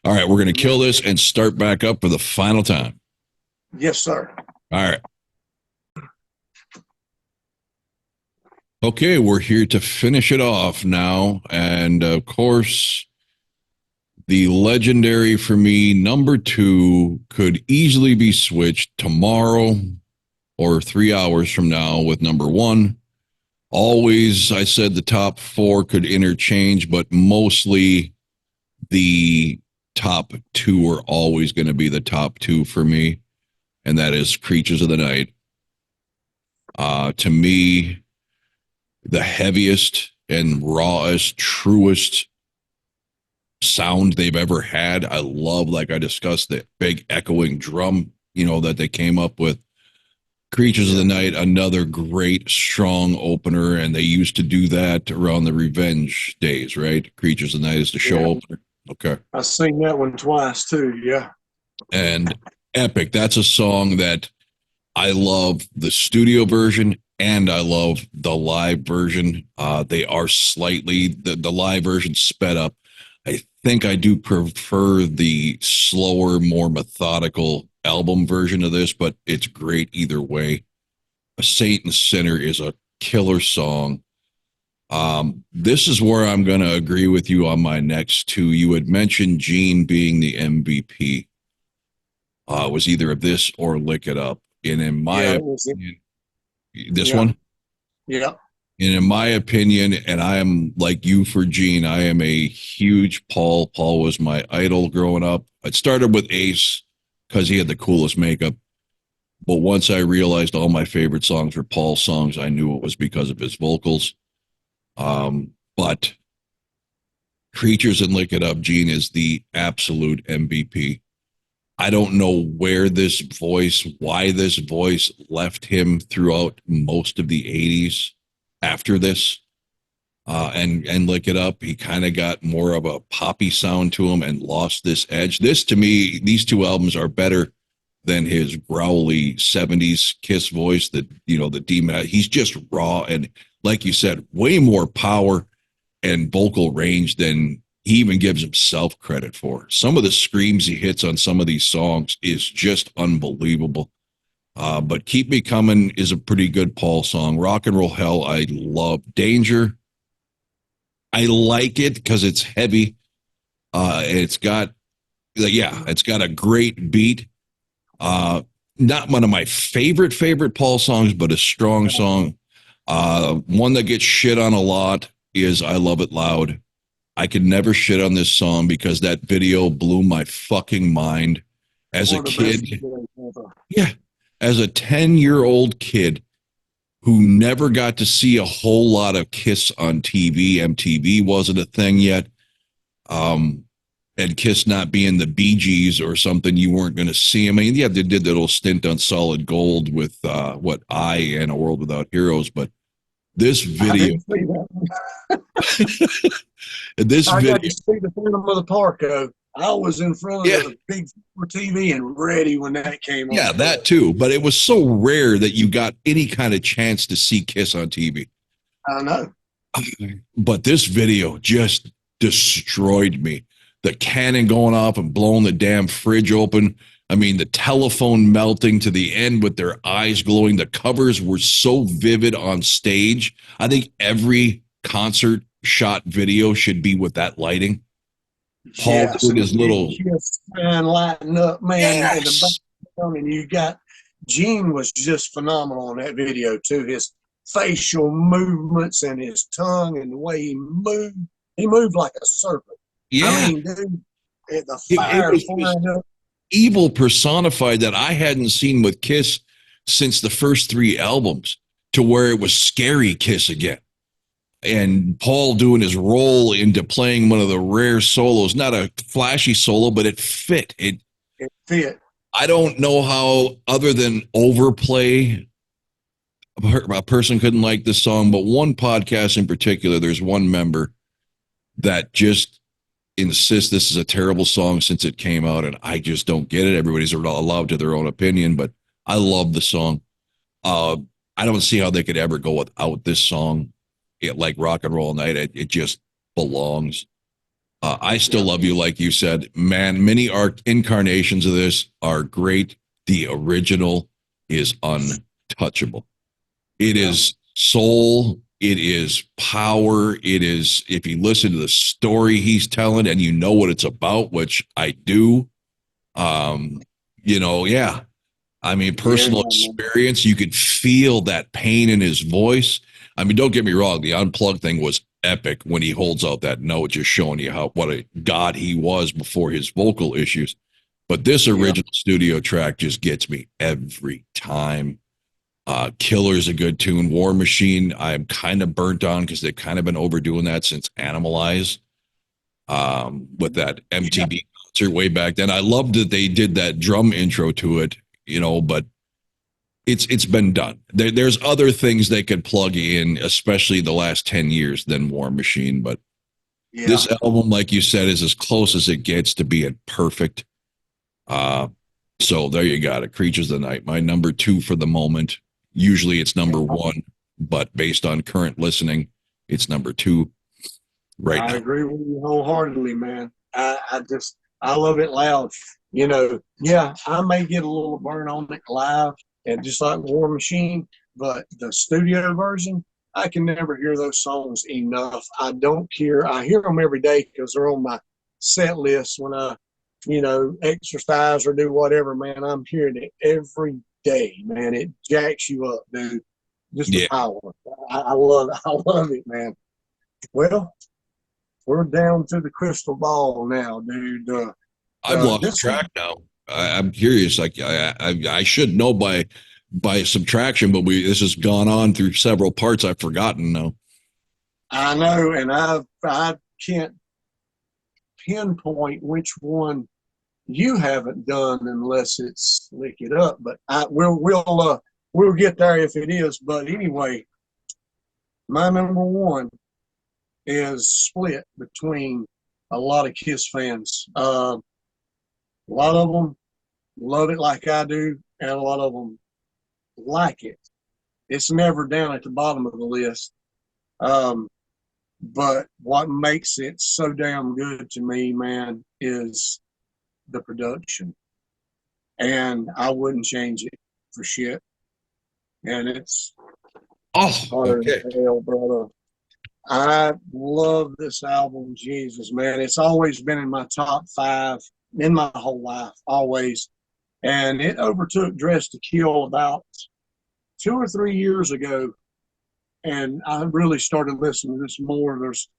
all right, we're going to kill this and start back up for the final time. Yes, sir. All right. Okay, we're here to finish it off now. And of course, the legendary, for me, number 2 could easily be switched tomorrow. or 3 hours from now with number one. Always, I said the top four could interchange, but mostly the top two are always going to be the top two for me, and that is Creatures of the Night. To me, the heaviest and rawest, truest sound they've ever had. I love, like I discussed, the big echoing drum, that they came up with. Creatures of the Night, another great, strong opener, and they used to do that around the Revenge days, right? Creatures of the Night is the show opener. Okay. I've seen that one twice, too, yeah. And epic. That's a song that I love the studio version, and I love the live version. They are slightly, the live version sped up. I think I do prefer the slower, more methodical album version of this, but it's great either way. A Saint and Sinner is a killer song. This is where I'm going to agree with you on my next two. You had mentioned Gene being the MVP. It was either of this or Lick It Up. And in my opinion, this one? Yeah. And in my opinion, and I am like you for Gene, I am a huge Paul. Paul was my idol growing up. It started with Ace because he had the coolest makeup. But once I realized all my favorite songs were Paul songs, I knew it was because of his vocals. But Creatures and Lick It Up, Gene is the absolute MVP. I don't know why this voice left him throughout most of the 80s after this. And Lick It Up, he kind of got more of a poppy sound to him and lost this edge. This, to me, these two albums are better than his growly 70s Kiss voice, the demon. He's just raw and, like you said, way more power and vocal range than he even gives himself credit for. Some of the screams he hits on some of these songs is just unbelievable. But Keep Me Coming is a pretty good Paul song. Rock and Roll Hell, I love. Danger, I like it because it's heavy. It's got a great beat. Not one of my favorite Paul songs, but a strong song. One that gets shit on a lot is I Love It Loud. I could never shit on this song because that video blew my fucking mind as a kid. Yeah. As a 10-year-old kid who never got to see a whole lot of Kiss on TV. MTV wasn't a thing yet. And Kiss not being the Bee Gees or something, you weren't going to see them. I mean, yeah, they did that little stint on Solid Gold with and A World Without Heroes, but this video, I got to see the Phantom of the Park. I was in front of the big TV and ready when that came on. Yeah, that too. But it was so rare that you got any kind of chance to see Kiss on TV. I know. But this video just destroyed me. The cannon going off and blowing the damn fridge open. I mean, the telephone melting to the end with their eyes glowing. The covers were so vivid on stage. I think every concert shot video should be with that lighting. Paul doing his little man lighting up, man. Yes. In the background, and you got Gene was just phenomenal on that video too. His facial movements and his tongue and the way he moved like a serpent. Yeah, I mean, dude, the fire flying up. Evil personified that I hadn't seen with Kiss since the first three albums, to where it was scary Kiss again. And Paul doing his role into playing one of the rare solos, not a flashy solo, but it fit. It fit. I don't know how, other than overplay, a person couldn't like this song, but one podcast in particular, there's one member that just insists this is a terrible song since it came out, and I just don't get it. Everybody's allowed to their own opinion, but I love the song. I don't see how they could ever go without this song. Like Rock and Roll Night, it just belongs. I Still Love You, like you said, man, many incarnations of this are great. The original is untouchable. It is soul. It is power. It is, if you listen to the story he's telling and you know what it's about, which I do, I mean, Yeah, personal man. experience, you could feel that pain in his voice. I mean, don't get me wrong, the unplugged thing was epic when he holds out that note, just showing you how what a god he was before his vocal issues. But this Yeah. original studio track just gets me every time. Killer's a good tune. War Machine, I'm kind of burnt on because they've kind of been overdoing that since Animalize, with that Yeah. MTV concert way back then. I loved that they did that drum intro to it, but it's been done. There's other things they could plug in, especially the last 10 years than War Machine. But Yeah. this album, like you said, is as close as it gets to being perfect. Uh, so there you got it. Creatures of the Night, my number two for the moment. Usually it's number one, but based on current listening, it's number two right I now. agree with you wholeheartedly, man. I love it loud. Yeah, I may get a little burn on it live, and just like War Machine, but the studio version, I can never hear those songs enough. I don't care. I hear them every day because they're on my set list when I, exercise or do whatever, man. I'm hearing it every day, man. It jacks you up, dude. Just the Yeah, power. I love it. I love it, man. Well, we're down to the crystal ball now, dude. I've lost This track now. I'm curious. Like I should know by subtraction, but we this has gone on through several parts. I've forgotten now. I know, and I can't pinpoint which one you haven't done unless it's lick it up. But we'll get there if it is. But anyway, my number one is split between a lot of Kiss fans. A lot of them love it like I do, and a lot of them like it. It's never down at the bottom of the list. Um, but what makes it so damn good to me, man, is the production. And I wouldn't change it for shit. And it's Oh, harder okay. than hell, brother. I love this album, Jesus, man. It's always been in my top five in my whole life, always. And it overtook Dress to Kill about 2 or 3 years ago. And I really started listening to this more. There's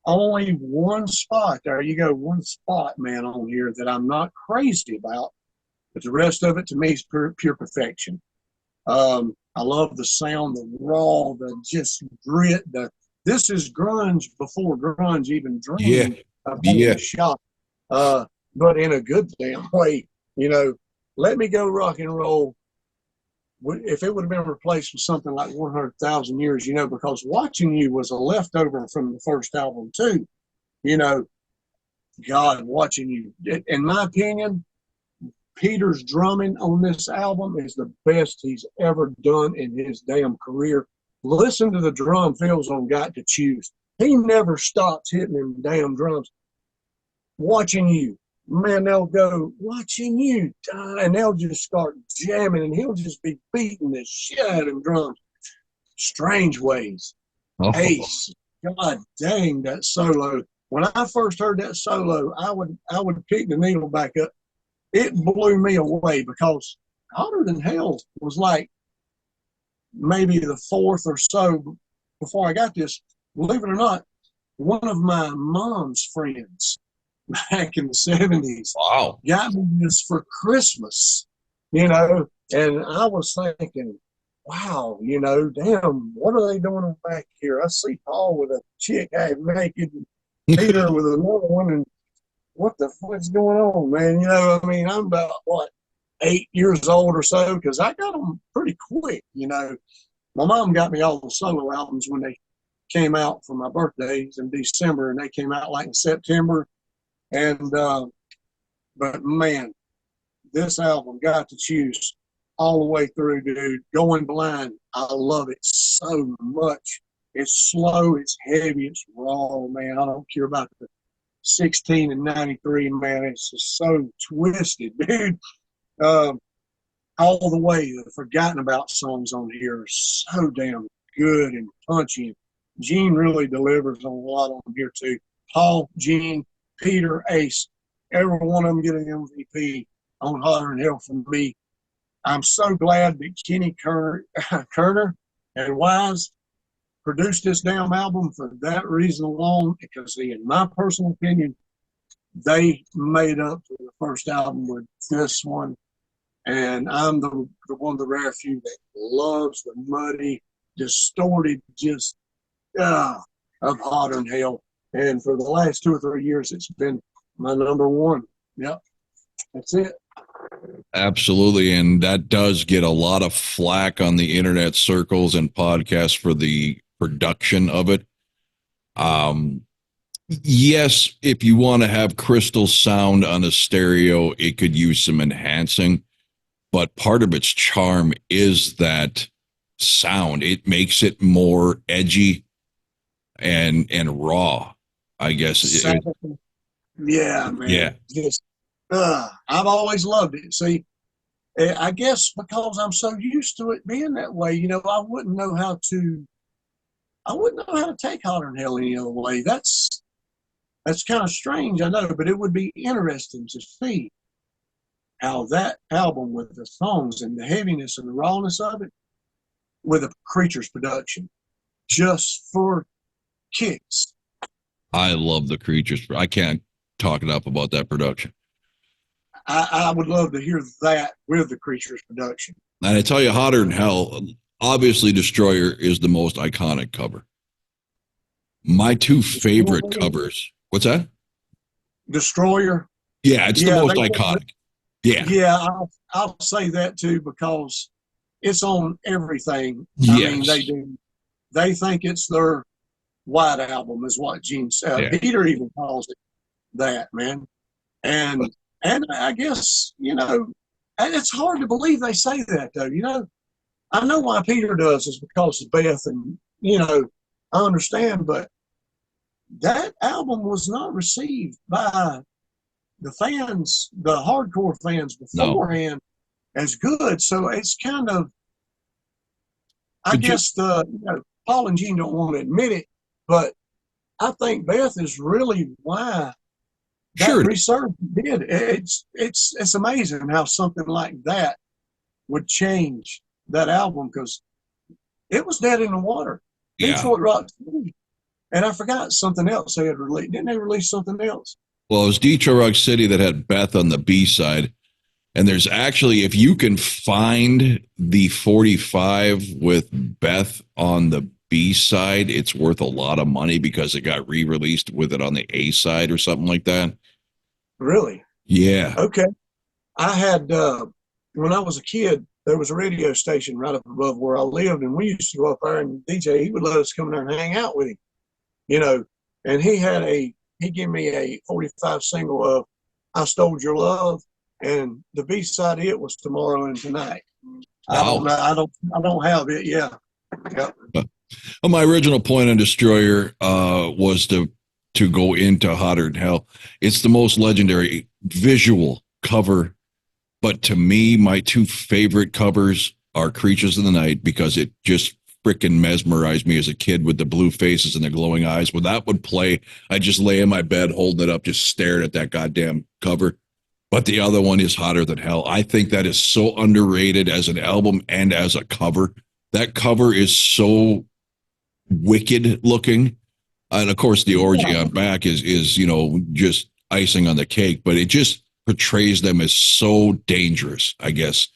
only one spot, there you go, one spot, man, on here that I'm not crazy about. But the rest of it to me is pure perfection. I love the sound, the raw, the just grit. This is grunge before grunge even Yeah, dreamed of having yeah. a shot, but in a good damn way. You know, Let Me Go Rock and Roll, if it would have been replaced with something like 100,000 Years, because Watching You was a leftover from the first album too. You know, God, Watching You. In my opinion, Peter's drumming on this album is the best he's ever done in his damn career. Listen to the drum fills on Got to Choose. He never stops hitting them damn drums. Watching You. Man, they'll go, Watching You. And they'll just start jamming, and he'll just be beating the shit out of them drums. Strange Ways. Oh, Ace. God dang, that solo. When I first heard that solo, I would pick the needle back up. It blew me away because Hotter Than Hell was like maybe the fourth or so before I got this. Believe it or not, one of my mom's friends back in the 70s wow. got me this for Christmas, you know, and I was thinking, wow, damn, what are they doing back here? I see Paul with a chick half naked, and Peter with another one, and what the fuck's going on, man? I'm about, 8 years old or so, because I got them pretty quick, My mom got me all the solo albums when they came out for my birthdays in December, and they came out like in September. And, but man, this album, Got to Choose, all the way through, dude. Going Blind, I love it so much. It's slow, it's heavy, it's raw, man. I don't care about the 16 and 93, man. It's just so twisted, dude. Um, all the way, the Forgotten About songs on here are so damn good and punchy. Gene really delivers on a lot on here too. Paul, Gene, Peter, Ace, every one of them get an MVP on Hotter Than Hell from me. I'm so glad that Kenny Kerner and Wise produced this damn album for that reason alone, because in my personal opinion, they made up for the first album with this one. And I'm the one of the rare few that loves the muddy, distorted, just of Hotter Than Hell. And for the last 2 or 3 years, it's been my number one. Yep, that's it. Absolutely. And that does get a lot of flack on the internet circles and podcasts for the production of it. Yes, if you want to have crystal sound on a stereo, it could use some enhancing, but part of its charm is that sound. It makes it more edgy and raw, I guess. Yeah, man. Yeah. Just, I've always loved it. See, I guess because I'm so used to it being that way, I wouldn't know how to take Hotter Than Hell any other way. That's kind of strange, I know, but it would be interesting to see how that album, with the songs and the heaviness and the rawness of it, with a Creatures production, just for kicks. I love the Creatures. I can't talk enough about that production. I would love to hear that with the Creatures production. And I tell you, Hotter Than Hell, obviously Destroyer is the most iconic cover. My two favorite covers. What's that? Destroyer. Yeah, it's the most iconic. Yeah, I'll say that too, because it's on everything. Yes. I mean, they think it's their White Album, is what Gene said. Yeah. Peter even calls it that, man. And I guess, it's hard to believe they say that, though. I know why Peter does, is because of Beth, and, I understand, but that album was not received by the fans, the hardcore fans beforehand, as good. So it's kind of, I guess Paul and Gene don't want to admit it, but I think Beth is really why that research did. It's amazing how something like that would change that album, because it was dead in the water. Yeah. Detroit Rock City. And I forgot something else they had released. Didn't they release something else? Well, it was Detroit Rock City that had Beth on the B side. And there's actually, if you can find the 45 with Beth on the B side, it's worth a lot of money because it got re-released with it on the A side or something like that. Really? Yeah. Okay. I had, when I was a kid, there was a radio station right up above where I lived, and we used to go up there, and DJ, he would let us come there and hang out with him, and he gave me a 45 single of I Stole Your Love, and the B side of it was Tomorrow and Tonight. Wow. I don't have it. Yeah. Yep. Well, my original point on Destroyer was to go into Hotter Than Hell. It's the most legendary visual cover, but to me, my two favorite covers are Creatures of the Night, because it just freaking mesmerized me as a kid with the blue faces and the glowing eyes. When that would play, I just lay in my bed holding it up, just stared at that goddamn cover. But the other one is Hotter Than Hell. I think that is so underrated as an album and as a cover. That cover is so wicked looking. And of course, the orgy on back is just icing on the cake, but it just portrays them as so dangerous, I guess.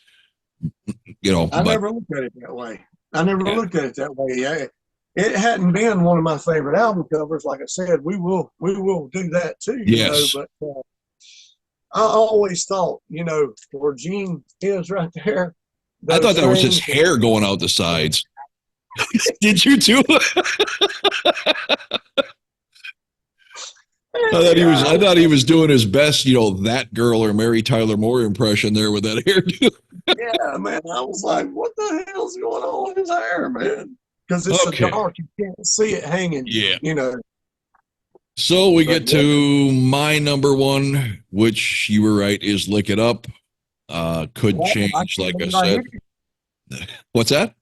I never looked at it that way. Yeah. It hadn't been one of my favorite album covers. Like I said, we will do that too. Yes. But I always thought, where Gene is right there. I thought that was his hair going out the sides. Did you too? I thought he was doing his best, that girl or Mary Tyler Moore impression there with that hairdo. Yeah, man. I was like, what the hell's going on with his hair, man? Because it's so dark, you can't see it hanging. Yeah. So we get to my number one, which you were right, is Lick It Up. Could change, like I said. What's that?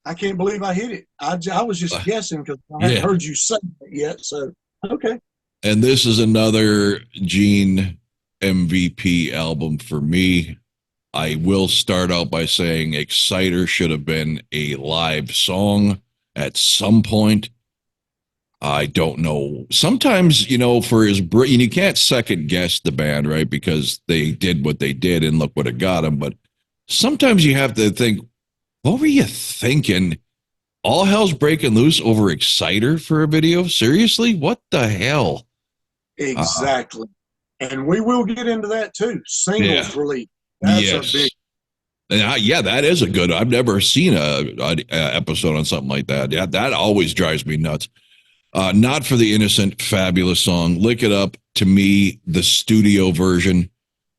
I can't believe I hit it. I was just guessing because I hadn't heard you say it yet. So, okay. And this is another Gene MVP album for me. I will start out by saying Exciter should have been a live song at some point. I don't know. Sometimes, for you can't second guess the band, right? Because they did what they did and look what it got them. But sometimes you have to think, what were you thinking? All hell's breaking loose over Exciter for a video? Seriously? What the hell? Exactly. And we will get into that too. Singles release. That's a big. And yeah, that is a good. I've never seen a episode on something like that. Yeah, that always drives me nuts. Not for the Innocent, fabulous song. Lick It Up, to me, the studio version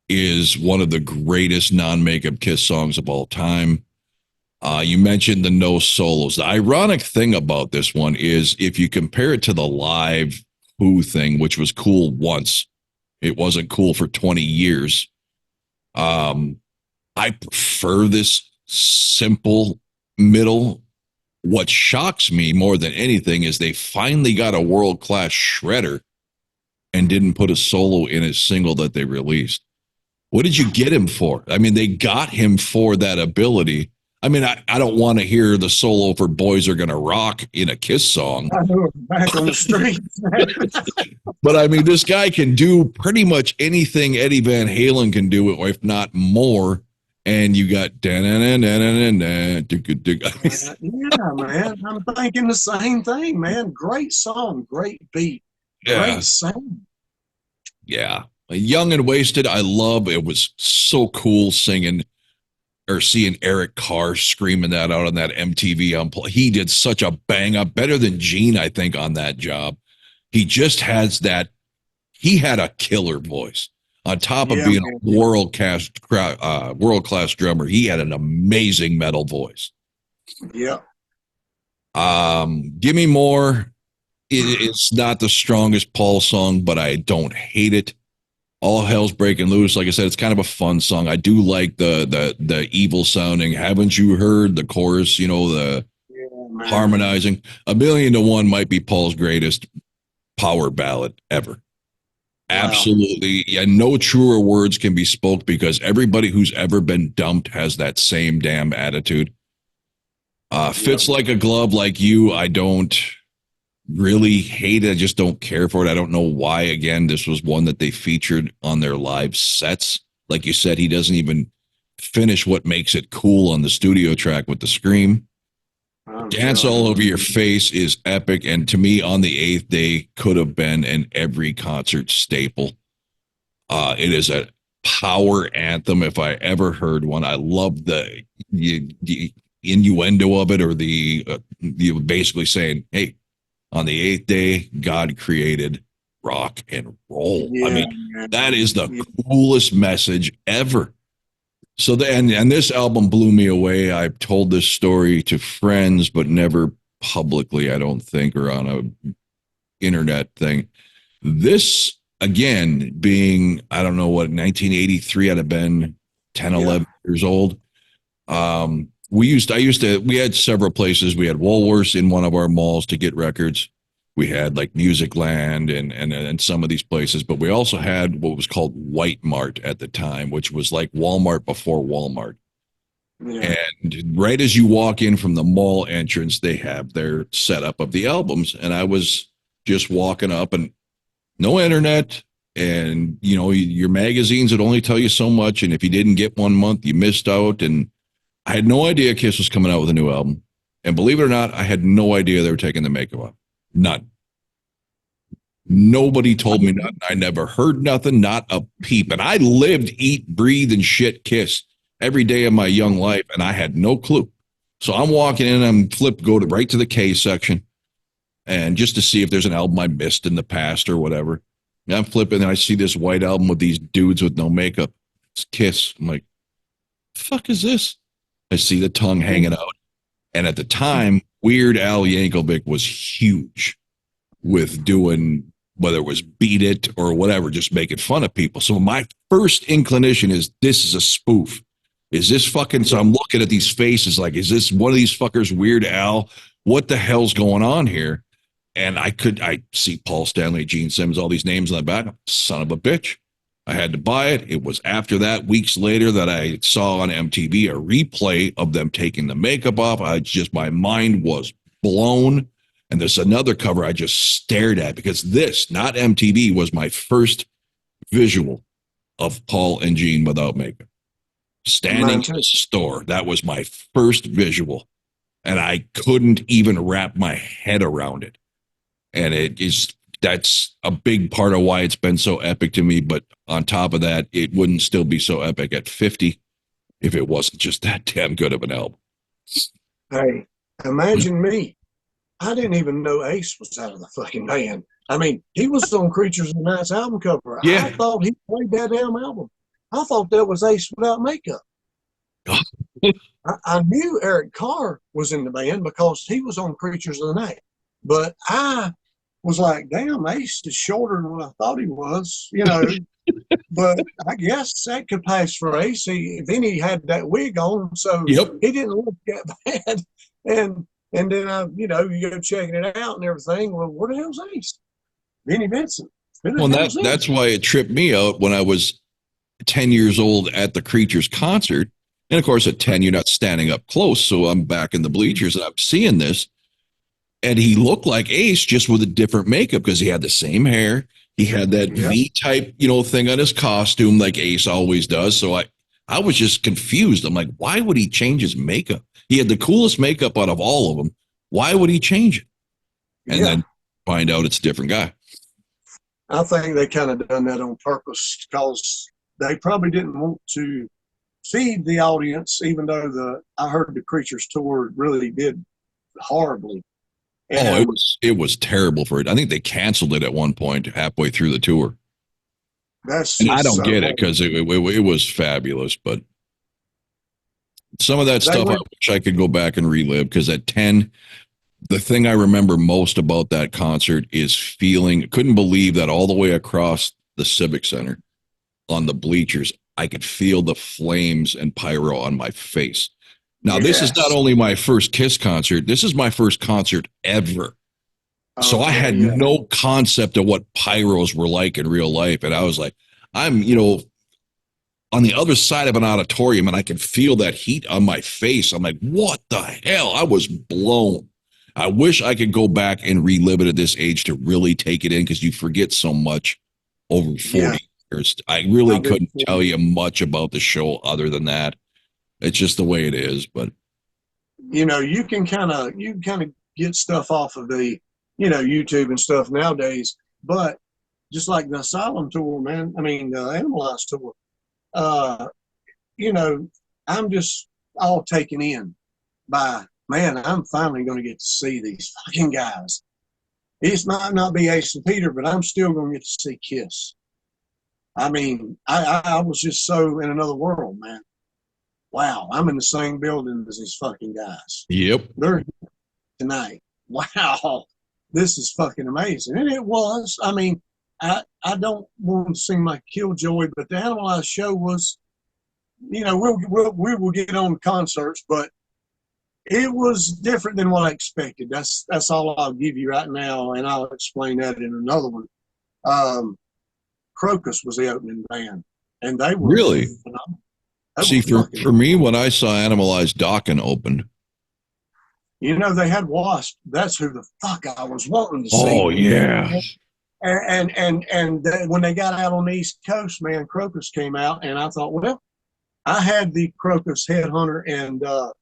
is one of the greatest non-makeup Kiss songs of all time. You mentioned the no solos. The ironic thing about this one is if you compare it to the live Who thing, which was cool once, it wasn't cool for 20 years. I prefer this simple middle. What shocks me more than anything is they finally got a world-class shredder and didn't put a solo in a single that they released. What did you get him for? I mean, they got him for that ability. I mean, I don't want to hear the solo for Boys Are Gonna Rock in a Kiss song. I know, back on the street. But I mean, this guy can do pretty much anything Eddie Van Halen can do, if not more. And you got yeah, man. I'm thinking the same thing, man. Great song, great beat, great song. Yeah. Young and Wasted, I love. It was so cool singing or seeing Eric Carr screaming that out on that MTV unplug. He did such a bang up, better than Gene, I think, on that job. He just has that. He had a killer voice. On top of being a world-class drummer, he had an amazing metal voice. Yeah. Give Me More. It's not the strongest Paul song, but I don't hate it. All Hell's Breaking Loose. Like I said, it's kind of a fun song. I do like the evil sounding. Haven't you heard the chorus? The harmonizing. 1,000,000 to 1 might be Paul's greatest power ballad ever. Absolutely. Yeah, no truer words can be spoke because everybody who's ever been dumped has that same damn attitude. Fits Like a Glove, Like You. I don't really hate it. I just don't care for it. I don't know why. Again, this was one that they featured on their live sets. Like you said, he doesn't even finish what makes it cool on the studio track with the scream. Dance All Over Your Face is epic, and to me, On the Eighth Day could have been an every concert staple. It is a power anthem if I ever heard one. I love the innuendo of it, or the basically saying, "Hey, on the eighth day, God created rock and roll." I mean, that is the coolest message ever. So and this album blew me away. I've told this story to friends, but never publicly, I don't think, or on a internet thing. This, again, being, I don't know what, 1983, I'd have been 10, 11 years old. We had several places. We had Woolworths in one of our malls to get records. We had like Musicland and some of these places, but we also had what was called White Mart at the time, which was like Walmart before Walmart. Yeah. And right as you walk in from the mall entrance, they have their setup of the albums. And I was just walking up, and no internet, and your magazines would only tell you so much. And if you didn't get 1 month, you missed out. And I had no idea Kiss was coming out with a new album. And believe it or not, I had no idea they were taking the makeup off. None. Nobody told me nothing. I never heard nothing, not a peep. And I lived, eat, breathe, and shit Kiss every day of my young life, and I had no clue. So I'm walking in, go right to the K section, and just to see if there's an album I missed in the past or whatever. And I'm flipping, and I see this white album with these dudes with no makeup. It's Kiss. I'm like, the fuck is this? I see the tongue hanging out. And at the time, Weird Al Yankovic was huge with doing, whether it was Beat It or whatever, just making fun of people. So my first inclination is, this is a spoof. Is this fucking, so I'm looking at these faces like, is this one of these fuckers Weird Al? What the hell's going on here? And I see Paul Stanley, Gene Simmons, all these names on the back. Son of a bitch. I had to buy it. It was after that, weeks later, that I saw on MTV a replay of them taking the makeup off. My mind was blown. And there's another cover I just stared at, because this, not MTV, was my first visual of Paul and Gene without makeup. Standing in the store, that was my first visual. And I couldn't even wrap my head around it. And that's a big part of why it's been so epic to me. But on top of that, it wouldn't still be so epic at 50 if it wasn't just that damn good of an album. Hey, imagine me. I didn't even know Ace was out of the fucking band. I mean, he was on Creatures of the Night's album cover. Yeah. I thought he played that damn album. I thought that was Ace without makeup. I knew Eric Carr was in the band because he was on Creatures of the Night. But I was like, damn, Ace is shorter than what I thought he was, you know. But I guess that could pass for Ace. Then he had that wig on, so he didn't look that bad. And then you go checking it out and everything. Well, where the hell's Ace? Vinnie Vincent. Well, that's why it tripped me out when I was 10 years old at the Creatures concert. And of course, at 10, you're not standing up close. So I'm back in the bleachers and I'm seeing this. And he looked like Ace, just with a different makeup, because he had the same hair. He had that V-type, thing on his costume like Ace always does. So I was just confused. I'm like, why would he change his makeup? He had the coolest makeup out of all of them. Why would he change it? And then find out it's a different guy. I think they kind of done that on purpose because they probably didn't want to feed the audience, even though I heard the Creatures tour really did horribly. And it was terrible for it. I think they canceled it at one point halfway through the tour. I don't get it, because it was fabulous, but some of that stuff I wish I could go back and relive, because at 10, the thing I remember most about that concert is couldn't believe that all the way across the Civic Center on the bleachers, I could feel the flames and pyro on my face. Now, this is not only my first Kiss concert, this is my first concert ever. So I had no concept of what pyros were like in real life. And I was like, I'm, on the other side of an auditorium, and I can feel that heat on my face. I'm like, what the hell? I was blown. I wish I could go back and relive it at this age to really take it in, because you forget so much over 40 years. I really couldn't tell you much about the show other than that. It's just the way it is. But you can kind of get stuff off of the YouTube and stuff nowadays. But just like the Asylum tour, man, I mean the Animalized tour, I'm just all taken in by, man, I'm finally going to get to see these fucking guys. It might not be Ace and Peter, but I'm still going to get to see Kiss. I mean, I was just so in another world, man. Wow, I'm in the same building as these fucking guys. Yep. They're here tonight. Wow, this is fucking amazing. And it was. I mean, I don't want to seem like Killjoy, but the Animalized show was, we will get on concerts, but it was different than what I expected. That's all I'll give you right now, and I'll explain that in another one. Crocus was the opening band, and they were really phenomenal. See, for me, when I saw Animalized Dokken open, they had Wasp. That's who the fuck I was wanting to see. Oh yeah. And when they got out on the East Coast, man, Crocus came out, and I thought, well, I had the Crocus Headhunter and the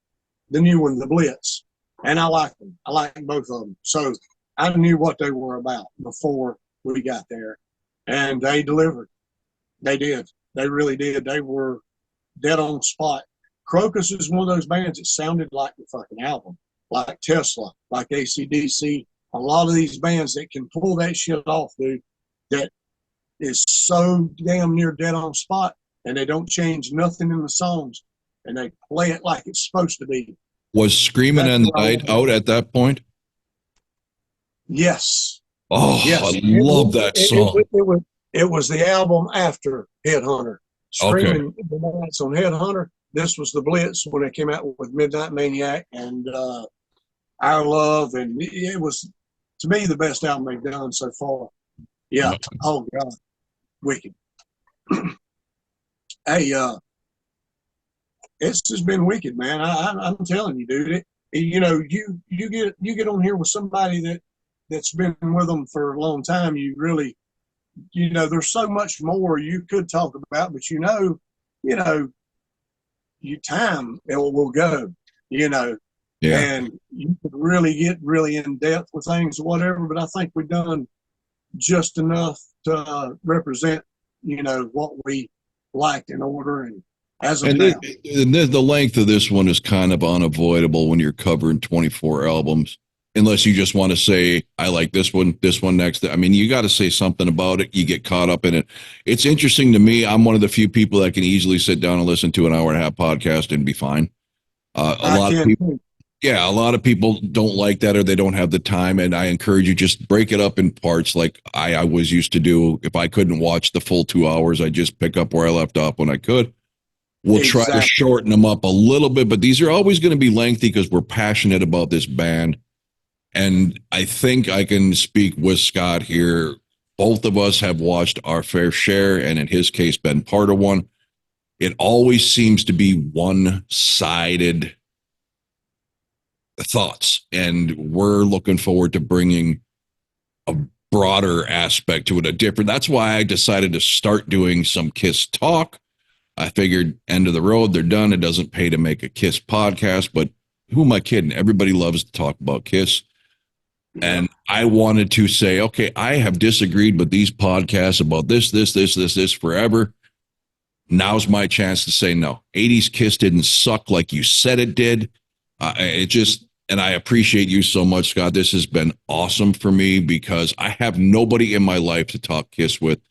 new one, the Blitz, and I liked them. I liked both of them, so I knew what they were about before we got there, and they delivered. They did. They really did. They were dead on spot. Crocus is one of those bands that sounded like the fucking album, like Tesla, like AC/DC. A lot of these bands that can pull that shit off, dude, that is so damn near dead on spot, and they don't change nothing in the songs, and they play it like it's supposed to be. Was Screaming in the Night out at that point? Yes. Oh, yes. I love that song. It was the album after Headhunter. Screaming in the Night's on Headhunter. This was the Blitz when it came out with Midnight Maniac and Our Love, and it was, to me, the best album they've done so far. Yeah. Oh God, wicked. Hey, it's just been wicked, man. I'm telling you, dude. You get on here with somebody that's been with them for a long time. You really, there's so much more you could talk about, but you know, you time it will go, you know, Yeah. and you could really get really in depth with things or whatever. But I think we've done just enough to represent, what we liked in order and as of And, now. the length of this one is kind of unavoidable when you're covering 24 albums, unless you just want to say, I like this one next. I mean, you got to say something about it. You get caught up in it. It's interesting to me. I'm one of the few people that can easily sit down and listen to an hour and a half podcast and be fine. A I lot of can people, yeah, a lot of people don't like that or they don't have the time. And I encourage you just break it up in parts like I was used to do. If I couldn't watch the full 2 hours, I just pick up where I left off when I could. We'll try to exactly. shorten them up a little bit, but these are always going to be lengthy because we're passionate about this band. And I think I can speak with Scott here. Both of us have watched our fair share, and in his case, been part of one. It always seems to be one-sided thoughts, and we're looking forward to bringing a broader aspect to it, a different. That's why I decided to start doing some Kiss talk. I figured end of the road, they're done. It doesn't pay to make a Kiss podcast, but who am I kidding? Everybody loves to talk about Kiss. Yeah. And I wanted to say, okay, I have disagreed with these podcasts about this forever. Now's my chance to say no. 80s Kiss didn't suck like you said it did. And I appreciate you so much, Scott. This has been awesome for me because I have nobody in my life to talk Kiss with.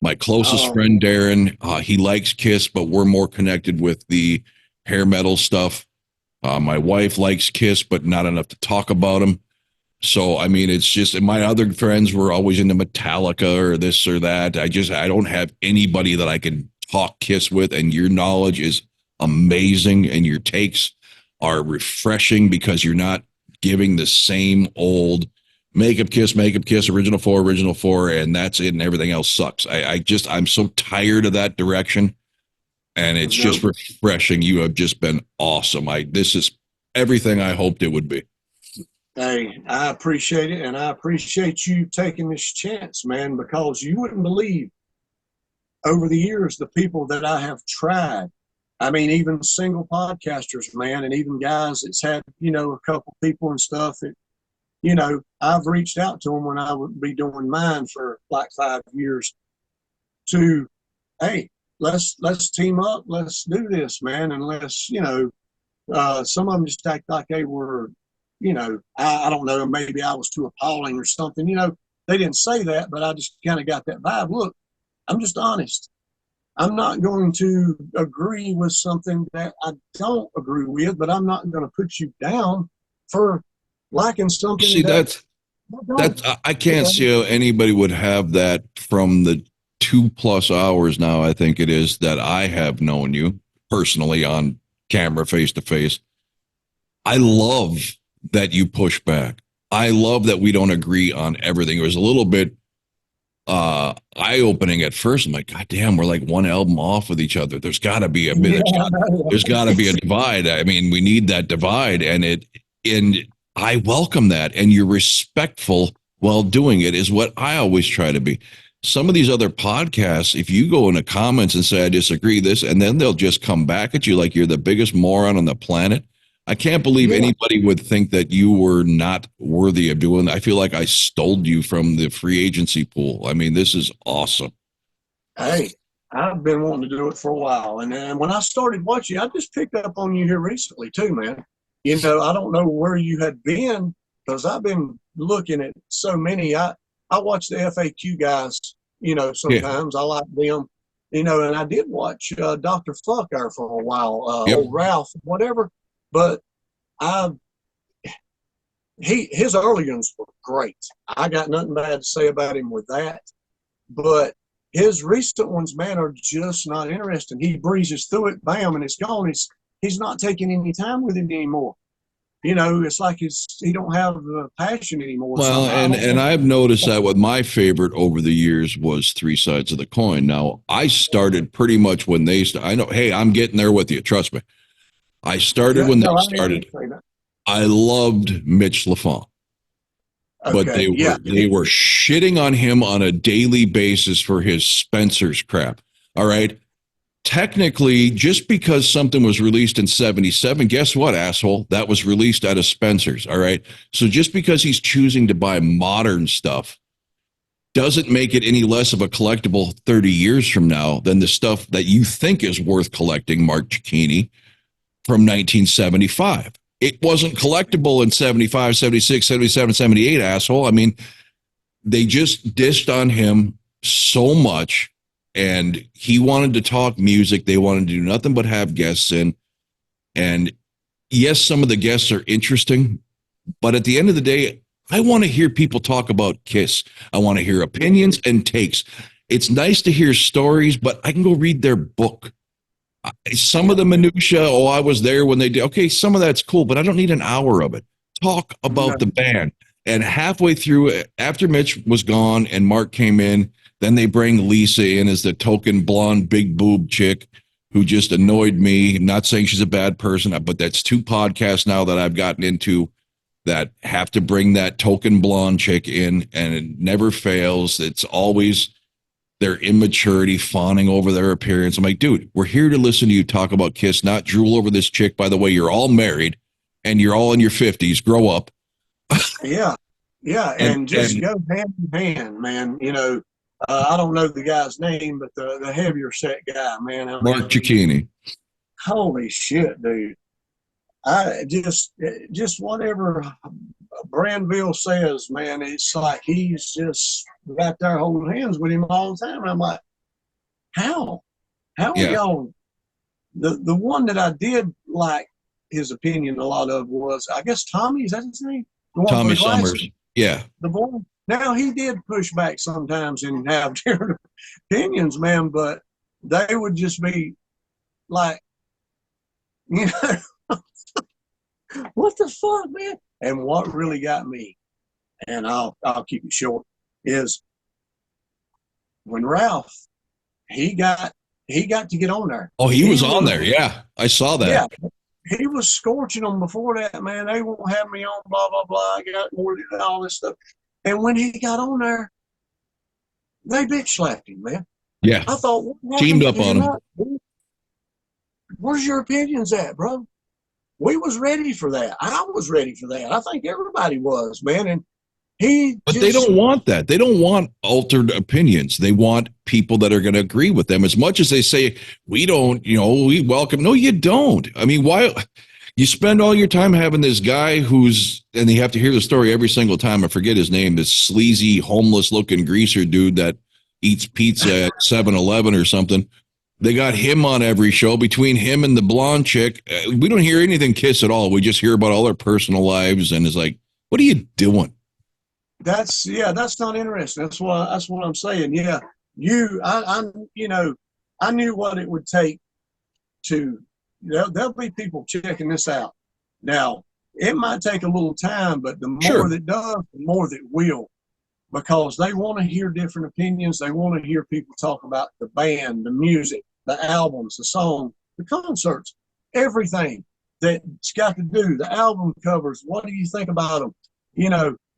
My closest Oh, friend, Darren, he likes Kiss, but we're more connected with the hair metal stuff. My wife likes Kiss, but not enough to talk about them. So, I mean, it's just, and my other friends were always into Metallica or this or that. I don't have anybody that I can talk Kiss with. And your knowledge is amazing and your takes are refreshing because you're not giving the same old make up kiss, original four, and that's it, and everything else sucks. I'm so tired of that direction, and it's no. just refreshing. You have just been awesome. This is everything I hoped it would be. Hey, I appreciate it, and I appreciate you taking this chance, man, because you wouldn't believe over the years the people that I have tried. I mean, even single podcasters, man, and even guys that's had, a couple people and stuff that, I've reached out to them when I would be doing mine for like 5 years to, hey, let's team up, let's do this, man, and some of them just act like they were, I don't know, maybe I was too appalling or something. They didn't say that, but I just kind of got that vibe. Look, I'm just honest. I'm not going to agree with something that I don't agree with, but I'm not going to put you down for liking something See, that I don't. I You can't know? see how anybody would have that from the 2+ hours now, I think it is, that I have known you personally on camera face to face. I love that you push back. I love that we don't agree on everything. It was a little bit eye opening at first. I'm like, God damn, we're like one album off with each other. Yeah, I know. there's gotta be a divide. I mean, we need that divide, and I welcome that. And you're respectful while doing it is what I always try to be. Some of these other podcasts, if you go in the comments and say I disagree this, and then they'll just come back at you like you're the biggest moron on the planet. I can't believe Yeah. anybody would think that you were not worthy of doing that. I feel like I stole you from the free agency pool. I mean, this is awesome. Hey, I've been wanting to do it for a while. And then when I started watching, I just picked up on you here recently too, man. I don't know where you had been because I've been looking at so many. I watch the FAQ guys, Yeah. sometimes I like them, and I did watch Dr. Fucker for a while, Yep. old Ralph, whatever. But I his early ones were great. I got nothing bad to say about him with that. But his recent ones, man, are just not interesting. He breezes through it, bam, and it's gone. He's not taking any time with it anymore. it's like he don't have the passion anymore. Well, Something I don't and know. I've noticed that with my favorite over the years was Three Sides of the Coin. Now, I started pretty much when I know, hey, I'm getting there with you. Trust me. I started Yeah, when they no, I didn't started. say that. I loved Mitch LaFont, but Okay, yeah, they were shitting on him on a daily basis for his Spencer's crap. All right. Technically, just because something was released in 77, guess what, asshole? That was released out of Spencer's. All right. So just because he's choosing to buy modern stuff doesn't make it any less of a collectible 30 years from now than the stuff that you think is worth collecting, Mark Cicchini, from 1975. It wasn't collectible in 75, 76, 77, 78, asshole. I mean, they just dished on him so much, and he wanted to talk music. They wanted to do nothing but have guests in. And yes, some of the guests are interesting, but at the end of the day, I want to hear people talk about Kiss. I want to hear opinions and takes. It's nice to hear stories, but I can go read their book. Some of the minutia, oh, I was there when they did. Okay, some of that's cool, but I don't need an hour of it. Talk no, about the band. And halfway through, after Mitch was gone and Mark came in, then they bring Lisa in as the token blonde, big boob chick who just annoyed me. I'm not saying she's a bad person, but that's two podcasts now that I've gotten into that have to bring that token blonde chick in, and it never fails. It's always their immaturity, fawning over their appearance. I'm like, dude, we're here to listen to you talk about Kiss, not drool over this chick. By the way, you're all married and you're all in your 50s. Grow up. yeah, yeah, and just And go hand in hand, man. I don't know the guy's name, but the heavier set guy, man. I Mark mean, Cicchini. holy shit, dude. I just whatever Brandville says, man, it's like he's just right there holding hands with him all the time. And I'm like, how? How are Yeah. y'all? The one that I did like his opinion a lot of was, I guess, Tommy, is that his name? The one with Tommy the glasses, Summers. Yeah. the boy. Now he did push back sometimes and have different opinions, man, but they would just be like, you know, what the fuck, man? And what really got me, and I'll keep it short, is when Ralph he got to get on there. Oh, he He was on was, there. Yeah. I saw that. yeah, he was scorching them before that, man. They won't have me on, blah blah blah. I got more than all this stuff. And when he got on there, they bitch slapped him, man. Yeah. I thought, what Teamed happened? up Did you on him. not? Where's your opinions at, bro? We was ready for that. I was ready for that. I think everybody was, man. And he But they just, don't want that. They don't want altered opinions. They want people that are going to agree with them. As much as they say, we don't, we welcome. No, you don't. I mean, why? You spend all your time having this guy and you have to hear the story every single time. I forget his name, this sleazy, homeless looking greaser dude that eats pizza at 7-Eleven or something. They got him on every show. Between him and the blonde chick, we don't hear anything Kiss at all. We just hear about all their personal lives. And it's like, what are you doing? that's not interesting. That's what I'm saying. Yeah, I knew what it would take to. There'll be people checking this out. Now, it might take a little time, but the more Sure. that does, the more that will, because they want to hear different opinions. They want to hear people talk about the band, the music, the albums, the song, the concerts, everything that's got to do, the album covers. What do you think about them?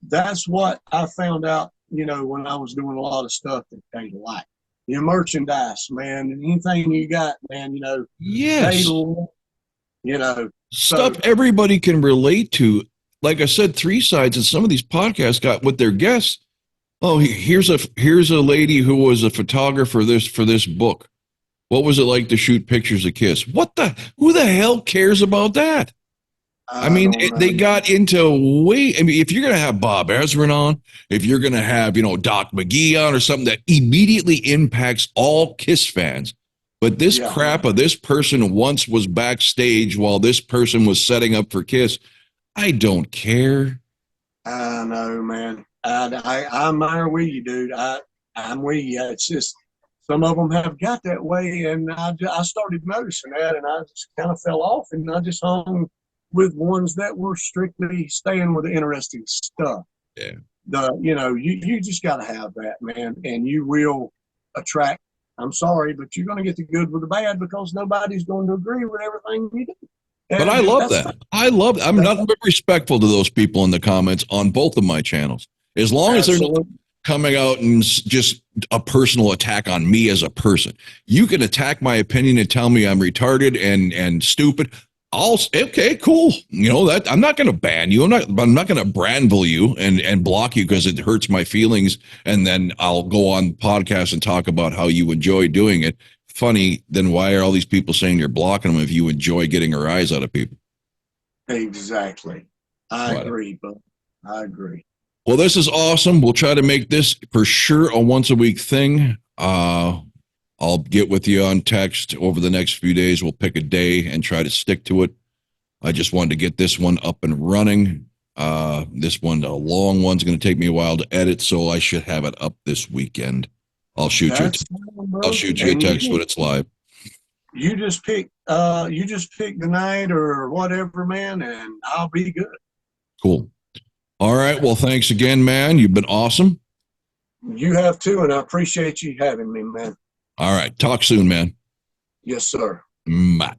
That's what I found out, when I was doing a lot of stuff that they like. Your merchandise, man, and anything you got, man, they, Yes. so Stuff everybody can relate to. Like I said, Three Sides and some of these podcasts got with their guests. Oh, here's a lady who was a photographer for this book. What was it like to shoot pictures of Kiss? Who the hell cares about that? I I mean, don't they know. got into I mean, if you're going to have Bob Ezrin on, if you're going to have, Doc McGee on or something that immediately impacts all Kiss fans, but this Yeah, crap of this person once was backstage while this person was setting up for Kiss, I don't care. I know, man. I'm there with you, dude. I'm with you. It's just some of them have got that way, and I started noticing that, and I just kind of fell off, and I just hung, with ones that were strictly staying with the interesting stuff. Yeah. You just got to have that, man, and you will attract. I'm sorry, but you're going to get the good with the bad because nobody's going to agree with everything you do. But I love that. I love that. I'm not respectful to those people in the comments on both of my channels. As long as they're not coming out and just a personal attack on me as a person. You can attack my opinion and tell me I'm retarded and stupid. Okay, cool. That I'm not going to ban you. I'm not going to brandle you and block you because it hurts my feelings. And then I'll go on podcast and talk about how you enjoy doing it. Funny, then why are all these people saying you're blocking them if you enjoy getting a rise out of people? Exactly. I agree, but I agree. Well, this is awesome. We'll try to make this for sure a once a week thing. I'll get with you on text over the next few days. We'll pick a day and try to stick to it. I just wanted to get this one up and running. This one, a long one's going to take me a while to edit, so I should have it up this weekend. I'll shoot you a text when it's live. You just pick the night or whatever, man, and I'll be good. Cool. All right. Well, thanks again, man. You've been awesome. You have too, and I appreciate you having me, man. All right. Talk soon, man. Yes, sir. Bye.